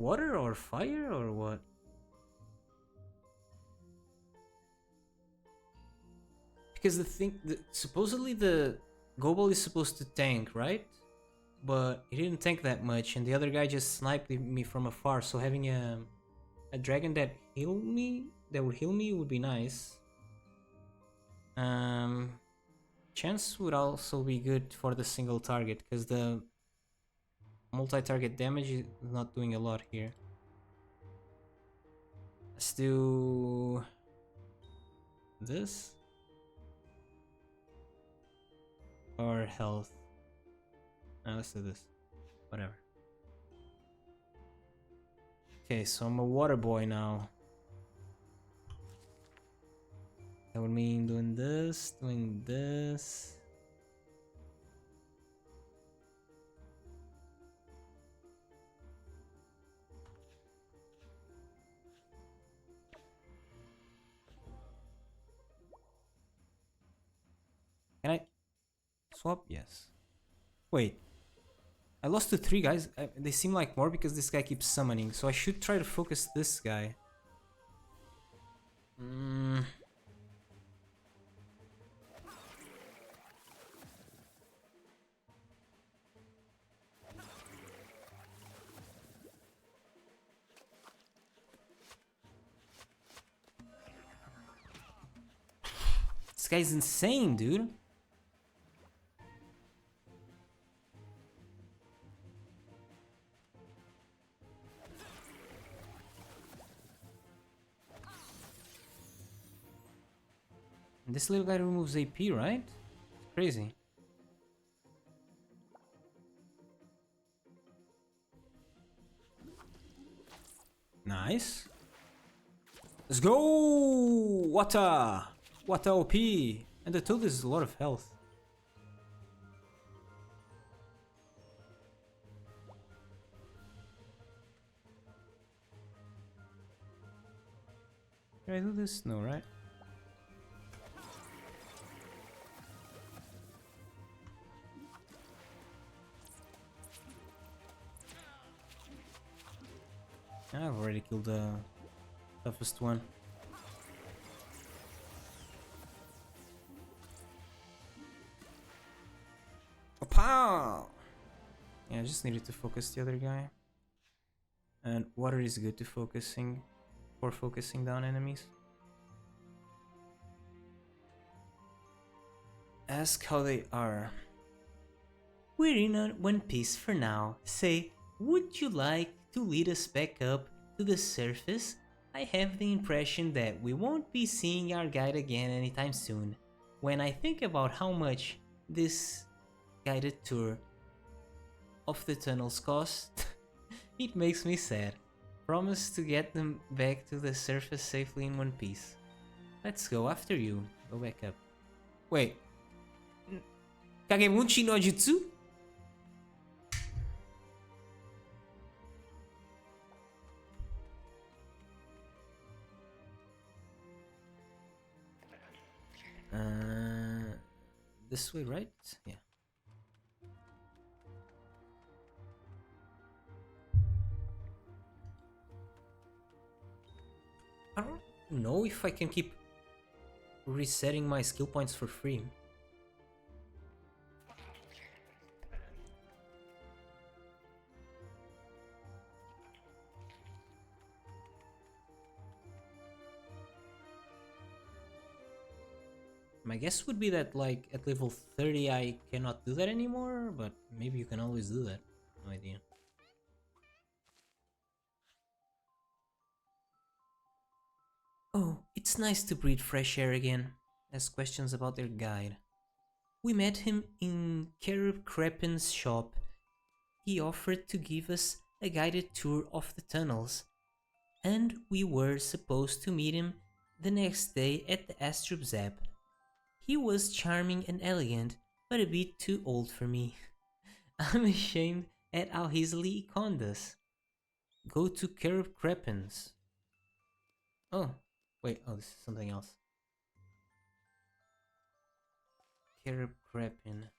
water or fire or what? Because supposedly the Gobel is supposed to tank, right? But he didn't tank that much, and the other guy just sniped me from afar. So having a dragon that would heal me would be nice. Chance would also be good for the single target, because the multi-target damage is not doing a lot here. Let's do this or health. Let's do this. Whatever. Okay, so I'm a water boy now. That would mean doing this, doing this. Can I swap? Yes. Wait. I lost to 3 guys. They seem like more because this guy keeps summoning. So I should try to focus this guy. This guy's insane, dude. And this little guy removes AP, right? It's crazy. Nice. Let's go! Wata! Wata OP! And the toad is a lot of health. Can I do this? No, right? I've already killed the toughest one. Pow! Yeah, I just needed to focus the other guy. And water is good to focusing down enemies. Ask how they are. We're in one piece for now. Say, would you like to lead us back up to the surface? I have the impression that we won't be seeing our guide again anytime soon. When I think about how much this guided tour of the tunnels cost, it makes me sad. Promise to get them back to the surface safely in one piece. Let's go after you. Go back up. Wait. Kagemunchi no Jutsu? this way, right? Yeah. I don't know if I can keep resetting my skill points for free. My guess would be that, like, at level 30 I cannot do that anymore, but maybe you can always do that. No idea. Oh, it's nice to breathe fresh air again. Ask questions about their guide. We met him in Kerub Krepin's shop. He offered to give us a guided tour of the tunnels, and we were supposed to meet him the next day at the Astrub Zap. He was charming and elegant, but a bit too old for me. I'm ashamed at how easily he conned us. Go to Kerub Krepin's. Oh, wait, oh, this is something else. Kerub Krepin.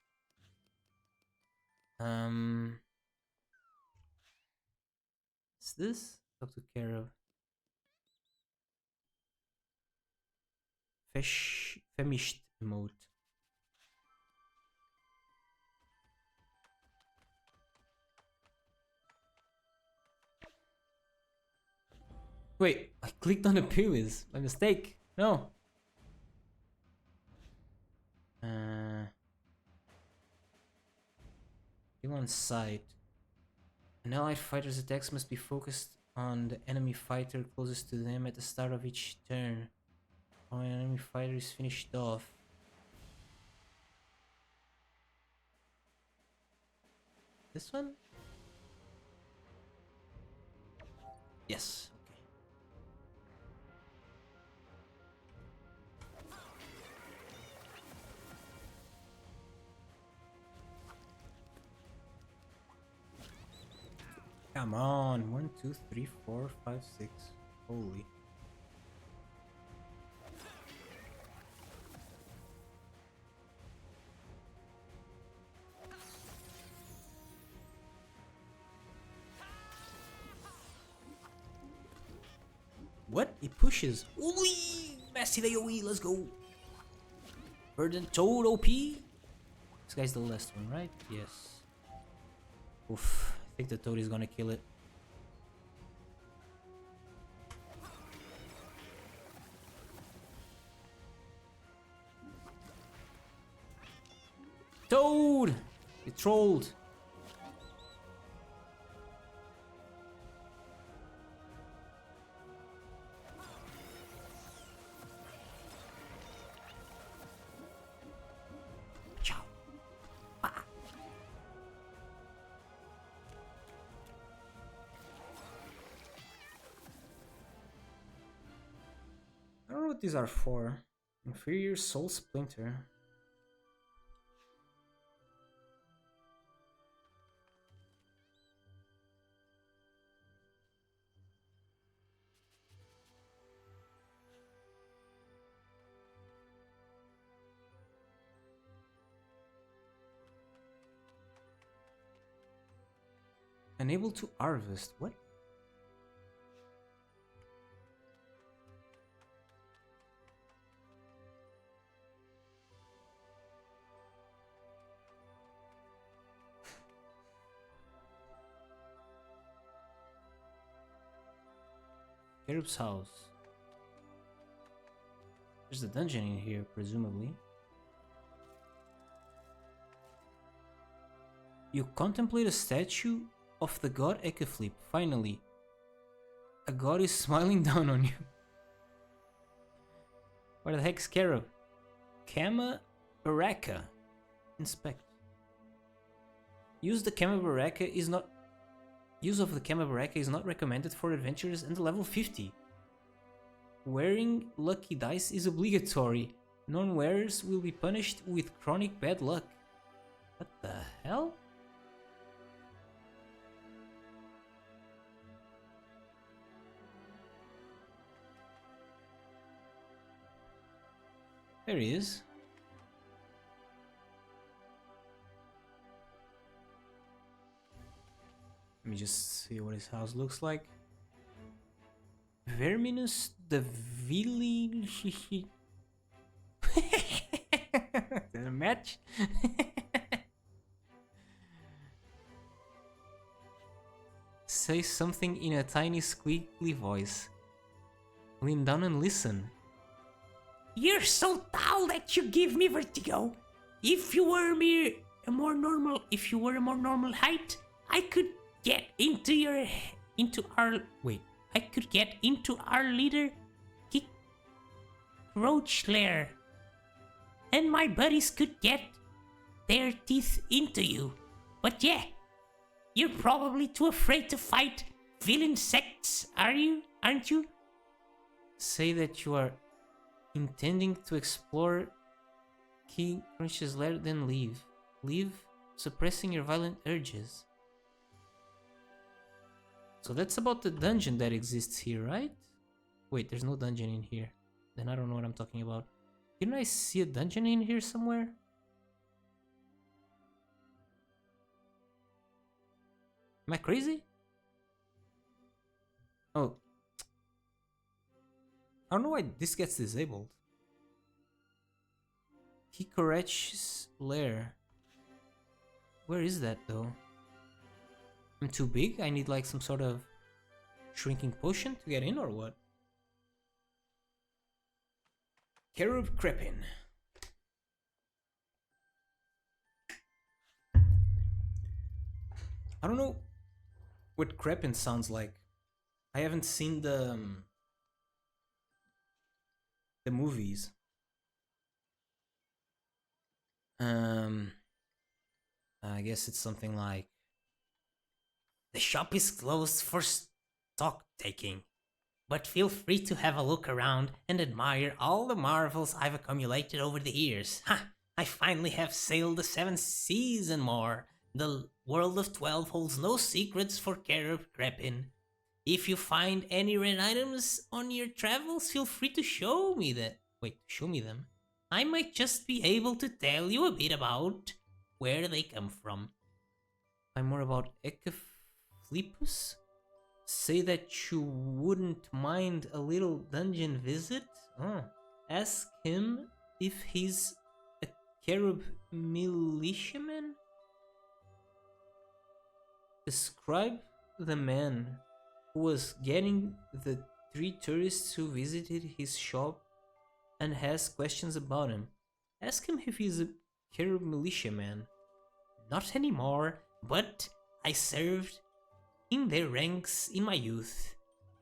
Is this? Talk to Kerub. Famished emote. Wait, I clicked on the penis. My mistake. No. You on sight. An allied fighter's attacks must be focused on the enemy fighter closest to them at the start of each turn. When an enemy fighter is finished off. This one? Yes. Okay. Come on. 1, 2, 3, 4, 5, 6. Holy. What? It pushes. Ooh, massive AoE, let's go. Verdant Toad OP. This guy's the last one, right? Yes. Oof. I think the Toad is gonna kill it. Toad! You trolled. I don't know what these are for. Inferior Soul Splinter. Unable to harvest. What? Kerub's house. There's a dungeon in here, presumably. You contemplate a statue of the god Ekeflip. Finally, a god is smiling down on you. Where the heck's Kerub? Kama Baraka. Inspect. Use of the Kama Baraka is not recommended for adventurers under level 50. Wearing lucky dice is obligatory. Non-wearers will be punished with chronic bad luck. What the hell? There he is. Let me just see what his house looks like. Verminus the village. Did a match? Say something in a tiny squeaky voice. Lean down and listen. You're so tall that you give me vertigo. If you were a more normal height, I could get into our leader roach lair, and my buddies could get their teeth into you. But yeah, you're probably too afraid to fight villain insects, aren't you? Say that you are intending to explore King Crunch's lair, then leave. Leave, suppressing your violent urges. So that's about the dungeon that exists here, right? Wait, there's no dungeon in here. Then I don't know what I'm talking about. Didn't I see a dungeon in here somewhere? Am I crazy? Oh. I don't know why this gets disabled. Kikorech's lair. Where is that though? I'm too big? I need like some sort of shrinking potion to get in or what? Cherub Crepin. I don't know what Crepin sounds like. I haven't seen the movies. I guess it's something like, the shop is closed for stock taking, but feel free to have a look around and admire all the marvels I've accumulated over the years. Ha! I finally have sailed the 7 seas and more. The world of 12 holds no secrets for Cherub Crepin. If you find any rare items on your travels, feel free to show me them. I might just be able to tell you a bit about where they come from. I'm more about Ecaflipus? Say that you wouldn't mind a little dungeon visit? Oh. Ask him if he's a Cherub militiaman? Describe the man who was getting the 3 tourists who visited his shop and has questions about him. Ask him if he's a Cherub militiaman. Not anymore, but I served in their ranks in my youth.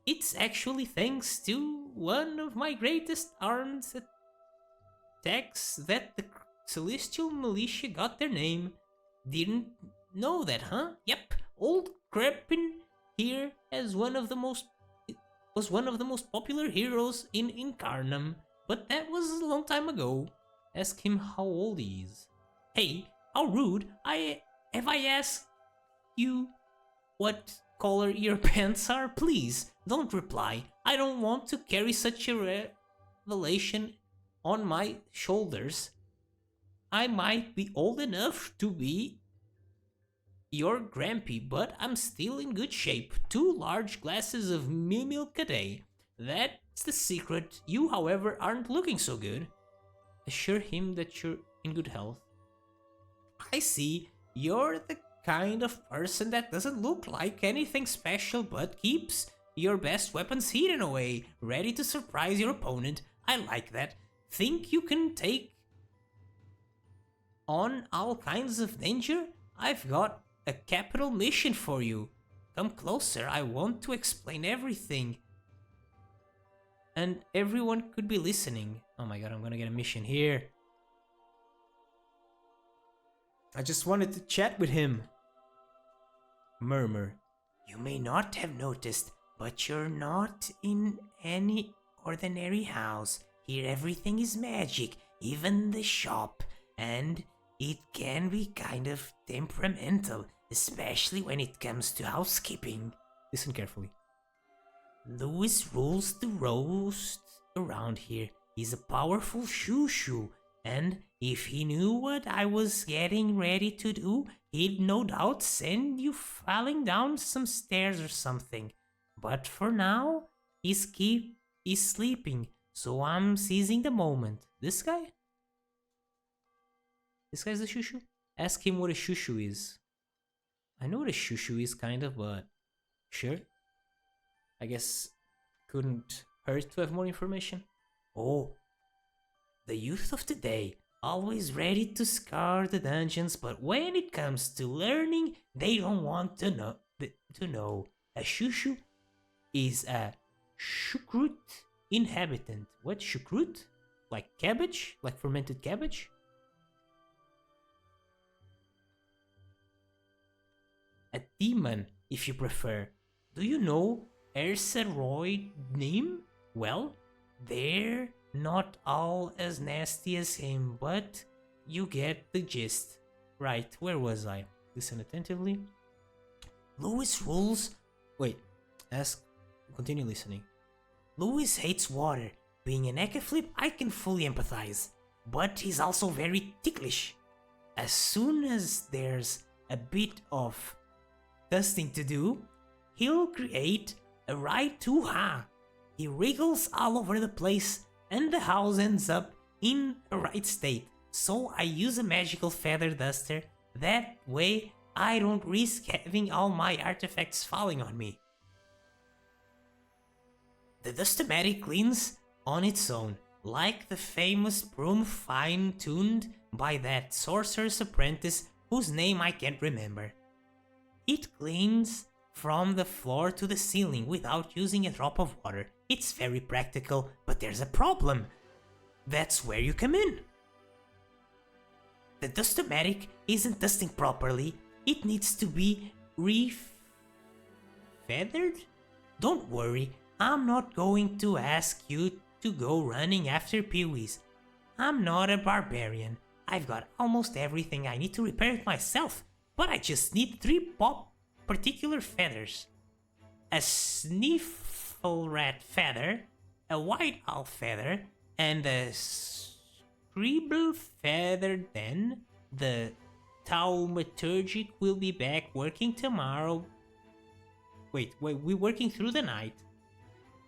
It's actually thanks to one of my greatest arms attacks that the Celestial Militia got their name. Didn't know that, huh? Yep, old Crepin here was one of the most popular heroes in Incarnum, but that was a long time ago. Ask him how old he is. Hey, how rude! Have I asked you what color your pants are? Please, don't reply. I don't want to carry such a revelation on my shoulders. I might be old enough to be your grampy, but I'm still in good shape. 2 large glasses of milk a day. That's the secret. You, however, aren't looking so good. Assure him that you're in good health. I see. You're the kind of person that doesn't look like anything special but keeps your best weapons hidden away, ready to surprise your opponent. I like that. Think you can take on all kinds of danger? I've got a capital mission for you. Come closer, I want to explain everything. And everyone could be listening. Oh my god, I'm gonna get a mission here. I just wanted to chat with him. Murmur. You may not have noticed, but you're not in any ordinary house. Here everything is magic, even the shop, and it can be kind of temperamental, especially when it comes to housekeeping. Listen carefully. Louis rules the roast around here. He's a powerful shoo-shoo, and If he knew what I was getting ready to do, he'd no doubt send you falling down some stairs or something. But for now, he's sleeping, so I'm seizing the moment. This guy? This guy's a shushu? Ask him what a shushu is. I know what a shushu is, kind of, but sure. I guess couldn't hurt to have more information. Oh, the youth of today, always ready to scour the dungeons, but when it comes to learning, they don't want to know. A shushu is a shukrut inhabitant. What, shukrut? Like cabbage? Like fermented cabbage? A demon, if you prefer. Do you know Ersaroid name? Well, they're not all as nasty as him, but you get the gist. Right, where was I? Listen attentively. Louis rules. Wait, continue listening. Louis hates water. Being an ecaflip, I can fully empathize. But he's also very ticklish. As soon as there's a bit of dusting to do, he'll create a right hoo-ha. He wriggles all over the place and the house ends up in a right state. So I use a magical feather duster. That way I don't risk having all my artifacts falling on me. The Dustomatic cleans on its own, like the famous broom fine-tuned by that sorcerer's apprentice whose name I can't remember. It cleans from the floor to the ceiling without using a drop of water. It's very practical, but there's a problem. That's where you come in. The Dustomatic isn't dusting properly. It needs to be feathered? Don't worry, I'm not going to ask you to go running after peewees. I'm not a barbarian. I've got almost everything I need to repair it myself, but I just need 3 particular feathers. A sniffle-rat feather, a white owl feather, and a scribble feather. Then the Taumaturgic will be back working tomorrow. Wait, we're working through the night.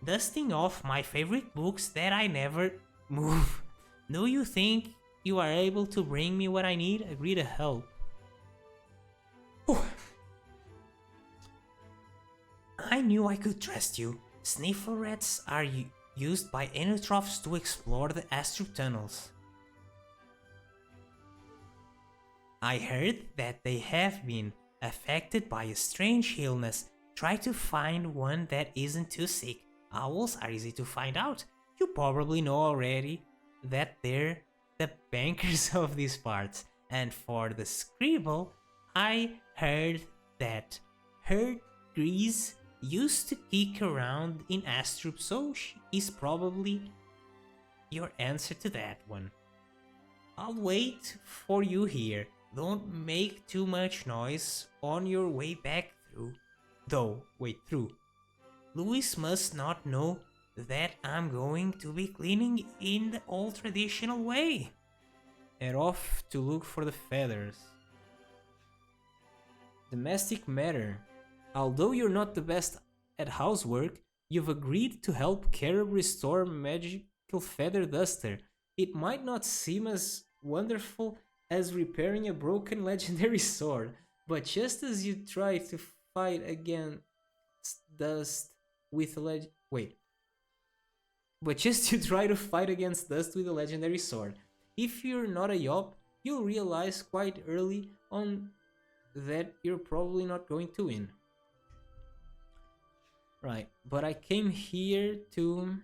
Dusting off my favorite books that I never move. Do you think you are able to bring me what I need? Agree to help. Whew. I knew I could trust you. Sniffle rats are used by Enotrophs to explore the Astrub tunnels. I heard that they have been affected by a strange illness. Try to find one that isn't too sick. Owls are easy to find out. You probably know already that they're the bankers of these parts. And for the scribble, I heard that her Grease used to kick around in Astrub, so she is probably your answer to that one. I'll wait for you here. Don't make too much noise on your way back through. Through. Louis must not know that I'm going to be cleaning in the old traditional way. Head off to look for the feathers. Domestic matter. Although you're not the best at housework, you've agreed to help Carib restore magical feather duster. It might not seem as wonderful as repairing a broken legendary sword, but just as you try to fight against dust with a legendary sword. If you're not a yop, you'll realize quite early on that you're probably not going to win. Right, but I came here to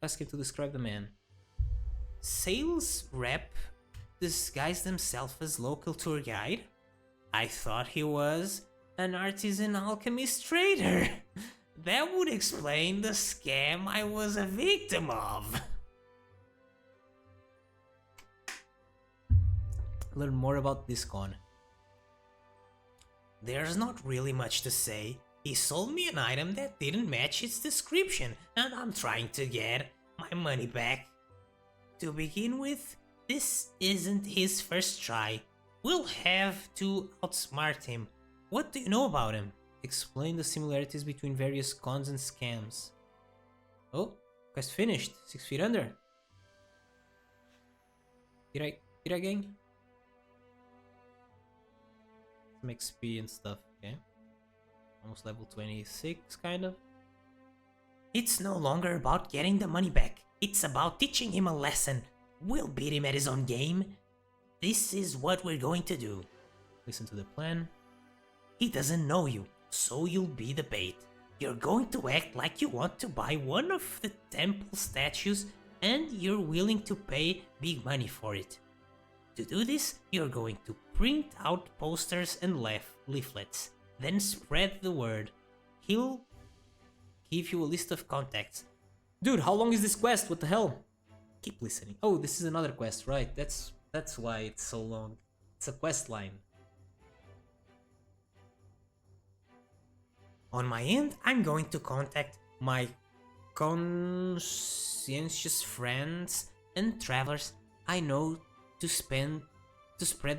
ask him to describe the man. Sales rep disguised himself as local tour guide. I thought he was an artisan alchemist trader. That would explain the scam I was a victim of. Learn more about this con. There's not really much to say. He sold me an item that didn't match its description, and I'm trying to get my money back. To begin with, this isn't his first try. We'll have to outsmart him. What do you know about him? Explain the similarities between various cons and scams. Oh, quest finished. 6 feet under. Did I gang? Some XP and stuff, okay. Almost level 26, kind of. It's no longer about getting the money back. It's about teaching him a lesson. We'll beat him at his own game. This is what we're going to do. Listen to the plan. He doesn't know you, so you'll be the bait. You're going to act like you want to buy one of the temple statues and you're willing to pay big money for it. To do this, you're going to print out posters and leaflets, then spread the word. He'll give you a list of contacts. Dude, how long is this quest? What the hell? Keep listening. Oh, this is another quest, right? That's why it's so long. It's a quest line. On my end, I'm going to contact my conscientious friends and travelers I know to spread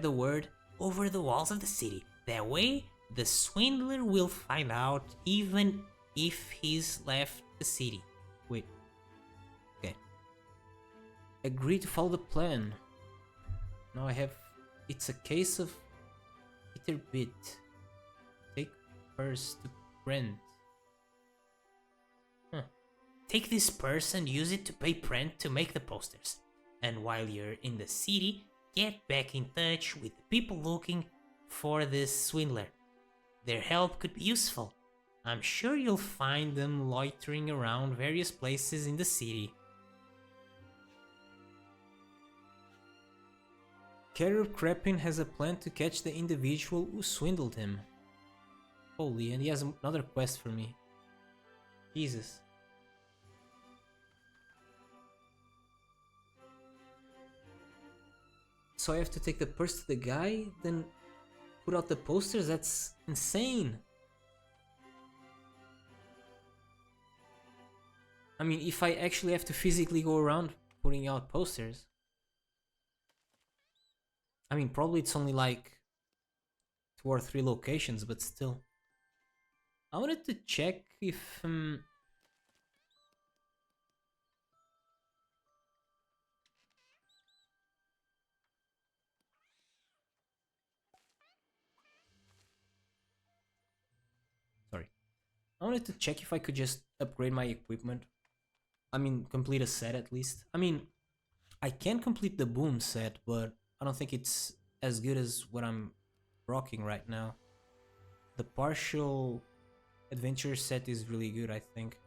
the word over the walls of the city. That way, the swindler will find out even if he's left the city. Wait. Okay. Agree to follow the plan. Now I have... It's a case of... Peter Bit. Take purse to print. Take this purse and use it to pay Prent to make the posters. And while you're in the city, get back in touch with the people looking for this swindler. Their help could be useful. I'm sure you'll find them loitering around various places in the city. Carrier Crepin has a plan to catch the individual who swindled him. Holy, and he has another quest for me. Jesus. So I have to take the purse to the guy, then put out the posters? That's insane. I mean, if I actually have to physically go around putting out posters. I mean, probably it's only like 2 or 3 locations, but still. I wanted to check if... Sorry. I wanted to check if I could just upgrade my equipment. I mean, complete a set at least. I mean, I can complete the boom set, but I don't think it's as good as what I'm rocking right now. The partial adventure set is really good, I think.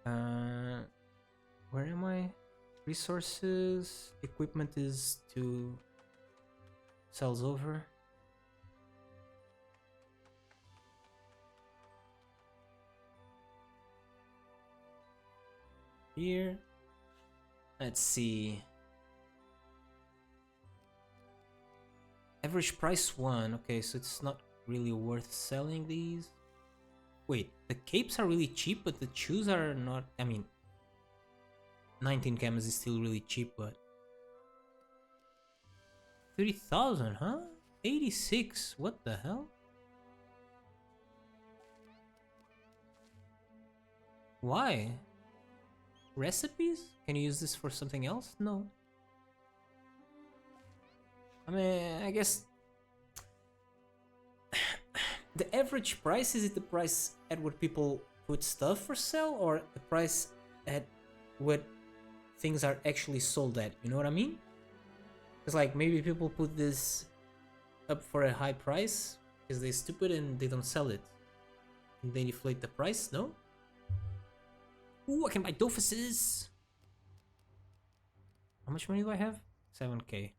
Where am I? Resources. Equipment is 2 cells over. Here. Let's see. Average price 1. Okay, so it's not really worth selling these. Wait, the capes are really cheap, but the shoes are not. I mean, 19 camas is still really cheap, but 30,000, huh? 86. What the hell? Why? Recipes? Can you use this for something else? No. I mean, I guess the average price, is it the price at what people put stuff for sale, or the price at what things are actually sold at? You know what I mean? It's like maybe people put this up for a high price because they're stupid and they don't sell it, and they deflate the price. No? Ooh, I can buy Dofuses. How much money do I have? 7k.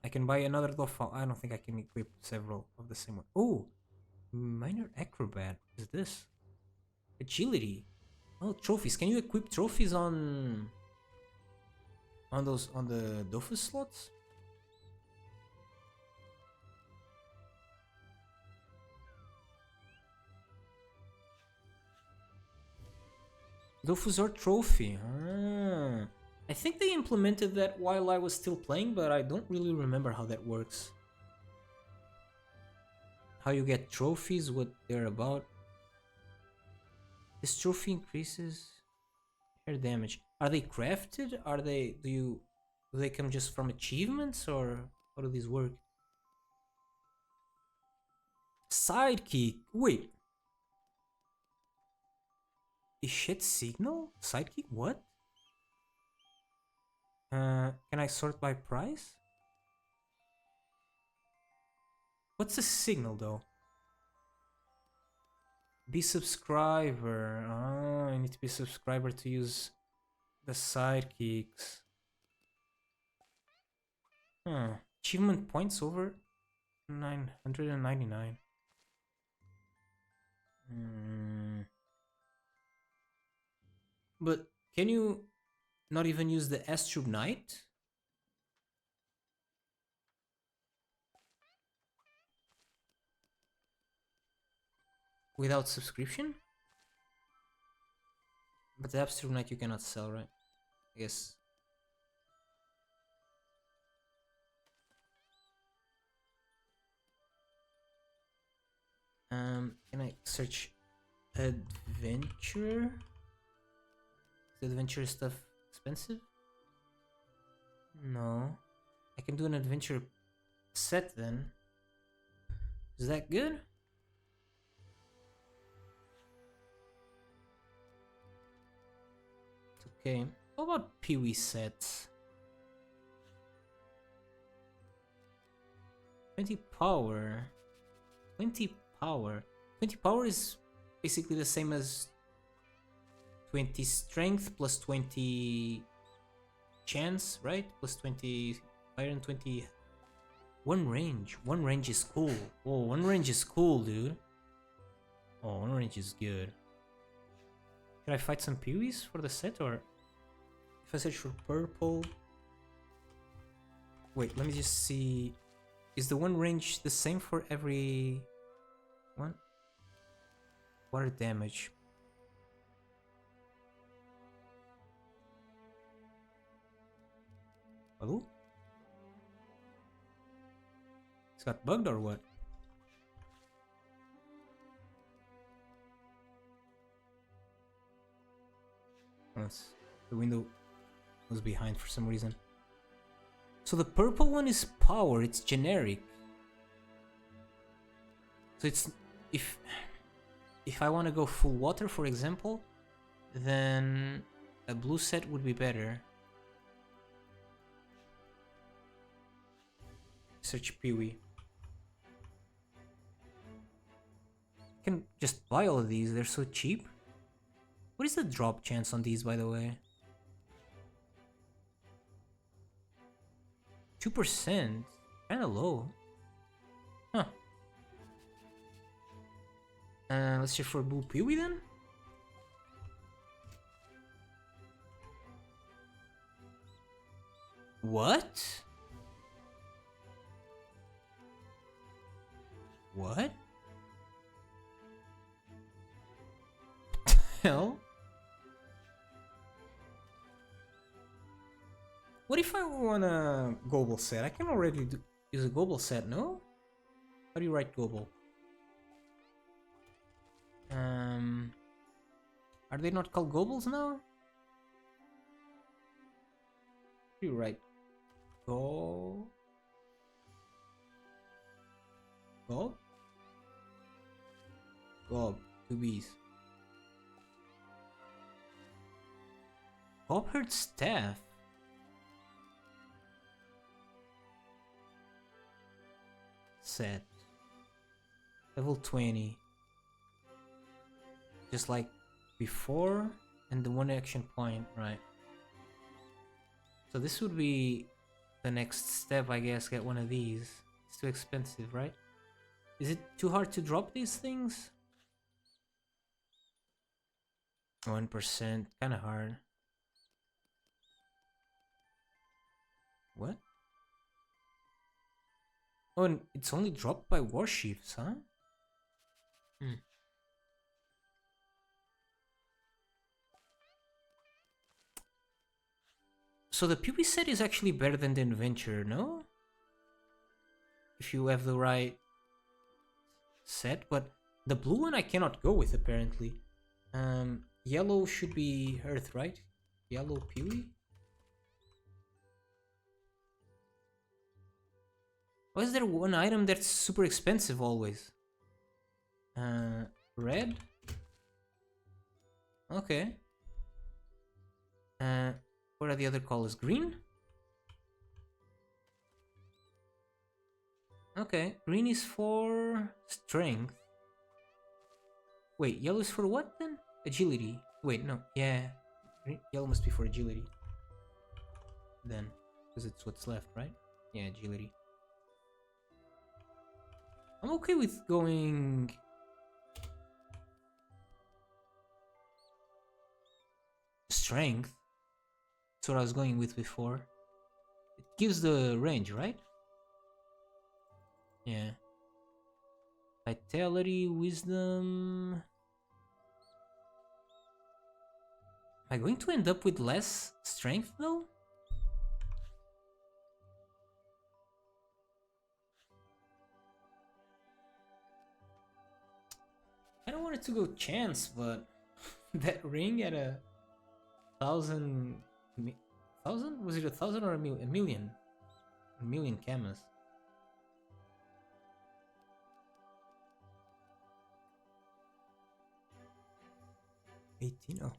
I can buy another Dofus. I don't think I can equip several of the same one. Oh, minor acrobat. What is this? Agility. Oh, trophies. Can you equip trophies on the Dofus slots? Dofus or trophy. Ah. I think they implemented that while I was still playing, but I don't really remember how that works. How you get trophies, what they're about. This trophy increases air damage. Are they crafted? Are they do they come just from achievements, or how do these work? Sidekick. Wait. Ishit signal? Sidekick? What? Can I sort by price? What's a signal though? Be subscriber. Oh, I need to be subscriber to use the sidekicks. Huh. Achievement points over 999. But can you not even use the Astrub Knight? Without subscription? But the Astrub Knight you cannot sell, right? I guess. Can I search adventure? Is adventure stuff expensive? No. I can do an adventure set then. Is that good? It's okay. How about Pee-wee sets? 20 power. 20 power. 20 power is basically the same as 20 strength plus 20 chance, right? Plus 20 fire and 20 one range. One range is cool. Oh, one range is cool, dude. Oh, one range is good. Can I fight some peewees for the set, or if I search for purple? Wait, let me just see. Is the one range the same for every one? Water damage. Hello? It's got bugged or what? The window was behind for some reason. So the purple one is power, it's generic. So it's if I want to go full water, for example, then a blue set would be better. Search Peewee. You can just buy all of these, they're so cheap. What is the drop chance on these, by the way? 2%? Kinda low. Huh. Let's search for blue Peewee then? What? What? Hell? What if I want a global set? I can already use a global set, no? How do you write global? Are they not called globals now? How do you write go? Gob? Gob, 2 B's. Gobherd staff. Set. Level 20. Just like before, and the one action point, right? So this would be the next step, I guess, get one of these. It's too expensive, right? Is it too hard to drop these things? 1%, kinda hard. What? Oh, and it's only dropped by warships, huh? So the PB set is actually better than the adventure, no? If you have the right set, but the blue one I cannot go with apparently. Yellow should be Earth, right? Yellow PB? Why is there one item that's super expensive always? Red? Okay. What are the other colors? Green? Okay, green is for strength. Wait, yellow is for what then? Agility. Wait, no, yeah. Yellow must be for agility. Then, because it's what's left, right? Yeah, agility. I'm okay with going... strength. That's what I was going with before. It gives the range, right? Yeah. Vitality, wisdom... Am I going to end up with less strength though? I don't want it to go chance, but that ring at 1,000... 1,000? Was it 1,000 or a million? A million camas. 18? Oh.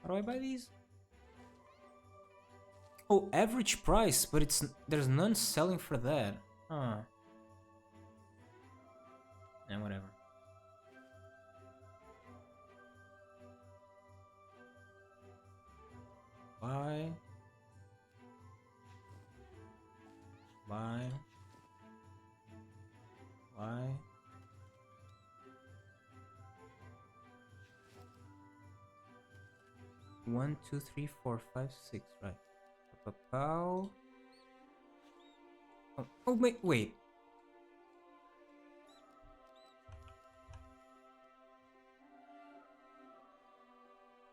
How do I buy these? Oh, average price, but there's none selling for that. Huh. Yeah, whatever. Buy. Buy. Buy. One, two, three, four, five, six, right. Pow. Oh, wait.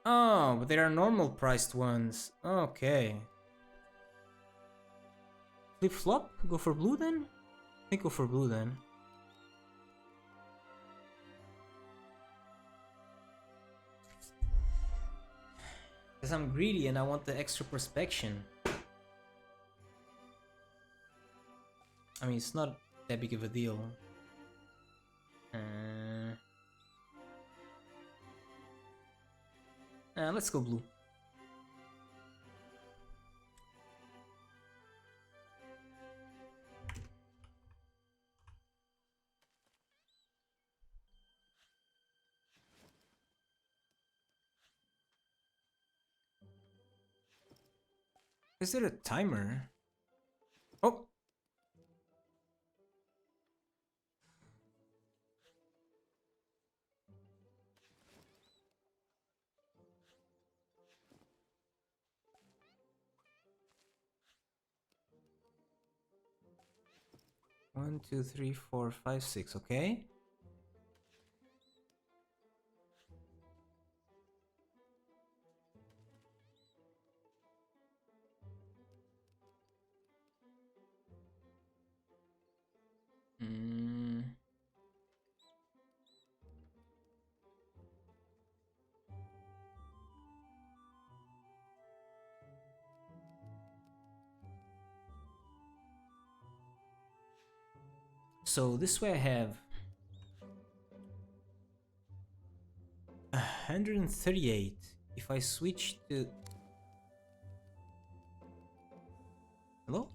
Oh, but there are normal priced ones. Okay. Flip flop? Go for blue then? I think go for blue then. Because I'm greedy and I want the extra prospection. I mean, it's not that big of a deal. Let's go blue. Is there a timer? Oh! One, two, three, four, five, six. Okay. So this way I have 138. If I switch to... Hello?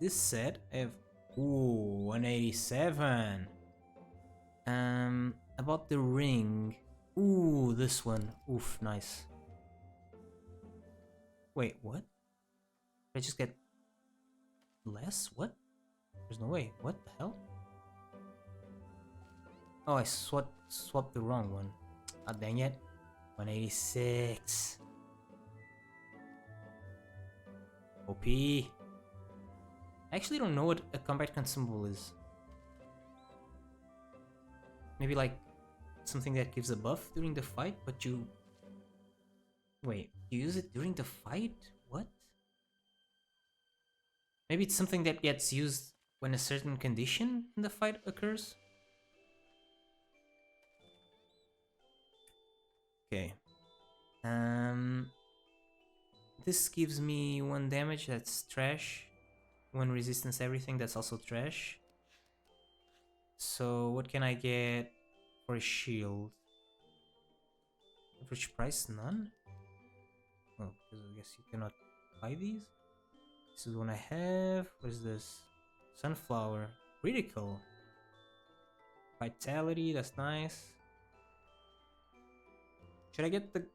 This set I have... Ooh, 187. About the ring. Ooh, this one. Oof, nice. Wait, what? Did I just get less? What? There's no way. What the hell? Oh, I swapped the wrong one. Ah, dang it. 186. OP. I actually don't know what a combat consumable is. Maybe like something that gives a buff during the fight, but you... Wait, you use it during the fight? What? Maybe it's something that gets used when a certain condition in the fight occurs? Okay. This gives me 1 damage, that's trash. 1 resistance everything, that's also trash. So what can I get for a shield? Average price, none? Oh, because I guess you cannot buy these. This is one I have. What is this? Sunflower. Critical. Vitality, that's nice. Should I get the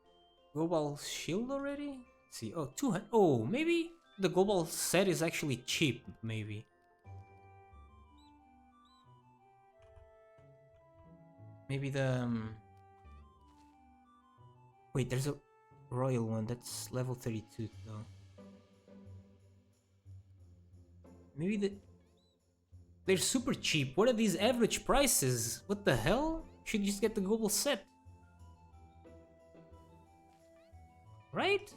global shield already? Let's see. Oh, 200. Oh, maybe the global set is actually cheap, maybe. Maybe the... Wait, there's a royal one. That's level 32, though. Maybe the... They're super cheap. What are these average prices? What the hell? Should just get the global set. Right?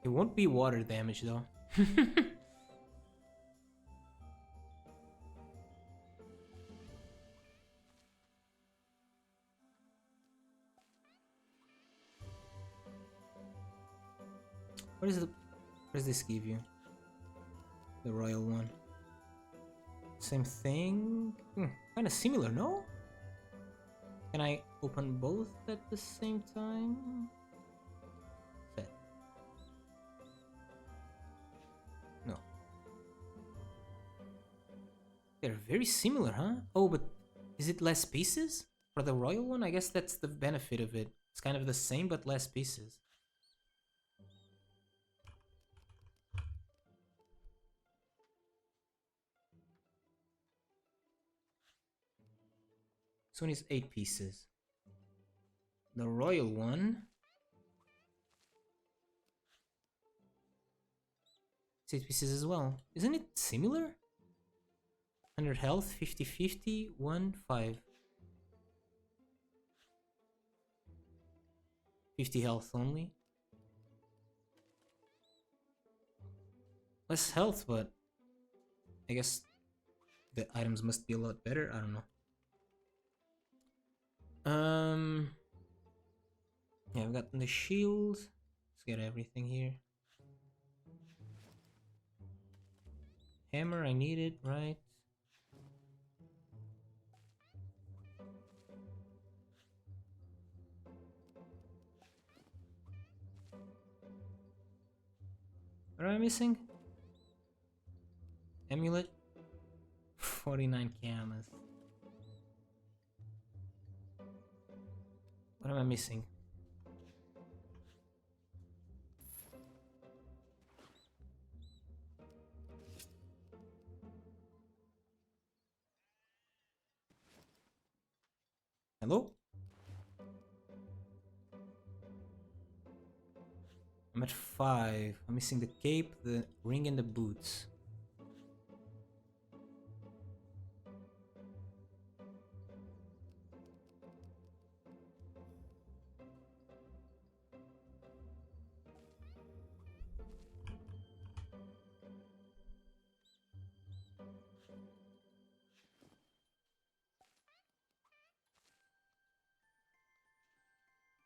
It won't be water damage, though. What does this give you? The royal one. Same thing? Kind of similar, no? Can I open both at the same time? Set. No. They're very similar, huh? Oh, but is it less pieces? For the royal one? I guess that's the benefit of it. It's kind of the same, but less pieces. This one is 8 pieces. The royal one... It's 8 pieces as well. Isn't it similar? 100 health, 50-50, 1-5. 50 health only. Less health, but... I guess the items must be a lot better, I don't know. Yeah, I've gotten the shield. Let's get everything here. Hammer, I need it, right? What am I missing? Amulet? 49 camas. What am I missing? Hello? I'm at 5. I'm missing the cape, the ring, and the boots.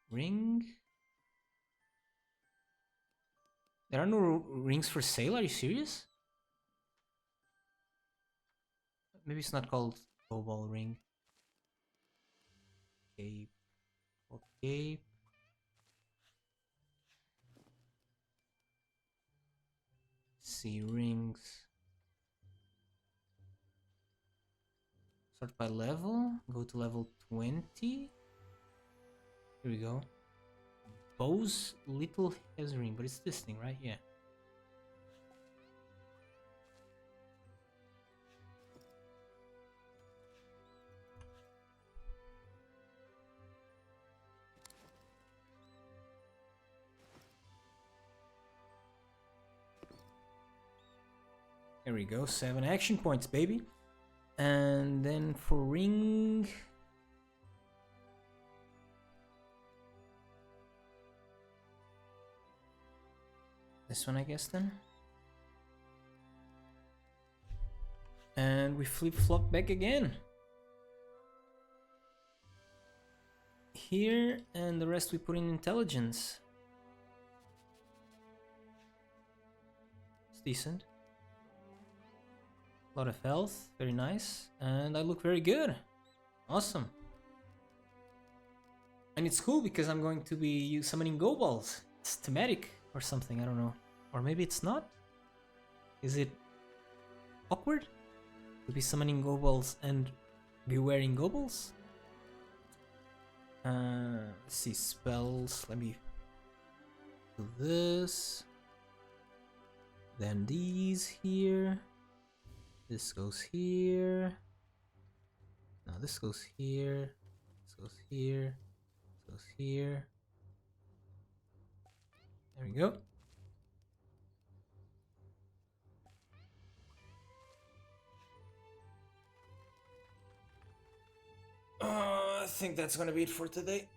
Ring? There are no rings for sale, are you serious? Maybe it's not called Global Ring. Cape. Okay. See rings. Start by level. Go to level 20. Here we go. Bose Little has ring, but it's this thing, right? Yeah. There we go, 7 action points, baby. And then for ring... this one, I guess, then. And we flip-flop back again. Here, and the rest we put in intelligence. It's decent. A lot of health, very nice. And I look very good. Awesome. And it's cool because I'm going to be summoning go balls. It's thematic or something, I don't know. Or maybe it's not? Is it awkward to be summoning go balls and be wearing go balls? Let's see, spells. Let me do this. Then these here. This goes here. Now this goes here. This goes here. This goes here. There we go. I think that's gonna be it for today.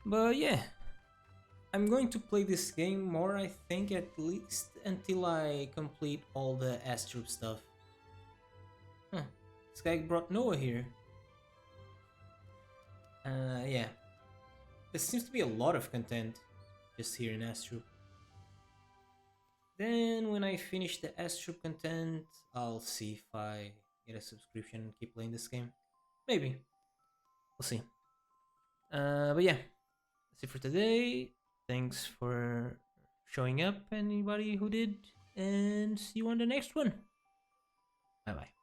But yeah, I'm going to play this game more, I think, at least until I complete all the Astrub stuff. Huh, this guy brought Noah here. Yeah. There seems to be a lot of content just here in Astrub. Then when I finish the Astrub content, I'll see if I get a subscription and keep playing this game. Maybe. We'll see. But yeah, that's it for today. Thanks for showing up, anybody who did, and see you on the next one. Bye bye.